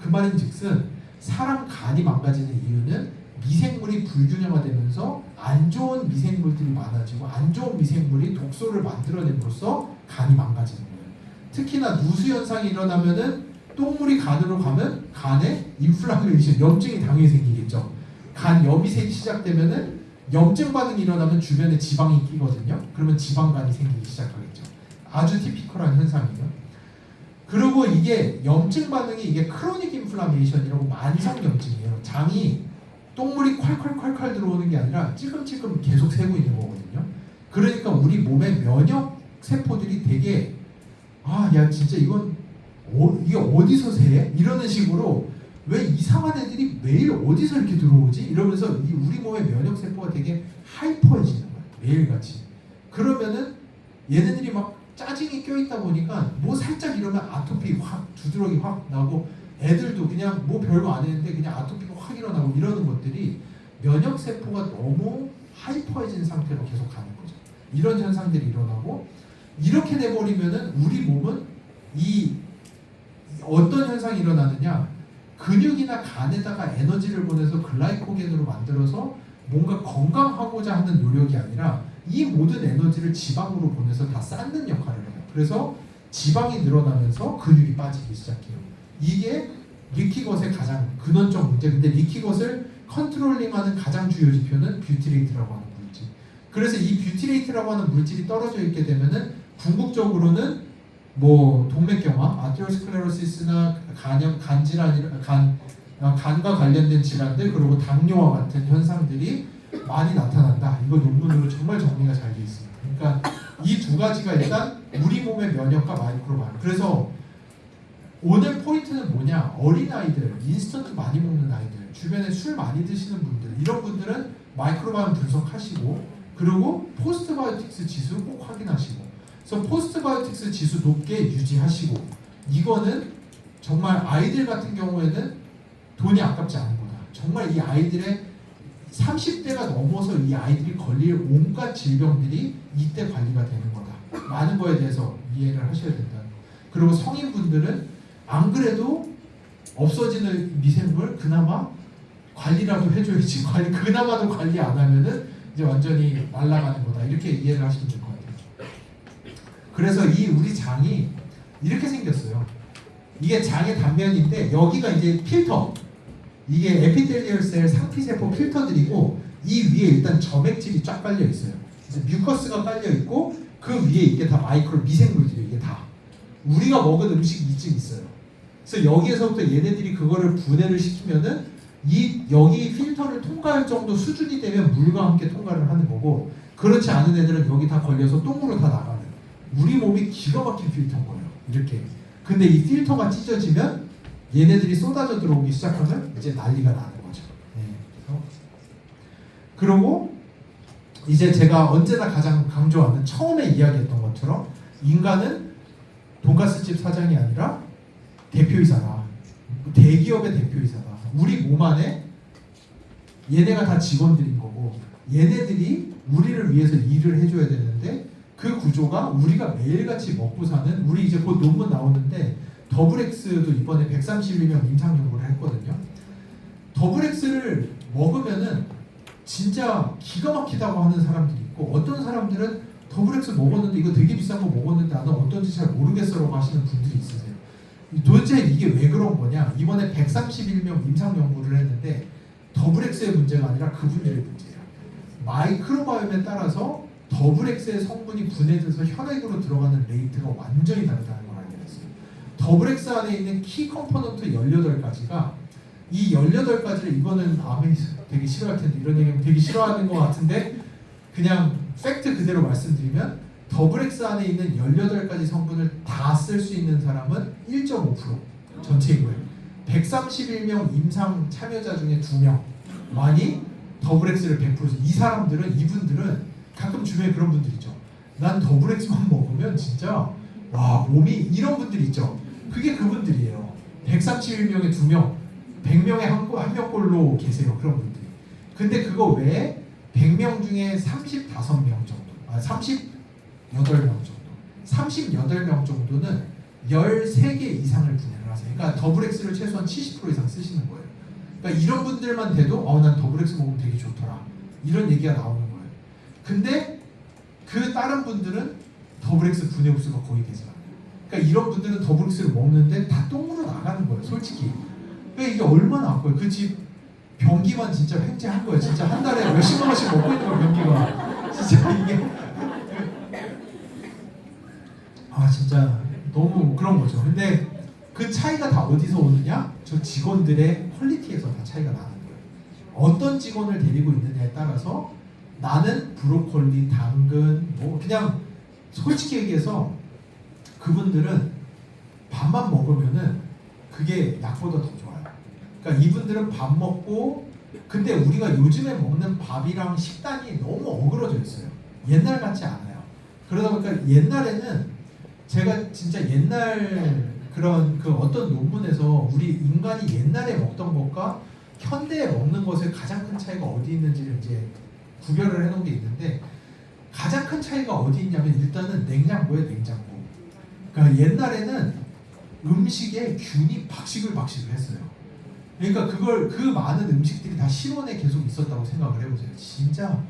그 말인즉슨 사람 간이 망가지는 이유는 미생물이 불균형화되면서 안 좋은 미생물들이 많아지고, 안 좋은 미생물이 독소를 만들어냄으로써 간이 망가지는 거예요. 특히나 누수 현상이 일어나면은 똥물이 간으로 가면 간에 인플라메이션, 염증이 당연히 생기겠죠. 간염이 시작되면은 염증 반응이 일어나면 주변에 지방이 끼거든요. 그러면 지방간이 생기기 시작하겠죠. 아주 티피컬한 현상이에요. 그리고 이게 염증 반응이 이게 크로닉 인플라메이션이라고 만성 염증이에요. 장이 똥물이 콸콸콸콸 들어오는 게 아니라 찔끔찔끔 계속 새고 있는 거거든요. 그러니까 우리 몸의 면역 세포들이 되게 야 진짜 이게 어디서 새? 이러는 식으로 왜 이상한 애들이 매일 어디서 이렇게 들어오지? 이러면서 우리 몸의 면역 세포가 되게 하이퍼해지는 거예요. 매일같이. 그러면은 얘네들이 막 짜증이 껴있다 보니까 뭐 살짝 이러면 아토피 확 두드러기 확 나고 애들도 그냥 뭐 별거 안 했는데 그냥 아토피가 확 일어나고 이러는 것들이 면역 세포가 너무 하이퍼해진 상태로 계속 가는 거죠. 이런 현상들이 일어나고 이렇게 돼버리면은 우리 몸은 이 어떤 현상이 일어나느냐, 근육이나 간에다가 에너지를 보내서 글라이코겐으로 만들어서 뭔가 건강하고자 하는 노력이 아니라 이 모든 에너지를 지방으로 보내서 다 쌓는 역할을 해요. 그래서 지방이 늘어나면서 근육이 빠지기 시작해요. 이게 리키것의 가장 근원적 문제. 근데 리키것을 컨트롤링하는 가장 주요 지표는 뷰티레이트라고 하는 물질. 그래서 이 뷰티레이트라고 하는 물질이 떨어져 있게 되면은 궁극적으로는 뭐 동맥경화, 아테로스클레로시스나 간염, 간질환, 간과 관련된 질환들, 그리고 당뇨와 같은 현상들이 많이 나타난다. 이거 논문으로 정말 정리가 잘 돼 있습니다. 그러니까 이 두 가지가 일단 우리 몸의 면역과 마이크로바이옴. 그래서 오늘 포인트는 뭐냐? 어린아이들, 인스턴트 많이 먹는 아이들, 주변에 술 많이 드시는 분들, 이런 분들은 마이크로바이옴 분석하시고, 그리고 포스트바이오틱스 지수 꼭 확인하시고, 그래서 포스트바이오틱스 지수 높게 유지하시고, 이거는 정말 아이들 같은 경우에는 돈이 아깝지 않은 거다. 정말 이 아이들의 30대가 넘어서 이 아이들이 걸릴 온갖 질병들이 이때 관리가 되는 거다. 많은 거에 대해서 이해를 하셔야 된다. 그리고 성인분들은 안 그래도 없어지는 미생물 그나마 관리라도 해줘야지. 그나마도 관리 안 하면은 이제 완전히 날아가는 거다. 이렇게 이해를 하시면 될 것 같아요. 그래서 이 우리 장이 이렇게 생겼어요. 이게 장의 단면인데 여기가 이제 필터. 이게 에피텔리얼 셀 상피세포 필터들이고 이 위에 일단 점액질이 쫙 깔려 있어요. 이제 뮤커스가 깔려 있고 그 위에 이게 다 마이크로 미생물들이에요. 이게 다 우리가 먹은 음식이 이쯤 있어요. 그래서 여기에서부터 얘네들이 그거를 분해를 시키면은 여기 필터를 통과할 정도 수준이 되면 물과 함께 통과를 하는 거고, 그렇지 않은 애들은 여기 다 걸려서 똥으로 다 나가는. 우리 몸이 기가 막힌 필터인 거예요. 이렇게. 근데 이 필터가 찢어지면 얘네들이 쏟아져 들어오기 시작하면 이제 난리가 나는 거죠. 네. 그리고 이제 제가 언제나 가장 강조하는 처음에 이야기했던 것처럼 인간은 돈가스집 사장이 아니라 대표이사다. 대기업의 대표이사다. 우리 몸 안에 얘네가 다 직원들인 거고 얘네들이 우리를 위해서 일을 해줘야 되는데 그 구조가 우리가 매일같이 먹고 사는, 우리 이제 곧 논문 나오는데 더블엑스도 이번에 131명 임상 연구를 했거든요. 더블엑스를 먹으면은 진짜 기가 막히다고 하는 사람들이 있고, 어떤 사람들은 더블엑스 먹었는데 이거 되게 비싼 거 먹었는데 나는 어떤지 잘 모르겠어라고 하시는 분들이 있으세요. 도대체 이게 왜 그런 거냐? 이번에 131명 임상 연구를 했는데 더블엑스의 문제가 아니라 그분들의 문제예요. 마이크로바이옴에 따라서 더블엑스의 성분이 분해돼서 혈액으로 들어가는 레이트가 완전히 다르다는 걸 알게 됐어요. 더블엑스 안에 있는 키 컴포넌트 18가지가 이 18가지를, 이거는 아메이 되게 싫어할 텐데 이런 얘기하면 되게 싫어하는 것 같은데 그냥 팩트 그대로 말씀드리면 더블엑스 안에 있는 18가지 성분을 다 쓸 수 있는 사람은 1.5% 전체인 거예요. 131명 임상 참여자 중에 2명만이 더블엑스를 100%. 이분들은 가끔 주변에 그런 분들 있죠. 난 더블엑스만 먹으면 진짜 와 몸이, 이런 분들 있죠. 그게 그분들이에요. 131명에 2명, 100명에 한 명꼴로 계세요. 그런 분들이. 근데 그거 외에 100명 중에 35명 정도, 38명 정도, 38명 정도는 13개 이상을 분해를 하세요. 그러니까 더블엑스를 최소한 70% 이상 쓰시는 거예요. 그러니까 이런 분들만 돼도 난 더블엑스 먹으면 되게 좋더라. 이런 얘기가 나오는 거예요. 근데 그 다른 분들은 더블엑스 분해 흡수가 거의 되지 않아요. 그러니까 이런 분들은 더블엑스를 먹는데 다 똥으로 나가는 거예요. 솔직히. 그러니까 이게 얼마나 아까워요. 그 집 변기만 진짜 횡재한 거예요. 진짜 한 달에 몇십만 원씩 먹고 있는 거예요. 변기가. 진짜 이게 진짜 너무 그런 거죠. 근데 그 차이가 다 어디서 오느냐? 저 직원들의 퀄리티에서 다 차이가 나는 거예요. 어떤 직원을 데리고 있느냐에 따라서 나는 브로콜리, 당근, 뭐 그냥 솔직히 얘기해서 그분들은 밥만 먹으면은 그게 약보다 더 좋아요. 그러니까 이분들은 밥 먹고, 근데 우리가 요즘에 먹는 밥이랑 식단이 너무 어그러져 있어요. 옛날 같지 않아요. 그러다 보니까 옛날에는 제가 진짜 옛날 그런 그 어떤 논문에서 우리 인간이 옛날에 먹던 것과 현대에 먹는 것의 가장 큰 차이가 어디 있는지를 이제 구별을 해놓은 게 있는데, 가장 큰 차이가 어디 있냐면 일단은 냉장고예요, 냉장고. 그러니까 옛날에는 음식에 균이 박식을 했어요. 그러니까 그걸 그 많은 음식들이 다 실온에 계속 있었다고 생각을 해보세요. 진짜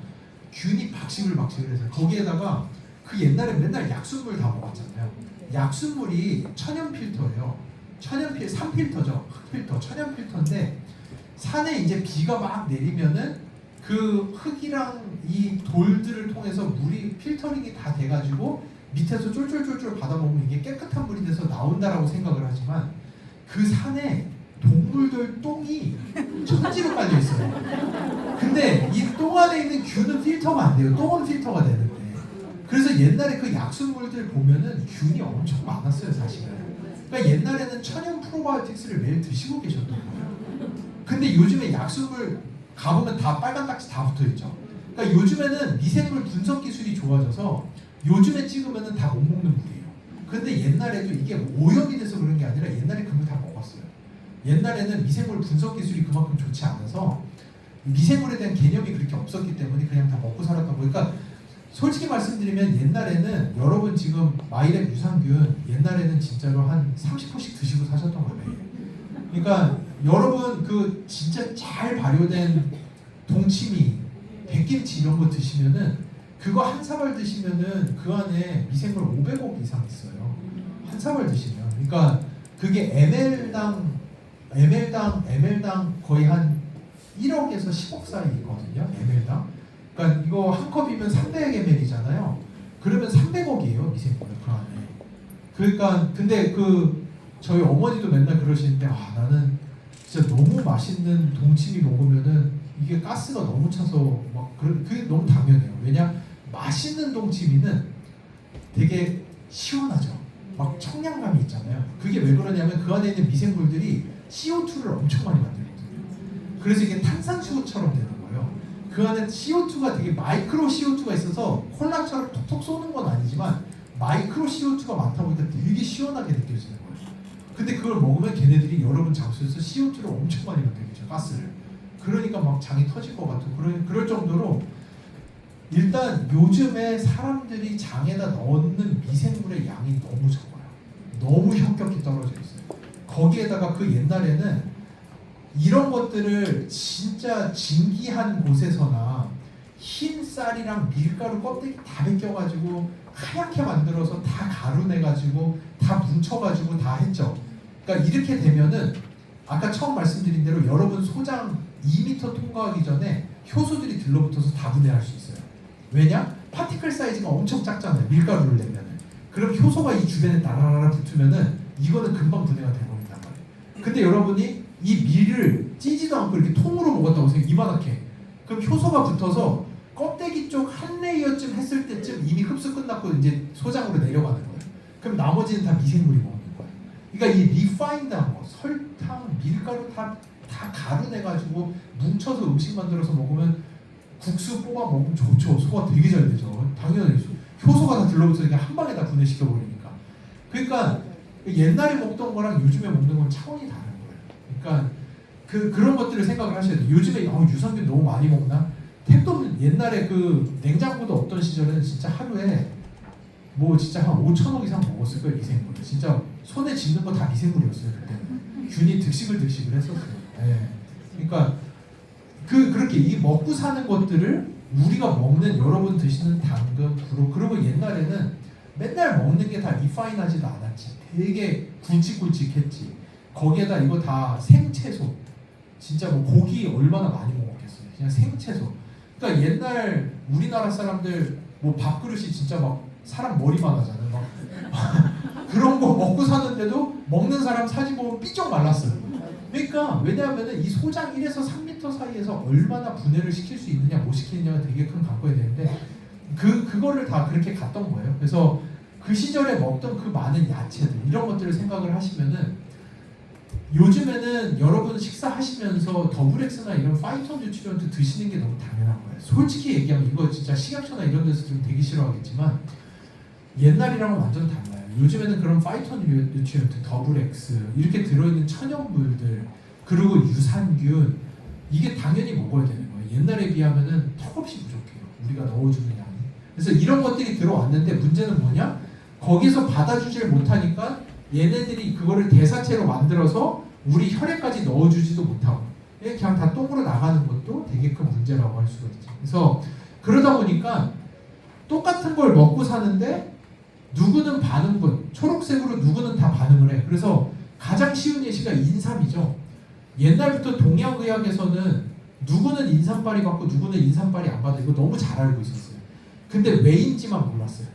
균이 박식을 해서 거기에다가 그 옛날에 맨날 약수물 다 먹었잖아요. 약수물이 천연 필터예요. 천연 3필터죠. 흑필터, 천연 필터인데 산에 이제 비가 막 내리면은 그 흙이랑 이 돌들을 통해서 물이 필터링이 다 돼가지고 밑에서 쫄쫄쫄쫄 받아먹으면 이게 깨끗한 물이 돼서 나온다라고 생각을 하지만 그 산에 동물들 똥이 천지로 깔려 있어요. 근데 이 똥 안에 있는 균은 필터가 안 돼요. 똥은 필터가 되는데. 그래서 옛날에 그 약수물들 보면은 균이 엄청 많았어요, 사실은. 그러니까 옛날에는 천연 프로바이오틱스를 매일 드시고 계셨던 거예요. 근데 요즘에 약수물 가보면 다 빨간 딱지 다 붙어 있죠. 그러니까 요즘에는 미생물 분석 기술이 좋아져서 요즘에 찍으면은 다 못 먹는 물이에요. 근데 옛날에도 이게 오염이 돼서 그런 게 아니라 옛날에 그걸 다 먹었어요. 옛날에는 미생물 분석 기술이 그만큼 좋지 않아서 미생물에 대한 개념이 그렇게 없었기 때문에 그냥 다 먹고 살았던 거니까, 그러니까 솔직히 말씀드리면 옛날에는 여러분 지금 마이랩 유산균 옛날에는 진짜로 한 30포씩 드시고 사셨던 거예요. 그러니까 여러분 그 진짜 잘 발효된 동치미, 백김치 이런 거 드시면은 그거 한 사발 드시면은 그 안에 미생물 500억 이상 있어요. 한 사발 드시면. 그러니까 그게 ml당 거의 한 1억에서 10억 사이 있거든요. ml당. 그러니까 이거 한 컵이면 300ml잖아요. 그러면 300억이에요, 미생물 그 안에. 그러니까 근데 그 저희 어머니도 맨날 그러시는데, 나는 진짜 너무 맛있는 동치미 먹으면은 이게 가스가 너무 차서 막 그게 너무 당연해요. 왜냐, 맛있는 동치미는 되게 시원하죠. 막 청량감이 있잖아요. 그게 왜 그러냐면 그 안에 있는 미생물들이 CO2를 엄청 많이 만들거든요. 그래서 이게 탄산수소처럼 되는 거예요. 그 안에 CO2가 되게 마이크로 CO2가 있어서 콜라처럼 톡톡 쏘는 건 아니지만 마이크로 CO2가 많다 보니까 되게 시원하게 느껴지는 거예요. 근데 그걸 먹으면 걔네들이 여러분 장소에서 CO2를 엄청 많이 만들죠, 가스를. 그러니까 막 장이 터질 것 같고 그럴 정도로 일단 요즘에 사람들이 장에다 넣는 미생물의 양이 너무 적어요. 너무 현격히 떨어져 있어요. 거기에다가 그 옛날에는 이런 것들을 진짜 진기한 곳에서나 흰 쌀이랑 밀가루 껍데기 다 벗겨가지고 하얗게 만들어서 다 가루내가지고 다 뭉쳐가지고 다 했죠. 그러니까 이렇게 되면은 아까 처음 말씀드린 대로 여러분 소장 2m 통과하기 전에 효소들이 들러붙어서 다 분해할 수 있어요. 왜냐? 파티클 사이즈가 엄청 작잖아요. 밀가루를 내면은. 그럼 효소가 이 주변에 나라라라 붙으면은 이거는 금방 분해가 돼버린단 말이에요. 근데 여러분이 이 밀을 찌지도 않고 이렇게 통으로 먹었다고 생각해, 이만하게. 그럼 효소가 붙어서 껍데기 쪽 한 레이어쯤 했을 때쯤 이미 흡수 끝났고 이제 소장으로 내려가는 거예요. 그럼 나머지는 다 미생물이 먹는 거예요. 그러니까 이 리파인드한 거, 설탕, 밀가루 다 가루 내가지고 뭉쳐서 음식 만들어서 먹으면 국수 뽑아 먹으면 좋죠. 소화 되게 잘 되죠. 당연히 효소가 다 들러붙으니까 한 방에 다 분해시켜 버리니까. 그러니까 옛날에 먹던 거랑 요즘에 먹는 건 차원이 다른 거예요. 그러니까 그런 것들을 생각을 하셔야 돼요. 요즘에 유산균 너무 많이 먹나? 택도 옛날에 그 냉장고도 없던 시절에는 진짜 하루에 뭐 진짜 한 5천억 이상 먹었을 거예요, 미생물. 진짜 손에 짚는 거 다 미생물이었어요, 그때는. 균이 득식을 했었어요. 네. 그러니까 그렇게 이 먹고 사는 것들을 우리가 먹는, 여러분 드시는 당근, 부로, 그리고 옛날에는 맨날 먹는 게 다 리파인하지도 않았지. 되게 굵직굵직했지. 거기에다 이거 다 생채소. 진짜 뭐 고기 얼마나 많이 먹었겠어요. 그냥 생채소. 그러니까 옛날 우리나라 사람들 뭐 밥그릇이 진짜 막 사람 머리만 하잖아요. 막 그런 거 먹고 사는데도 먹는 사람 사진 보면 삐쩍 말랐어요. 그러니까 왜냐하면은 이 소장 1에서 3m 사이에서 얼마나 분해를 시킬 수 있느냐 못 시키느냐가 되게 큰 관건이 되는데 그거를 다 그렇게 갔던 거예요. 그래서 그 시절에 먹던 그 많은 야채들 이런 것들을 생각을 하시면은 요즘에는 여러분 식사하시면서 더블엑스나 이런 파이터 뉴트리언트 드시는 게 너무 당연한 거예요. 솔직히 얘기하면 이거 진짜 식약처나 이런 데서 좀 되게 싫어하겠지만 옛날이랑은 완전 달라요. 요즘에는 그런 파이터 뉴트리언트, 더블엑스 이렇게 들어있는 천연물들 그리고 유산균 이게 당연히 먹어야 되는 거예요. 옛날에 비하면은 턱없이 부족해요. 우리가 넣어주는 양이. 그래서 이런 것들이 들어왔는데 문제는 뭐냐? 거기서 받아주질 못하니까 얘네들이 그거를 대사체로 만들어서 우리 혈액까지 넣어주지도 못하고 그냥 다 똥으로 나가는 것도 되게 큰 문제라고 할 수가 있죠. 그래서 그러다 보니까 똑같은 걸 먹고 사는데 누구는 반응분, 초록색으로 누구는 다 반응을 해. 그래서 가장 쉬운 예시가 인삼이죠. 옛날부터 동양의학에서는 누구는 인삼발이 받고 누구는 인삼발이 안 받아. 이거 너무 잘 알고 있었어요. 근데 왜인지만 몰랐어요.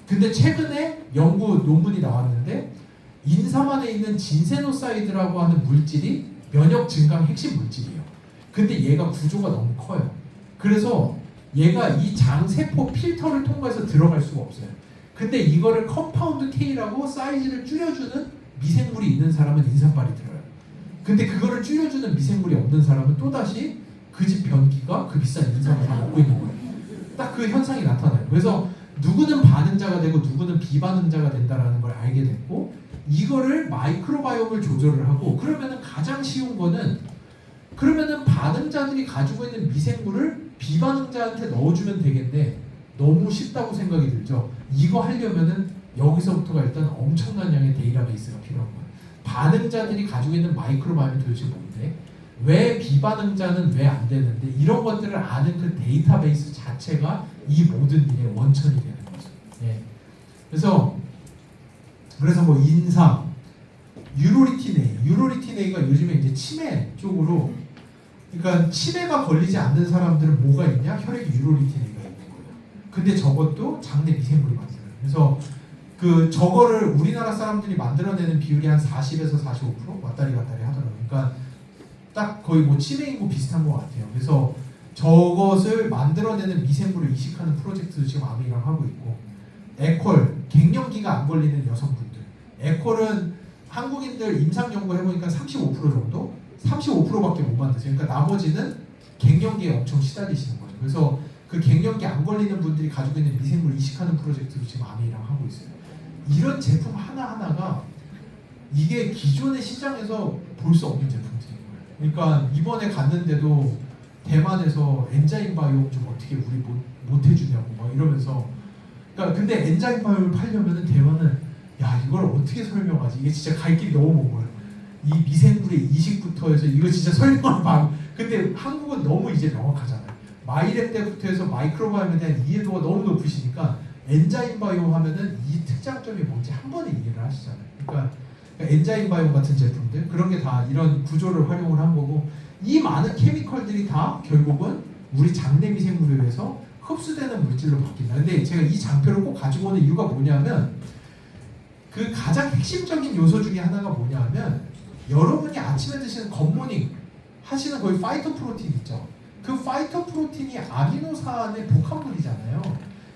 근데 최근에 연구 논문이 나왔는데 인삼 안에 있는 진세노사이드라고 하는 물질이 면역 증강 핵심 물질이에요. 근데 얘가 구조가 너무 커요. 그래서 얘가 이 장세포 필터를 통과해서 들어갈 수가 없어요. 근데 이거를 컴파운드 K라고 사이즈를 줄여주는 미생물이 있는 사람은 인삼발이 들어요. 근데 그거를 줄여주는 미생물이 없는 사람은 또다시 그 집 변기가 그 비싼 인삼을 다 먹고 있는 거예요. 딱 그 현상이 나타나요. 그래서 누구는 반응자가 되고 누구는 비반응자가 된다라는 걸 알게 됐고 이거를 마이크로바이옴을 조절을 하고 그러면은 가장 쉬운 거는 그러면은 반응자들이 가지고 있는 미생물을 비반응자한테 넣어주면 되겠네. 너무 쉽다고 생각이 들죠. 이거 하려면은 여기서부터가 일단 엄청난 양의 데이터베이스가 필요한 거예요. 반응자들이 가지고 있는 마이크로바이옴이 도대체 뭔데? 왜 비반응자는 왜 안 되는데? 이런 것들을 아는 그 데이터베이스 자체가 이 모든 일의 원천이 되는 거죠. 예. 그래서 뭐 인삼, 유로리티네이가 요즘에 이제 치매 쪽으로 그러니까 치매가 걸리지 않는 사람들은 뭐가 있냐? 혈액에 유로리티네이가 있는 거예요. 근데 저것도 장내 미생물이 만들어요. 그래서 그 저거를 우리나라 사람들이 만들어내는 비율이 한 40에서 45% 왔다리 갔다리 하더라고요. 그러니까 딱 거의 뭐 치매 인구 비슷한 것 같아요. 그래서 저것을 만들어내는 미생물을 이식하는 프로젝트도 지금 아미랑 하고 있고 에콜, 갱년기가 안 걸리는 여성분들 에콜은 한국인들 임상 연구 해보니까 35% 정도? 35%밖에 못 만드세요. 그러니까 나머지는 갱년기에 엄청 시달리시는 거죠. 그래서 그 갱년기 안 걸리는 분들이 가지고 있는 미생물 이식하는 프로젝트도 지금 아미랑 하고 있어요. 이런 제품 하나하나가 이게 기존의 시장에서 볼 수 없는 제품들인 거예요. 그러니까 이번에 갔는데도 대만에서 엔자임 바이옴 좀 어떻게 우리 못 해주냐고 막 이러면서 그러니까 근데 엔자임 바이옴을 팔려면은 대만은 야 이걸 어떻게 설명하지? 이게 진짜 갈 길이 너무 먼 거예요. 이 미생물의 이식부터 해서 이거 진짜 설명을 막 근데 한국은 너무 이제 명확하잖아요. 마이랩 때부터 해서 마이크로바이옴에 대한 이해도가 너무 높으시니까 엔자임 바이옴 하면은 이 특장점이 뭔지 한 번에 이해를 하시잖아요. 그러니까 엔자임 바이옴 같은 제품들 그런 게 다 이런 구조를 활용을 한 거고 이 많은 케미컬들이 다 결국은 우리 장내 미생물에 의해서 흡수되는 물질로 바뀐다. 근데 제가 이 장표를 꼭 가지고 오는 이유가 뭐냐면 그 가장 핵심적인 요소 중에 하나가 뭐냐면 여러분이 아침에 드시는 굿모닝 하시는 거의 파이토 프로틴 있죠. 그 파이토 프로틴이 아미노산의 복합물이잖아요.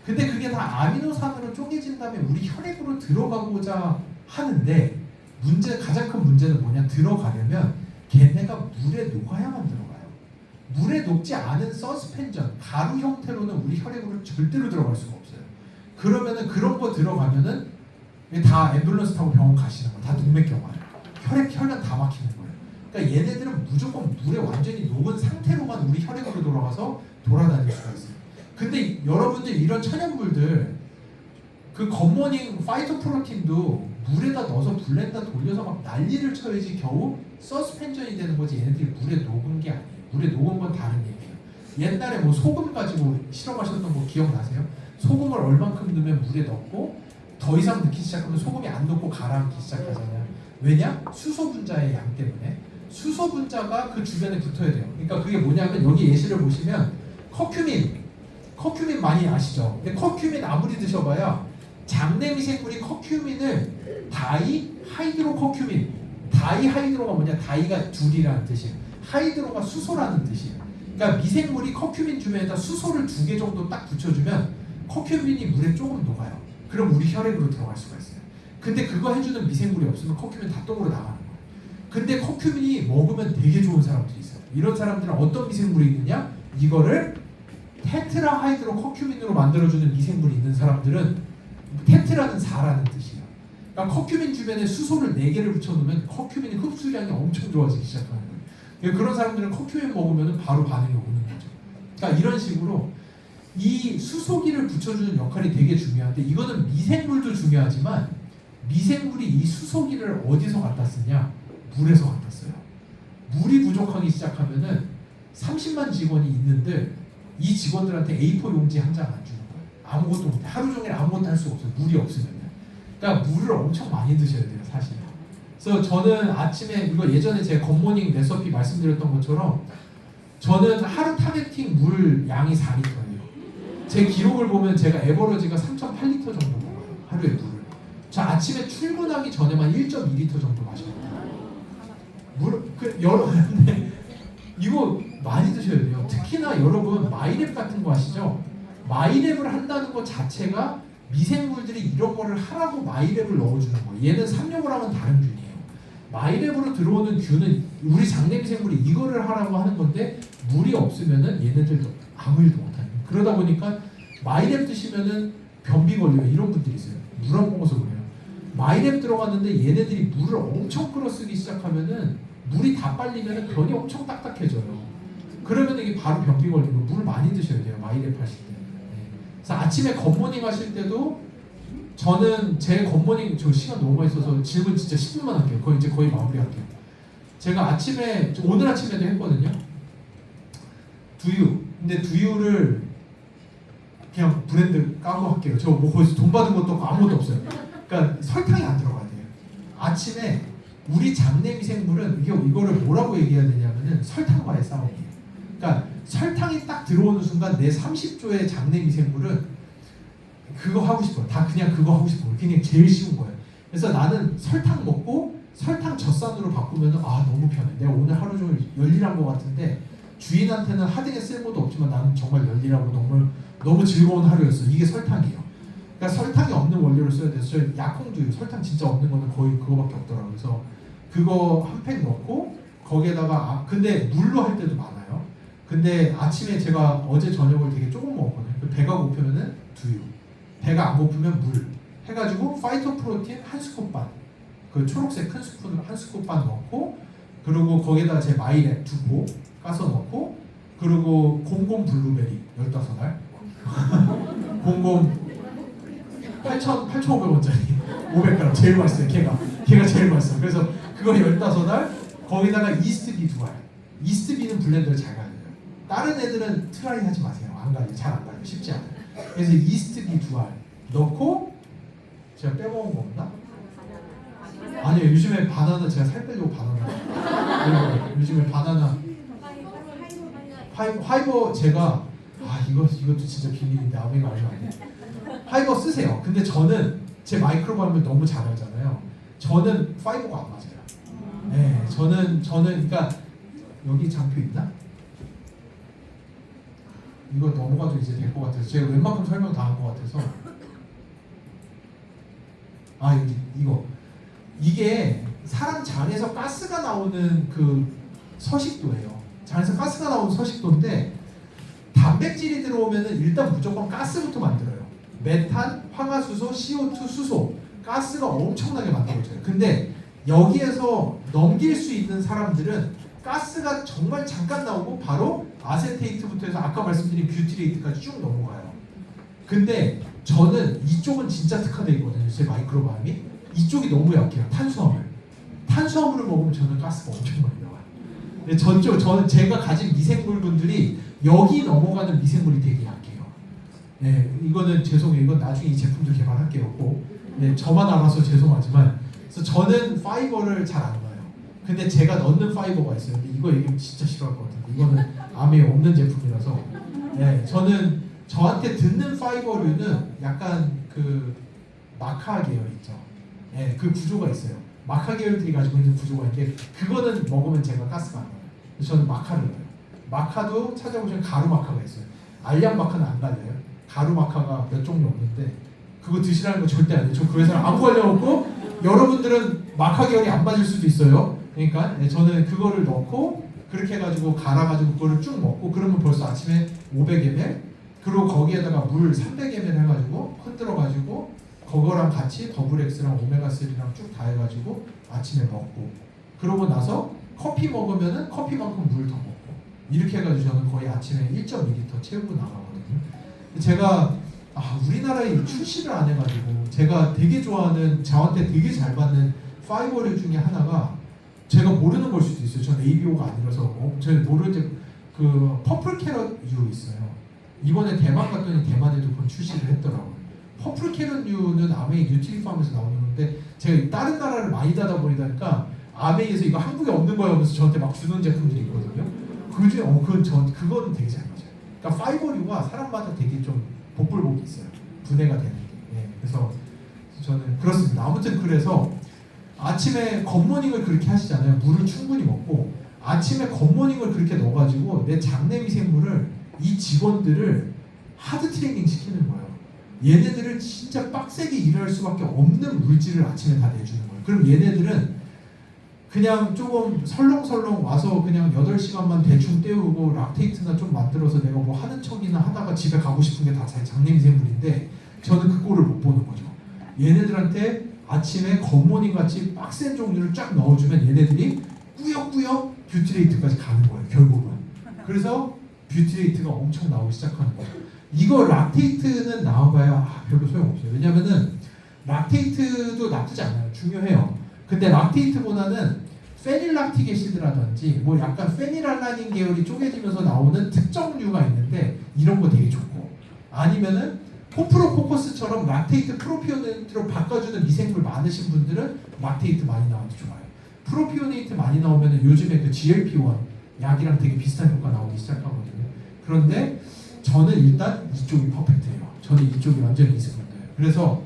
근데 그게 다 아미노산으로 쪼개진 다음에 우리 혈액으로 들어가고자 하는데 가장 큰 문제는 뭐냐? 들어가려면 걔네가 물에 녹아야만 들어가요. 물에 녹지 않은 서스펜전, 가루 형태로는 우리 혈액으로 절대로 들어갈 수가 없어요. 그러면은 그런 거 들어가면은 다 앰뷸런스 타고 병원 가시는 거예요. 다 동맥경 와요. 혈관 다 막히는 거예요. 그러니까 얘네들은 무조건 물에 완전히 녹은 상태로만 우리 혈액으로 돌아가서 돌아다닐 수가 있어요. 근데 여러분들 이런 천연물들 그 굿모닝 파이토 프로틴도 물에다 넣어서 블렌더 돌려서 막 난리를 쳐야지 겨우 서스펜션이 되는 거지 얘네들이 물에 녹은 게 아니에요. 물에 녹은 건 다른 얘기예요. 옛날에 뭐 소금 가지고 실험하셨던 거 기억나세요? 소금을 얼만큼 넣으면 물에 넣고 더 이상 넣기 시작하면 소금이 안 녹고 가라앉기 시작하잖아요. 왜냐? 수소 분자의 양 때문에. 수소 분자가 그 주변에 붙어야 돼요. 그러니까 그게 뭐냐면 여기 예시를 보시면 커큐민 많이 아시죠? 근데 커큐민 아무리 드셔봐야 장내 미생물이 커큐민을 다이하이드로커큐민 다이하이드로가 뭐냐? 다이가 둘이라는 뜻이에요. 하이드로가 수소라는 뜻이에요. 그러니까 미생물이 커큐민 주변에다 수소를 2개 정도 딱 붙여주면 커큐민이 물에 조금 녹아요. 그럼 우리 혈액으로 들어갈 수가 있어요. 근데 그거 해주는 미생물이 없으면 커큐민 다 똥으로 나가는 거예요. 근데 커큐민이 먹으면 되게 좋은 사람들이 있어요. 이런 사람들은 어떤 미생물이 있느냐? 이거를 테트라하이드로 커큐민으로 만들어주는 미생물이 있는 사람들은 테트라는 4라는 뜻이에요. 그러니까 커큐민 주변에 수소를 4개를 붙여놓으면 커큐민의 흡수량이 엄청 좋아지기 시작하는 거예요. 그러니까 그런 사람들은 커큐민 먹으면 바로 반응이 오는 거죠. 그러니까 이런 식으로 이 수소기를 붙여주는 역할이 되게 중요한데 이거는 미생물도 중요하지만 미생물이 이 수소기를 어디서 갖다 쓰냐? 물에서 갖다 써요. 물이 부족하기 시작하면은 30만 직원이 있는데 이 직원들한테 A4 용지 한 장 안 주는 거예요. 아무것도 못해. 하루 종일 아무것도 할 수가 없어요. 물이 없으면. 그러니까 물을 엄청 많이 드셔야 돼요, 사실. 그래서 저는 아침에 이거 예전에 제 굿모닝 레시피 말씀드렸던 것처럼 저는 하루 타겟팅 물 양이 4리터예요. 제 기록을 보면 제가 에버러지가 3.8리터 정도 먹어요. 하루에 물을. 저 아침에 출근하기 전에만 1.2리터 정도 마셔요. 근데 이거 많이 드셔야 돼요. 특히나 여러분 마이랩 같은 거 아시죠? 마이랩을 한다는 것 자체가 미생물들이 이런 거를 하라고 마이랩을 넣어주는 거예요. 얘는 삼력을 하면 다른 균이에요. 마이랩으로 들어오는 균은 우리 장내 미생물이 이거를 하라고 하는 건데 물이 없으면은 얘네들도 아무 일도 못하는 거예요. 그러다 보니까 마이랩 드시면은 변비 걸려요. 이런 분들이 있어요. 물 안 먹어서 그래요. 마이랩 들어갔는데 얘네들이 물을 엄청 끌어쓰기 시작하면은 물이 다 빨리면은 변이 엄청 딱딱해져요. 그러면 이게 바로 변비 걸리고 물 많이 드셔야 돼요. 마이랩 하실 때. 그래서 아침에 굿모닝 하실 때도 저는 제 굿모닝 저 시간 너무 많이 써서 질문 진짜 10분만 할게요. 거의 마무리할게요. 제가 아침에 오늘 아침에도 했거든요. 두유. 근데 두유를 그냥 브랜드 까고 할게요. 저 뭐 거기서 돈 받은 것도 없고 아무것도 없어요. 그러니까 설탕이 안 들어가야 돼요. 아침에 우리 장내 미생물은 이거를 뭐라고 얘기해야 되냐면은 설탕과의 싸움이에요. 그러니까 설탕이 딱 들어오는 순간 내 30조의 장내 미생물은 그거 하고 싶어요. 다 그냥 그거 하고 싶어요. 그냥 제일 쉬운 거예요. 그래서 나는 설탕 먹고 설탕 젖산으로 바꾸면 너무 편해. 내가 오늘 하루 종일 열일한 것 같은데 주인한테는 하등에 쓸모도 없지만 나는 정말 열일하고 너무 즐거운 하루였어. 이게 설탕이에요. 그러니까 설탕이 없는 원료를 써야 돼서 저희 약콩두유 설탕 진짜 없는 거는 거의 그거밖에 없더라고요. 그래서 그거 한 팩 넣고 거기에다가 근데 물로 할 때도 많아요. 근데 아침에 제가 어제 저녁을 되게 조금 먹었거든요. 배가 고프면은 두유, 배가 안 고프면 물 해가지고 파이토프로틴 한 스쿱 반, 그 초록색 큰 스푼으로 한 스쿱 반 넣고 그리고 거기에다 제 마이랩 2포 까서 넣고 그리고 곰곰 블루베리 15알 곰곰 8,500원짜리 500g 제일 맛있어요. 걔가 제일 맛있어요. 그래서 그거 15알 거기다가 이스트비 2알. 이스트비는 블렌더를 잘 갈려요. 다른 애들은 트라이 하지 마세요. 안 갈려. 잘 안 갈려. 쉽지 않아요. 그래서 이스트비 2알 넣고 제가 빼먹은 거 없나? 아니요. 요즘에 바나나 제가 살 빼려고 바나나 요즘에 바나나 화이버 제가 이것도 진짜 비밀인데 아무나 알면 안 돼. 화이버 쓰세요. 근데 저는 제 마이크로바이옴을 너무 잘 알잖아요. 저는 파이버가 안 맞아요. 네, 저는 그러니까 여기 장표 있나? 이거 넘어가도 이제 될 것 같아서 제가 웬만큼 설명 다 한 것 같아서 여기 이게 사람 장에서 가스가 나오는 그 서식도예요. 장에서 가스가 나오는 서식도인데 단백질이 들어오면은 일단 무조건 가스부터 만들어요. 메탄, 황화수소, CO2, 수소 가스가 엄청나게 만들어져요. 근데 여기에서 넘길 수 있는 사람들은 가스가 정말 잠깐 나오고 바로 아세테이트부터 해서 아까 말씀드린 뷰티레이트까지 쭉 넘어가요. 근데 저는 이쪽은 진짜 특화되어 있거든요. 제 마이크로바이옴이 이쪽이 너무 약해요. 탄수화물을 먹으면 저는 가스가 엄청 많이 나와요. 근데 저는 제가 가진 미생물분들이 여기 넘어가는 미생물이 되게 약해요. 네, 이거는 죄송해요. 이건 나중에 이 제품도 개발할게요. 꼭. 네, 저만 알아서 죄송하지만 그래서 저는 파이버를 잘 안 넣어요. 근데 제가 넣는 파이버가 있어요. 근데 이거 얘기하면 진짜 싫어할 것 같은데 이거는 암에 없는 제품이라서 네, 저는 저한테 듣는 파이버류는 약간 그 마카 계열 있죠. 네, 그 구조가 있어요. 마카 계열들이 가지고 있는 구조가 있는데 그거는 먹으면 제가 가스가 안 나요. 그래서 저는 마카를 넣어요. 마카도 찾아보시면 가루 마카가 있어요. 알약 마카는 안 달려요. 가루 마카가 몇 종류 없는데 그거 드시라는 거 절대 안 해요. 저 그 회사를 아무 관련 없고 여러분들은 마카 계열이 안 맞을 수도 있어요. 그러니까 저는 그거를 넣고 그렇게 해가지고 갈아가지고 그거를 쭉 먹고 그러면 벌써 아침에 500ml 그리고 거기에다가 물 300ml 해가지고 흔들어가지고 그거랑 같이 더블엑스랑 오메가3랑 쭉 다 해가지고 아침에 먹고 그러고 나서 커피 먹으면은 커피만큼 물 더 먹고 이렇게 해가지고 저는 거의 아침에 1.2리터 채우고 나가거든요. 제가 우리나라에 출시를 안 해가지고 제가 되게 좋아하는 저한테 되게 잘 받는 파이버류 중에 하나가 제가 모르는 걸 수도 있어요. 전 ABO가 아니라서 제가 모르는데 그 퍼플 캐럿 유 있어요. 이번에 대만 갔더니 대만에도 그건 출시를 했더라고요. 퍼플 캐럿 유는 아메이 뉴트리팜에서 나오는 건데 제가 다른 나라를 많이 다다 보니까 아메이에서 이거 한국에 없는 거야 하면서 저한테 막 주는 제품들이 있거든요. 그중에 그거는 되게 잘 맞아요. 그러니까 파이버류가 사람마다 되게 좀 복불복이 있어요. 분해가 되는 게. 네, 그래서 저는 그렇습니다. 아무튼 그래서 아침에 겉모닝을 그렇게 하시잖아요. 물을 충분히 먹고 아침에 겉모닝을 그렇게 넣어가지고 내 장내 미생물을 이 직원들을 하드 트레이닝 시키는 거예요. 얘네들을 진짜 빡세게 일할 수밖에 없는 물질을 아침에 다 내주는 거예요. 그럼 얘네들은 그냥 조금 설렁설렁 와서 그냥 8시간만 대충 때우고 락테이트나 좀 만들어서 내가 뭐 하는 척이나 하다가 집에 가고 싶은 게 다 장내 미생물인데 저는 그거를 못 보는 거죠. 얘네들한테 아침에 겉모닝 같이 빡센 종류를 쫙 넣어주면 얘네들이 꾸역꾸역 뷰티레이트까지 가는 거예요. 결국은. 그래서 뷰티레이트가 엄청 나오기 시작하는 거예요. 이거 락테이트는 나와봐야 별로 소용없어요. 왜냐면은 락테이트도 나쁘지 않아요. 중요해요. 근데 락테이트보다는 페닐락틱 애시드라든지 뭐 약간 페닐알라닌 계열이 쪼개지면서 나오는 특정류가 있는데 이런 거 되게 좋고 아니면은 코프로코커스처럼 락테이트 프로피오네이트로 바꿔주는 미생물 많으신 분들은 락테이트 많이 나와도 좋아요. 프로피오네이트 많이 나오면은 요즘에 그 GLP-1 약이랑 되게 비슷한 효과 나오기 시작하거든요. 그런데 저는 일단 이쪽이 퍼펙트해요. 저는 이쪽이 완전히 이승분이에요. 그래서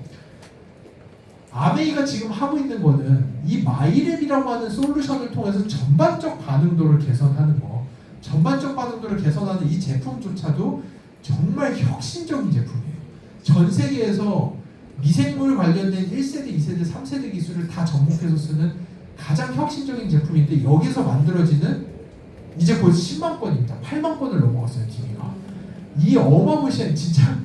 아메이가 지금 하고 있는 거는 이 마이랩이라고 하는 솔루션을 통해서 전반적 반응도를 개선하는 거, 전반적 반응도를 개선하는 이 제품조차도 정말 혁신적인 제품이에요. 전 세계에서 미생물 관련된 1세대, 2세대, 3세대 기술을 다 접목해서 쓰는 가장 혁신적인 제품인데 여기서 만들어지는 이제 곧 10만 건입니다. 8만 건을 넘어갔어요, DB가. 이 어마무시한 진짜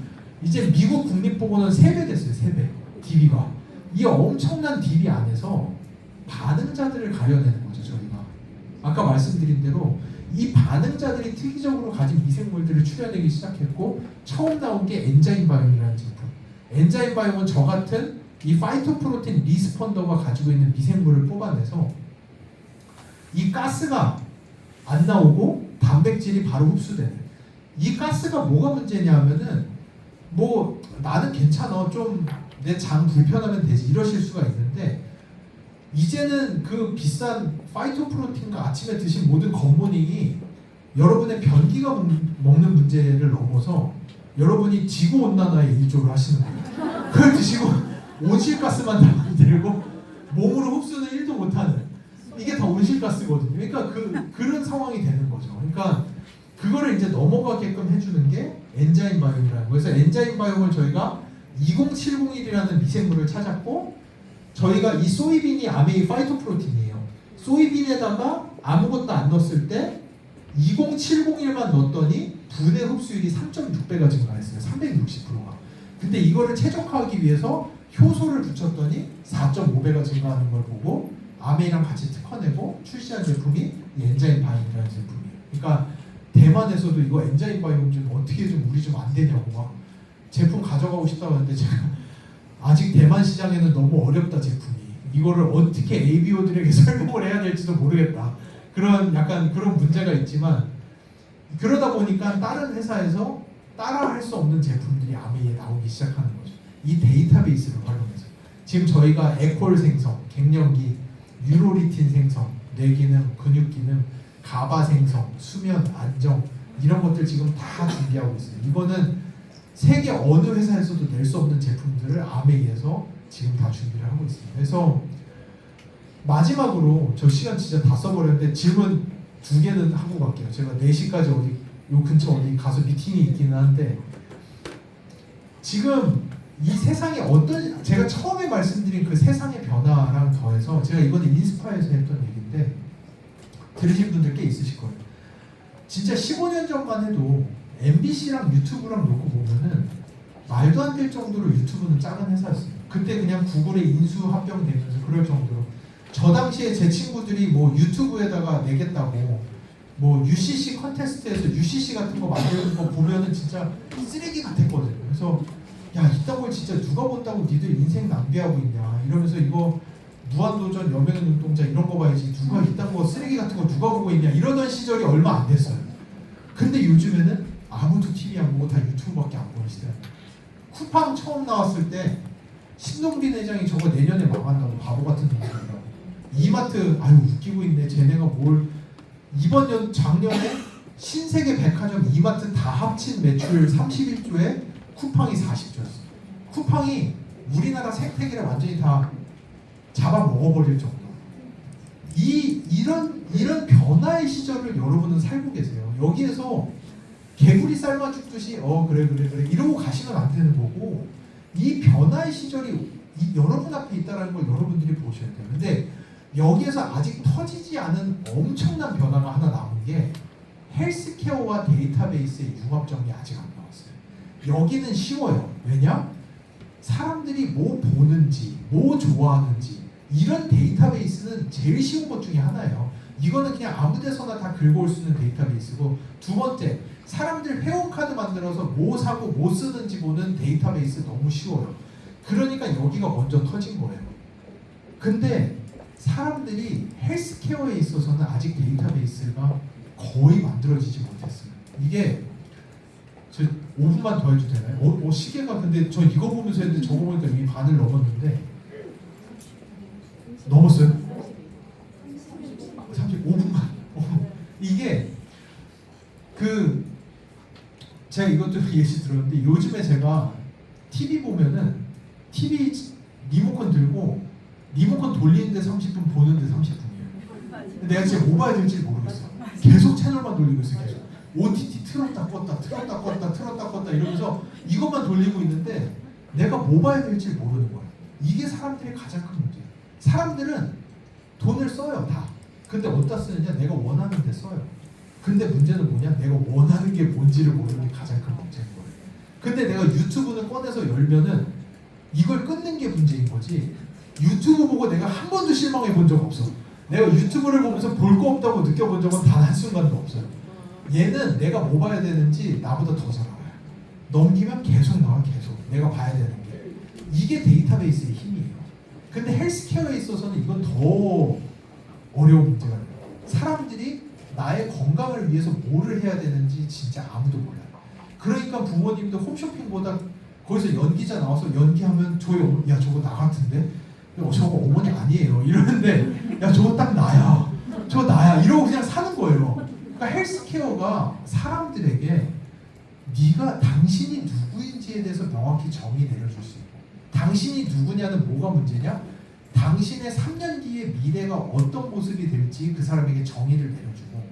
이제 미국 국립보건은 3배 됐어요, 3배. DB가. 이 엄청난 DB 안에서 반응자들을 가려내는 거죠, 저희가. 아까 말씀드린 대로 이 반응자들이 특이적으로 가진 미생물들을 추려내기 시작했고 처음 나온 게 엔자임 바이옴이라는 제품. 엔자임 바이옴은 저 같은 이 파이토프로틴 리스폰더가 가지고 있는 미생물을 뽑아내서 이 가스가 안 나오고 단백질이 바로 흡수되는 이 가스가 뭐가 문제냐면은 뭐 나는 괜찮아 좀 내 장 불편하면 되지 이러실 수가 있는데 이제는 그 비싼 파이토프로틴과 아침에 드신 모든 겉모닝이 여러분의 변기가 먹는 문제를 넘어서 여러분이 지구온난화에 일조를 하시는 거예요. 그걸 드시고 온실가스만 다 만들고 몸으로 흡수는 1도 못하는 이게 다 온실가스거든요. 그러니까 그런 상황이 되는 거죠. 그러니까 그거를 이제 넘어가게끔 해주는 게 엔자임 바이옴이라는 거예요. 그래서 엔자임 바이옴을 저희가 20701이라는 미생물을 찾았고 저희가 이 소이빈이 아메이 파이토프로틴이에요. 소이빈에다가 아무것도 안 넣었을 때 20701만 넣었더니 분해 흡수율이 3.6배가 증가했어요. 360%가. 근데 이거를 최적화하기 위해서 효소를 붙였더니 4.5배가 증가하는 걸 보고 아메이랑 같이 특허내고 출시한 제품이 이 엔자임 바이옴이라는 제품이에요. 그러니까 대만에서도 이거 엔자임 바이옴 좀 어떻게 좀 우리 좀 안 되냐고 막 제품 가져가고 싶다고 하는데 제가 아직 대만 시장에는 너무 어렵다 제품이. 이거를 어떻게 ABO들에게 설명을 해야 될지도 모르겠다. 그런 약간 그런 문제가 있지만 그러다 보니까 다른 회사에서 따라할 수 없는 제품들이 아메이에 나오기 시작하는 거죠. 이 데이터베이스를 활용해서 지금 저희가 에콜 생성, 갱년기, 유로리틴 생성, 뇌기능, 근육기능, 가바 생성, 수면, 안정 이런 것들 지금 다 준비하고 있어요. 이거는 세계 어느 회사에서도 낼 수 없는 제품들을 아메이에서 지금 다 준비를 하고 있습니다. 그래서 마지막으로 저 시간 진짜 다 써버렸는데 질문 2개는 하고 갈게요. 제가 4시까지 어디 요 근처 어디 가서 미팅이 있기는 한데 지금 이 세상에 어떤 제가 처음에 말씀드린 그 세상의 변화랑 더해서 제가 이번에 인스파에서 했던 얘기인데 들으신 분들 꽤 있으실 거예요. 진짜 15년 전만 해도 MBC랑 유튜브랑 놓고 보면은 말도 안 될 정도로 유튜브는 작은 회사였어요. 그때 그냥 구글에 인수합병되면서 그럴 정도로 저 당시에 제 친구들이 뭐 유튜브에다가 내겠다고 뭐 UCC 컨테스트에서 UCC 같은 거 만드는 거 보면은 진짜 쓰레기 같았거든요. 그래서 야 이딴 걸 진짜 누가 본다고 니들 인생 낭비하고 있냐 이러면서 이거 무한도전 여명의 눈동자 이런 거 봐야지 누가 이딴 거 쓰레기 같은 거 누가 보고 있냐 이러던 시절이 얼마 안 됐어요. 근데 요즘에는 아무도 TV 안 보고 다 유튜브밖에 안 보는 시대예요. 쿠팡 처음 나왔을 때 신동빈 회장이 저거 내년에 망한다고 바보 같은 놈이라고. 이마트 아유 웃기고 있네. 쟤네가 뭘 이번 작년에 신세계 백화점 이마트 다 합친 매출 31조에 쿠팡이 40조였어. 쿠팡이 우리나라 생태계를 완전히 다 잡아먹어버릴 정도. 이런 변화의 시절을 여러분은 살고 계세요. 여기에서 개구리 삶아 죽듯이 그래 이러고 가시면 안 되는 거고 이 변화의 시절이 여러분 앞에 있다는 걸 여러분들이 보셔야 돼요. 근데 여기에서 아직 터지지 않은 엄청난 변화가 하나 남은 게 헬스케어와 데이터베이스의 융합점이 아직 안 나왔어요. 여기는 쉬워요. 왜냐? 사람들이 뭐 보는지, 뭐 좋아하는지 이런 데이터베이스는 제일 쉬운 것 중에 하나예요. 이거는 그냥 아무 데서나 다 긁어올 수 있는 데이터베이스고 두 번째, 사람들 회원카드 만들어서 뭐 사고 뭐 쓰는지 보는 데이터베이스 너무 쉬워요. 그러니까 여기가 먼저 터진 거예요. 근데 사람들이 헬스케어에 있어서는 아직 데이터베이스가 거의 만들어지지 못했어요. 이게 저 5분만 더 해도 되나요? 시계가 근데 저 이거 보면서 했는데 저거 보니까 이미 반을 넘었는데 넘었어요? 35분만 이게 제가 이것도 예시 들었는데 요즘에 제가 TV 보면은 TV 리모컨 들고 리모컨 돌리는데 30분 보는데 30분이에요. 내가 진짜 뭐 봐야 될지 모르겠어. 계속 채널만 돌리고 있어요. 계속 OTT 틀었다 껐다 이러면서 이것만 돌리고 있는데 내가 뭐 봐야 될지 모르는 거야. 이게 사람들의 가장 큰 문제예요. 사람들은 돈을 써요 다. 근데 어디다 쓰느냐? 내가 원하는 데 써요. 근데 문제는 뭐냐? 내가 원하는 게 뭔지를 모르는 게 가장 큰 문제인 거예요. 근데 내가 유튜브는 꺼내서 열면은 이걸 끊는 게 문제인 거지. 유튜브 보고 내가 한 번도 실망해 본 적 없어. 내가 유튜브를 보면서 볼 거 없다고 느껴본 적은 단 한순간도 없어요. 얘는 내가 뭐 봐야 되는지 나보다 더 잘 알아요. 넘기면 계속 나와 계속. 내가 봐야 되는 게. 이게 데이터베이스의 힘이에요. 근데 헬스케어에 있어서는 이건 더 어려운 문제가 돼요. 사람들이 나의 건강을 위해서 뭐를 해야 되는지 진짜 아무도 몰라요. 그러니까 부모님도 홈쇼핑보다 거기서 연기자 나와서 연기하면 야 저거 나 같은데? 저거 어머니 아니에요 이러는데 야 저거 딱 나야 저거 나야 이러고 그냥 사는 거예요. 그러니까 헬스케어가 사람들에게 당신이 누구인지에 대해서 명확히 정의 내려줄 수 있고 당신이 누구냐는 뭐가 문제냐? 당신의 3년 뒤의 미래가 어떤 모습이 될지 그 사람에게 정의를 내려주고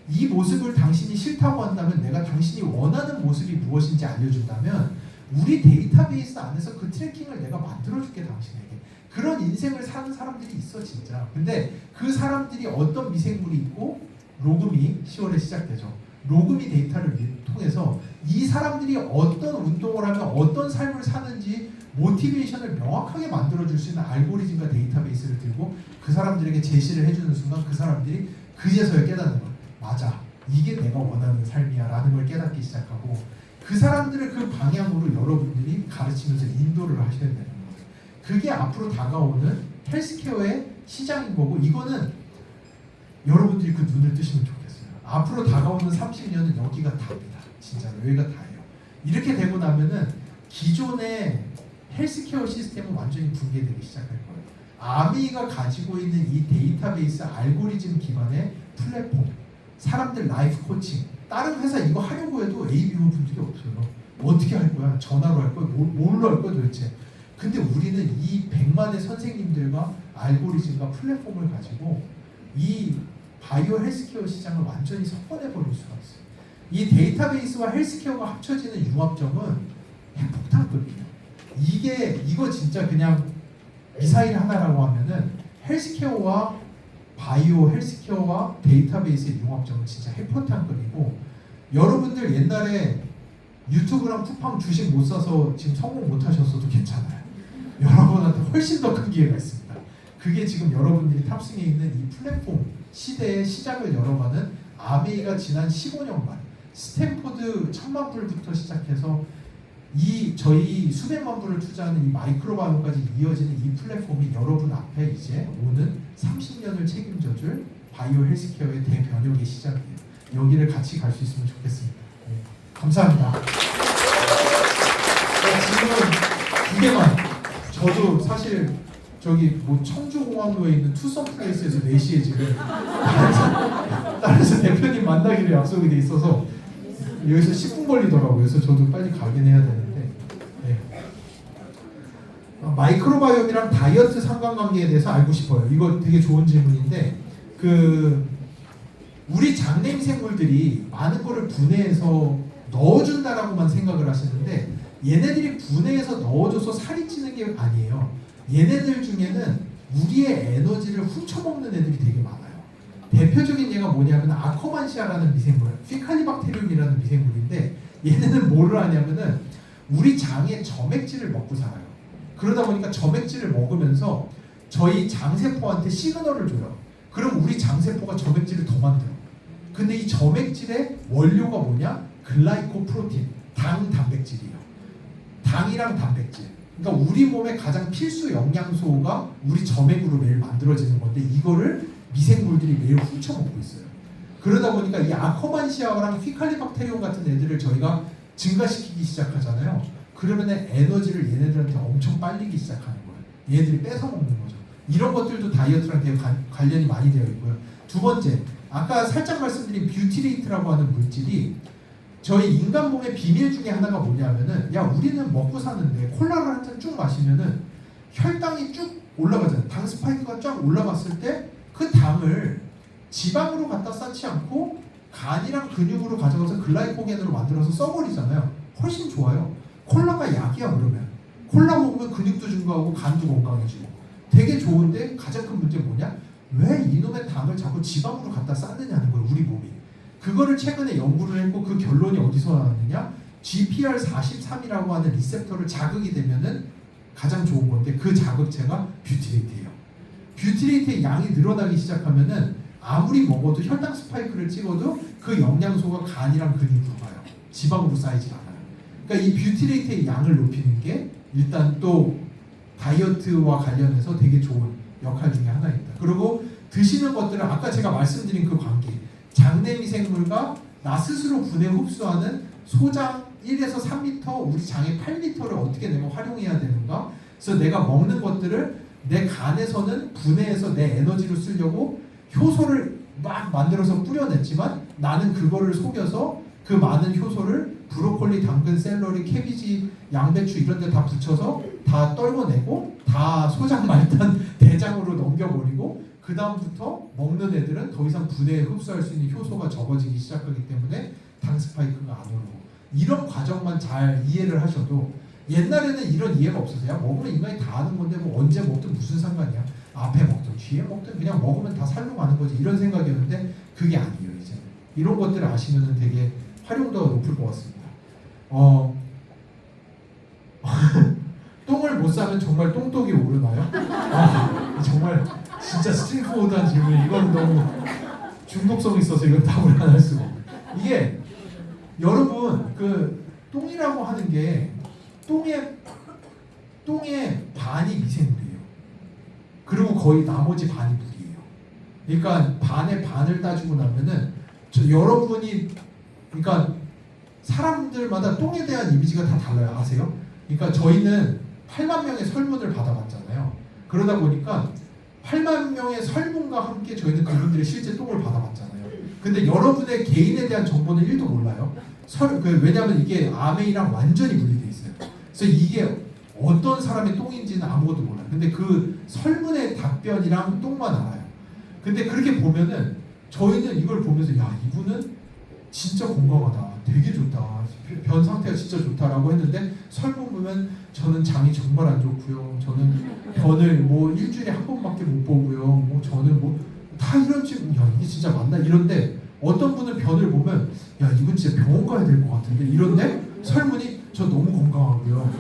이 모습을 당신이 싫다고 한다면 내가 당신이 원하는 모습이 무엇인지 알려준다면 우리 데이터베이스 안에서 그 트래킹을 내가 만들어줄게 당신에게. 그런 인생을 사는 사람들이 있어 진짜. 근데 그 사람들이 어떤 미생물이 있고 로그미 10월에 시작되죠. 로그미 데이터를 통해서 이 사람들이 어떤 운동을 하면 어떤 삶을 사는지 모티베이션을 명확하게 만들어줄 수 있는 알고리즘과 데이터베이스를 들고 그 사람들에게 제시를 해주는 순간 그 사람들이 그제서야 깨닫는 거예요. 맞아. 이게 내가 원하는 삶이야 라는 걸 깨닫기 시작하고 그 사람들을 그 방향으로 여러분들이 가르치면서 인도를 하셔야 되는 거예요. 그게 앞으로 다가오는 헬스케어의 시장인 거고 이거는 여러분들이 그 눈을 뜨시면 좋겠어요. 앞으로 다가오는 30년은 여기가 답니다. 진짜로 여기가 다예요. 이렇게 되고 나면은 기존의 헬스케어 시스템은 완전히 붕괴되기 시작할 거예요. 아미가 가지고 있는 이 데이터베이스 알고리즘 기반의 플랫폼, 사람들 라이프 코칭, 다른 회사 이거 하려고 해도 ABO 분들이 없어요. 어떻게 할 거야? 전화로 할 거야? 뭘로 할 거야 도대체? 근데 우리는 이 100만의 선생님들과 알고리즘과 플랫폼을 가지고 이 바이오 헬스케어 시장을 완전히 석권해버릴 수가 있어요. 이 데이터베이스와 헬스케어가 합쳐지는 융합점은 핵폭탄급이에요. 이거 진짜 그냥 미사일 하나라고 하면은 헬스케어와 바이오 헬스케어와 데이터베이스의 융합점은 진짜 해퍼탕급이고, 여러분들 옛날에 유튜브랑 쿠팡 주식 못 사서 지금 성공 못 하셨어도 괜찮아요. 여러분한테 훨씬 더 큰 기회가 있습니다. 그게 지금 여러분들이 탑승해 있는 이 플랫폼 시대의 시작을 열어가는 아메이가 지난 15년간 스탠포드 1000만 불부터 시작해서 저희 수백만 불을 투자하는 이 마이크로바이옴까지 이어지는 이 플랫폼이 여러분 앞에 이제 오는 30년을 책임져줄 바이오 헬스케어의 대변혁의 시작이에요. 여기를 같이 갈 수 있으면 좋겠습니다. 네, 감사합니다. 지금 두 개만. 저도 사실 저기 뭐 청주공항로에 있는 투썸 플레이스에서 4시에 지금 다른서 대표님 만나기로 약속이 돼 있어서 여기서 10분 걸리더라고요. 그래서 저도 빨리 가긴 해야 되는데, 네. 마이크로바이옴이랑 다이어트 상관관계에 대해서 알고 싶어요. 이거 되게 좋은 질문인데, 우리 장내미생물들이 많은 거를 분해해서 넣어준다라고만 생각을 하시는데, 얘네들이 분해해서 넣어줘서 살이 찌는 게 아니에요. 얘네들 중에는 우리의 에너지를 훔쳐먹는 애들이 되게 많아요. 대표적인 예가 뭐냐면 아커만시아라는 미생물, 피칼리박테리움이라는 미생물인데, 얘네는 뭐를 하냐면은 우리 장의 점액질을 먹고 살아요. 그러다 보니까 점액질을 먹으면서 저희 장세포한테 시그널을 줘요. 그럼 우리 장세포가 점액질을 더 만들어. 근데 이 점액질의 원료가 뭐냐? 글라이코프로틴, 단백질이에요. 당이랑 단백질. 그러니까 우리 몸의 가장 필수 영양소가 우리 점액으로 매일 만들어지는 건데, 이거를 미생물들이 매일 훔쳐먹고 있어요. 그러다 보니까 이 아커만시아랑 피칼리박테리움 같은 애들을 저희가 증가시키기 시작하잖아요. 그러면 에너지를 얘네들한테 엄청 빨리기 시작하는 거예요. 얘네들이 뺏어먹는 거죠. 이런 것들도 다이어트랑 되게 관련이 많이 되어 있고요. 두 번째, 아까 살짝 말씀드린 뷰티레이트라고 하는 물질이 저희 인간 몸의 비밀 중에 하나가 뭐냐면은, 야, 우리는 먹고 사는데 콜라를 한 잔 쭉 마시면은 혈당이 쭉 올라가잖아요. 당 스파이크가 쫙 올라갔을 때 그 당을 지방으로 갖다 쌓지 않고 간이랑 근육으로 가져가서 글라이코겐으로 만들어서 써버리잖아요. 훨씬 좋아요. 콜라가 약이야. 그러면 콜라 먹으면 근육도 증가하고 간도 건강해지고 되게 좋은데, 가장 큰 문제는 뭐냐? 왜 이놈의 당을 자꾸 지방으로 갖다 쌓느냐는 거예요. 우리 몸이. 그거를 최근에 연구를 했고, 그 결론이 어디서 나왔느냐? GPR43이라고 하는 리셉터를 자극이 되면은 가장 좋은 건데, 그 자극체가 뷰티레이트예요. 뷰티레이트의 양이 늘어나기 시작하면은 아무리 먹어도 혈당 스파이크를 찍어도 그 영양소가 간이랑 근육으로 가요. 지방으로 쌓이지 않아요. 그러니까 이 뷰티레이트의 양을 높이는 게 일단 또 다이어트와 관련해서 되게 좋은 역할 중에 하나입니다. 그리고 드시는 것들은 아까 제가 말씀드린 그 관계, 장내미생물과 나 스스로 분해 흡수하는 소장 1에서 3리터, 우리 장의 8리터를 어떻게 내가 활용해야 되는가. 그래서 내가 먹는 것들을 내 간에서는 분해해서 내 에너지로 쓰려고 효소를 막 만들어서 뿌려냈지만, 나는 그거를 속여서 그 많은 효소를 브로콜리, 당근, 샐러리, 캐비지, 양배추 이런 데 다 붙여서 다 떨궈내고 다 소장 말단 대장으로 넘겨버리고, 그 다음부터 먹는 애들은 더 이상 분해에 흡수할 수 있는 효소가 적어지기 시작하기 때문에 당 스파이크가 안 오르고, 이런 과정만 잘 이해를 하셔도, 옛날에는 이런 이해가 없었어요. 먹으면 인간이 다 아는 건데 뭐 언제 먹든 무슨 상관이야. 앞에 먹든 뒤에 먹든 그냥 먹으면 다 살로 가는 거지, 이런 생각이었는데 그게 아니에요. 이제 이런 것들을 아시면 되게 활용도가 높을 것 같습니다. 똥을 못 싸면 정말 똥독이 오르나요? 정말 진짜 스트레이트포워드한 질문. 이건 너무 중독성 있어서 이건 답을 안 할 수가 없어요. 이게 여러분, 그 똥이라고 하는 게 똥의 반이 미생물이에요. 그리고 거의 나머지 반이 물이에요. 그러니까 반의 반을 따지고 나면은 여러분이, 그러니까 사람들마다 똥에 대한 이미지가 다 달라요. 아세요? 그러니까 저희는 8만 명의 설문을 받아봤잖아요. 그러다 보니까 8만 명의 설문과 함께 저희는 그분들의 실제 똥을 받아봤잖아요. 근데 여러분의 개인에 대한 정보는 1도 몰라요. 왜냐하면 이게 아메이랑 완전히 분리돼 있어요. 그래서 이게 어떤 사람의 똥인지는 아무것도 몰라요. 근데 그 설문의 답변이랑 똥만 알아요. 근데 그렇게 보면은 저희는 이걸 보면서, 야, 이분은 진짜 건강하다, 되게 좋다. 변 상태가 진짜 좋다라고 했는데 설문 보면 저는 장이 정말 안 좋고요. 저는 변을 뭐 일주일에 한 번밖에 못 보고요. 뭐 저는 뭐 다 이런 식으로 야 이게 진짜 맞나 이런데 어떤 분은 변을 보면 야 이건 진짜 병원 가야 될 것 같은데 이런데 설문이 저 너무 건강하고요.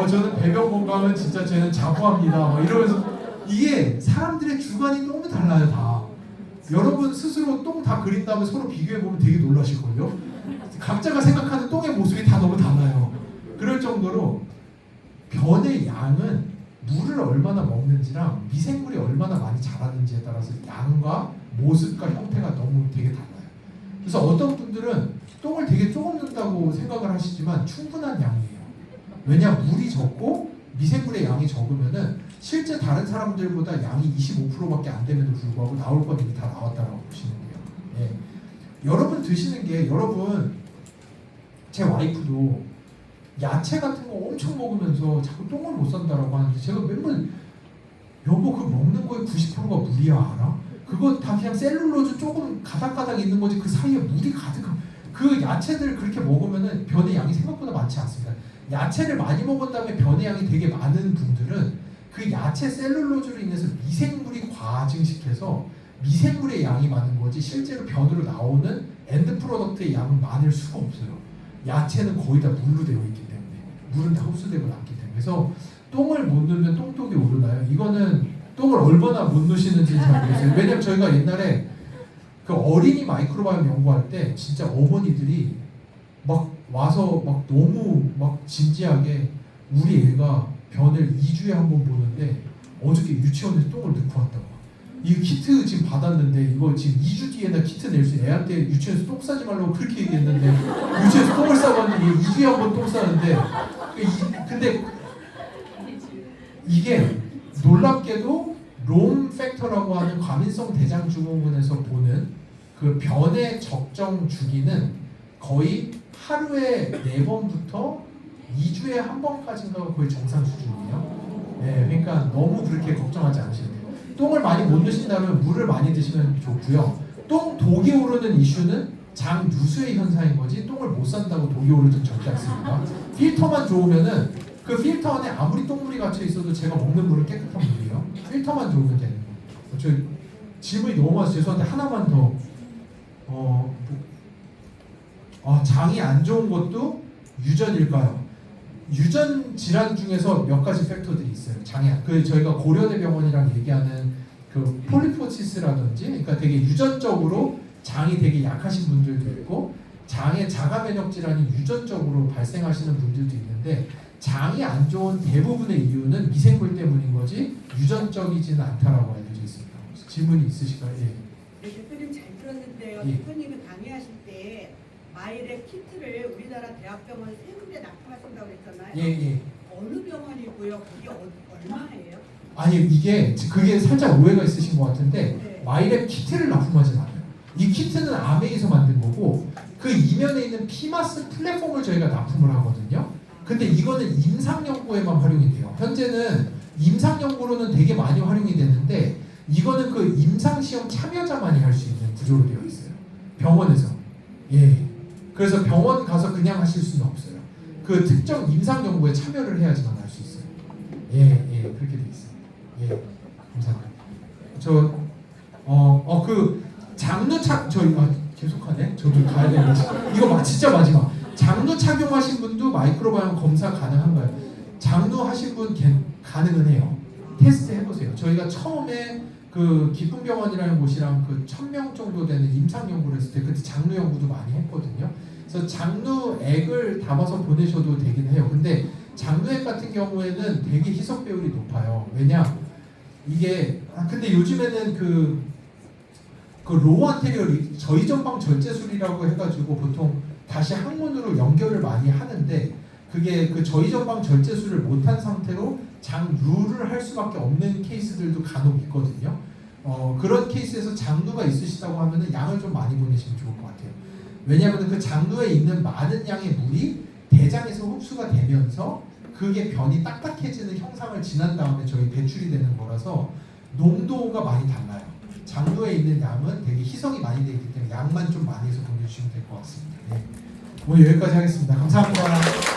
저는 배변 건강은 진짜 저는 자부합니다. 막 이러면서 이게 사람들의 주관이 너무 달라요 다. 여러분 스스로 똥 다 그린 다음에 서로 비교해 보면 되게 놀라실걸요. 각자가 생각하는 똥의 모습이 다 너무 달라요. 그럴 정도로 변의 양은 물을 얼마나 먹는지랑 미생물이 얼마나 많이 자라는지에 따라서 양과 모습과 형태가 너무 되게 달라요. 그래서 어떤 분들은 똥을 되게 조금 넣는다고 생각을 하시지만 충분한 양이에요. 왜냐 물이 적고 미생물의 양이 적으면은 실제 다른 사람들보다 양이 25%밖에 안 됨에도 불구하고 나올 건 이미 다 나왔다라고 보시면 돼요. 예. 여러분 드시는 게 여러분 제 와이프도 야채 같은 거 엄청 먹으면서 자꾸 똥을 못 산다라고 하는데 제가 맨날 여보 그 먹는 거에 90%가 물이야 알아? 그거 다 그냥 셀룰로즈 조금 가닥가닥 있는 거지 그 사이에 물이 가득한 그 야채들 그렇게 먹으면은 변의 양이 생각보다 많지 않습니다. 야채를 많이 먹은 다음에 변의 양이 되게 많은 분들은 그 야채 셀룰로즈로 인해서 미생물이 과증시켜서 미생물의 양이 많은 거지 실제로 변으로 나오는 엔드 프로덕트의 양은 많을 수가 없어요. 야채는 거의 다 물로 되어 있기 때문에 물은 다 흡수되고 남기 때문에 그래서 똥을 못 넣으면 똥독이 오르나요? 이거는 똥을 얼마나 못 넣으시는지 잘 모르겠어요. 왜냐면 저희가 옛날에 그 어린이 마이크로바이옴 연구할 때 진짜 어머니들이 막 와서 막 너무 막 진지하게 우리 애가 변을 2주에 한 번 보는데 어저께 유치원에서 똥을 넣고 왔다고. 이 키트 지금 받았는데 이거 지금 2주 뒤에나 키트 낼 수 애한테 유치원에서 똥 싸지 말라고 그렇게 얘기했는데 유치원에서 똥을 싸봤는데 2주에 한 번 똥 싸는데 근데 이게 놀랍게도 롬 팩터라고 하는 과민성 대장 증후군에서 보는 그 변의 적정 주기는 거의 하루에 4번부터 2주에 한 번까지인가 거의 정상 수준이에요. 네, 그러니까 너무 그렇게 걱정하지 않으셔도 돼요. 똥을 많이 못 드신다면 물을 많이 드시면 좋고요. 똥 독이 오르는 이슈는 장 누수의 현상인 거지 똥을 못 산다고 독이 오르진 절대 않습니다. 필터만 좋으면은 그 필터 안에 아무리 똥물이 갇혀 있어도 제가 먹는 물은 깨끗한 물이에요. 필터만 좋으면 되는 거예요. 저 질문이 너무 많아서 죄송한데 하나만 더 장이 안 좋은 것도 유전일까요? 유전 질환 중에서 몇 가지 팩터들이 있어요. 장애. 그 저희가 고려대병원이랑 얘기하는 그 폴리포시스라든지, 그러니까 되게 유전적으로 장이 되게 약하신 분들도 있고, 장의 자가 면역 질환이 유전적으로 발생하시는 분들도 있는데, 장이 안 좋은 대부분의 이유는 미생물 때문인 거지 유전적이지는 않다라고 알려져 있습니다. 질문이 있으실까요? 예. 네, 대표님 잘 들었는데요. 예. 대표님이 강의하실 때 마이랩 키트를 우리나라 대학병원 3군데 납품하신다고 했잖아요. 예. 어느 병원이고요? 그게 얼마예요? 아니 이게 그게 살짝 오해가 있으신 것 같은데 네. 마이랩 키트를 납품하진 않아요. 이 키트는 아메이에서 만든 거고 그 이면에 있는 피마스 플랫폼을 저희가 납품을 하거든요. 근데 이거는 임상 연구에만 활용이 돼요. 현재는 임상 연구로는 되게 많이 활용이 되는데 이거는 그 임상 시험 참여자만이 할 수 있는 구조로 되어 있어요. 병원에서. 예. 그래서 병원 가서 그냥 하실 수는 없어요. 그 특정 임상 연구에 참여를 해야지만 할 수 있어요. 예, 그렇게 돼 있어요. 예, 감사합니다. 그 장루 계속하네. 저도 가야 되는데 이거 막 진짜 마지막. 장루 착용하신 분도 마이크로바이옴 검사 가능한가요? 장루 하신 분 가능은 해요. 테스트 해보세요. 저희가 처음에 그 기쁨병원이라는 곳이랑 그 1000명 정도 되는 임상 연구를 했을 때 그때 장루 연구도 많이 했거든요. 그래서 장루액을 담아서 보내셔도 되긴 해요. 근데 장루액 같은 경우에는 되게 희석 배율이 높아요. 왜냐? 이게 근데 요즘에는 그 로우 안테리어 저이전방 절제술이라고 해가지고 보통 다시 항문으로 연결을 많이 하는데 그게 그 저이전방 절제술을 못한 상태로 장루를 할 수밖에 없는 케이스들도 간혹 있거든요. 그런 케이스에서 장루가 있으시다고 하면은 양을 좀 많이 보내시면 좋을 것 같아요. 왜냐하면 그 장루에 있는 많은 양의 물이 대장에서 흡수가 되면서 그게 변이 딱딱해지는 형상을 지난 다음에 저희 배출이 되는 거라서 농도가 많이 달라요. 장루에 있는 양은 되게 희석이 많이 되기 때문에 양만 좀 많이 해서 보내주시면 될 것 같습니다. 네. 오늘 여기까지 하겠습니다. 감사합니다.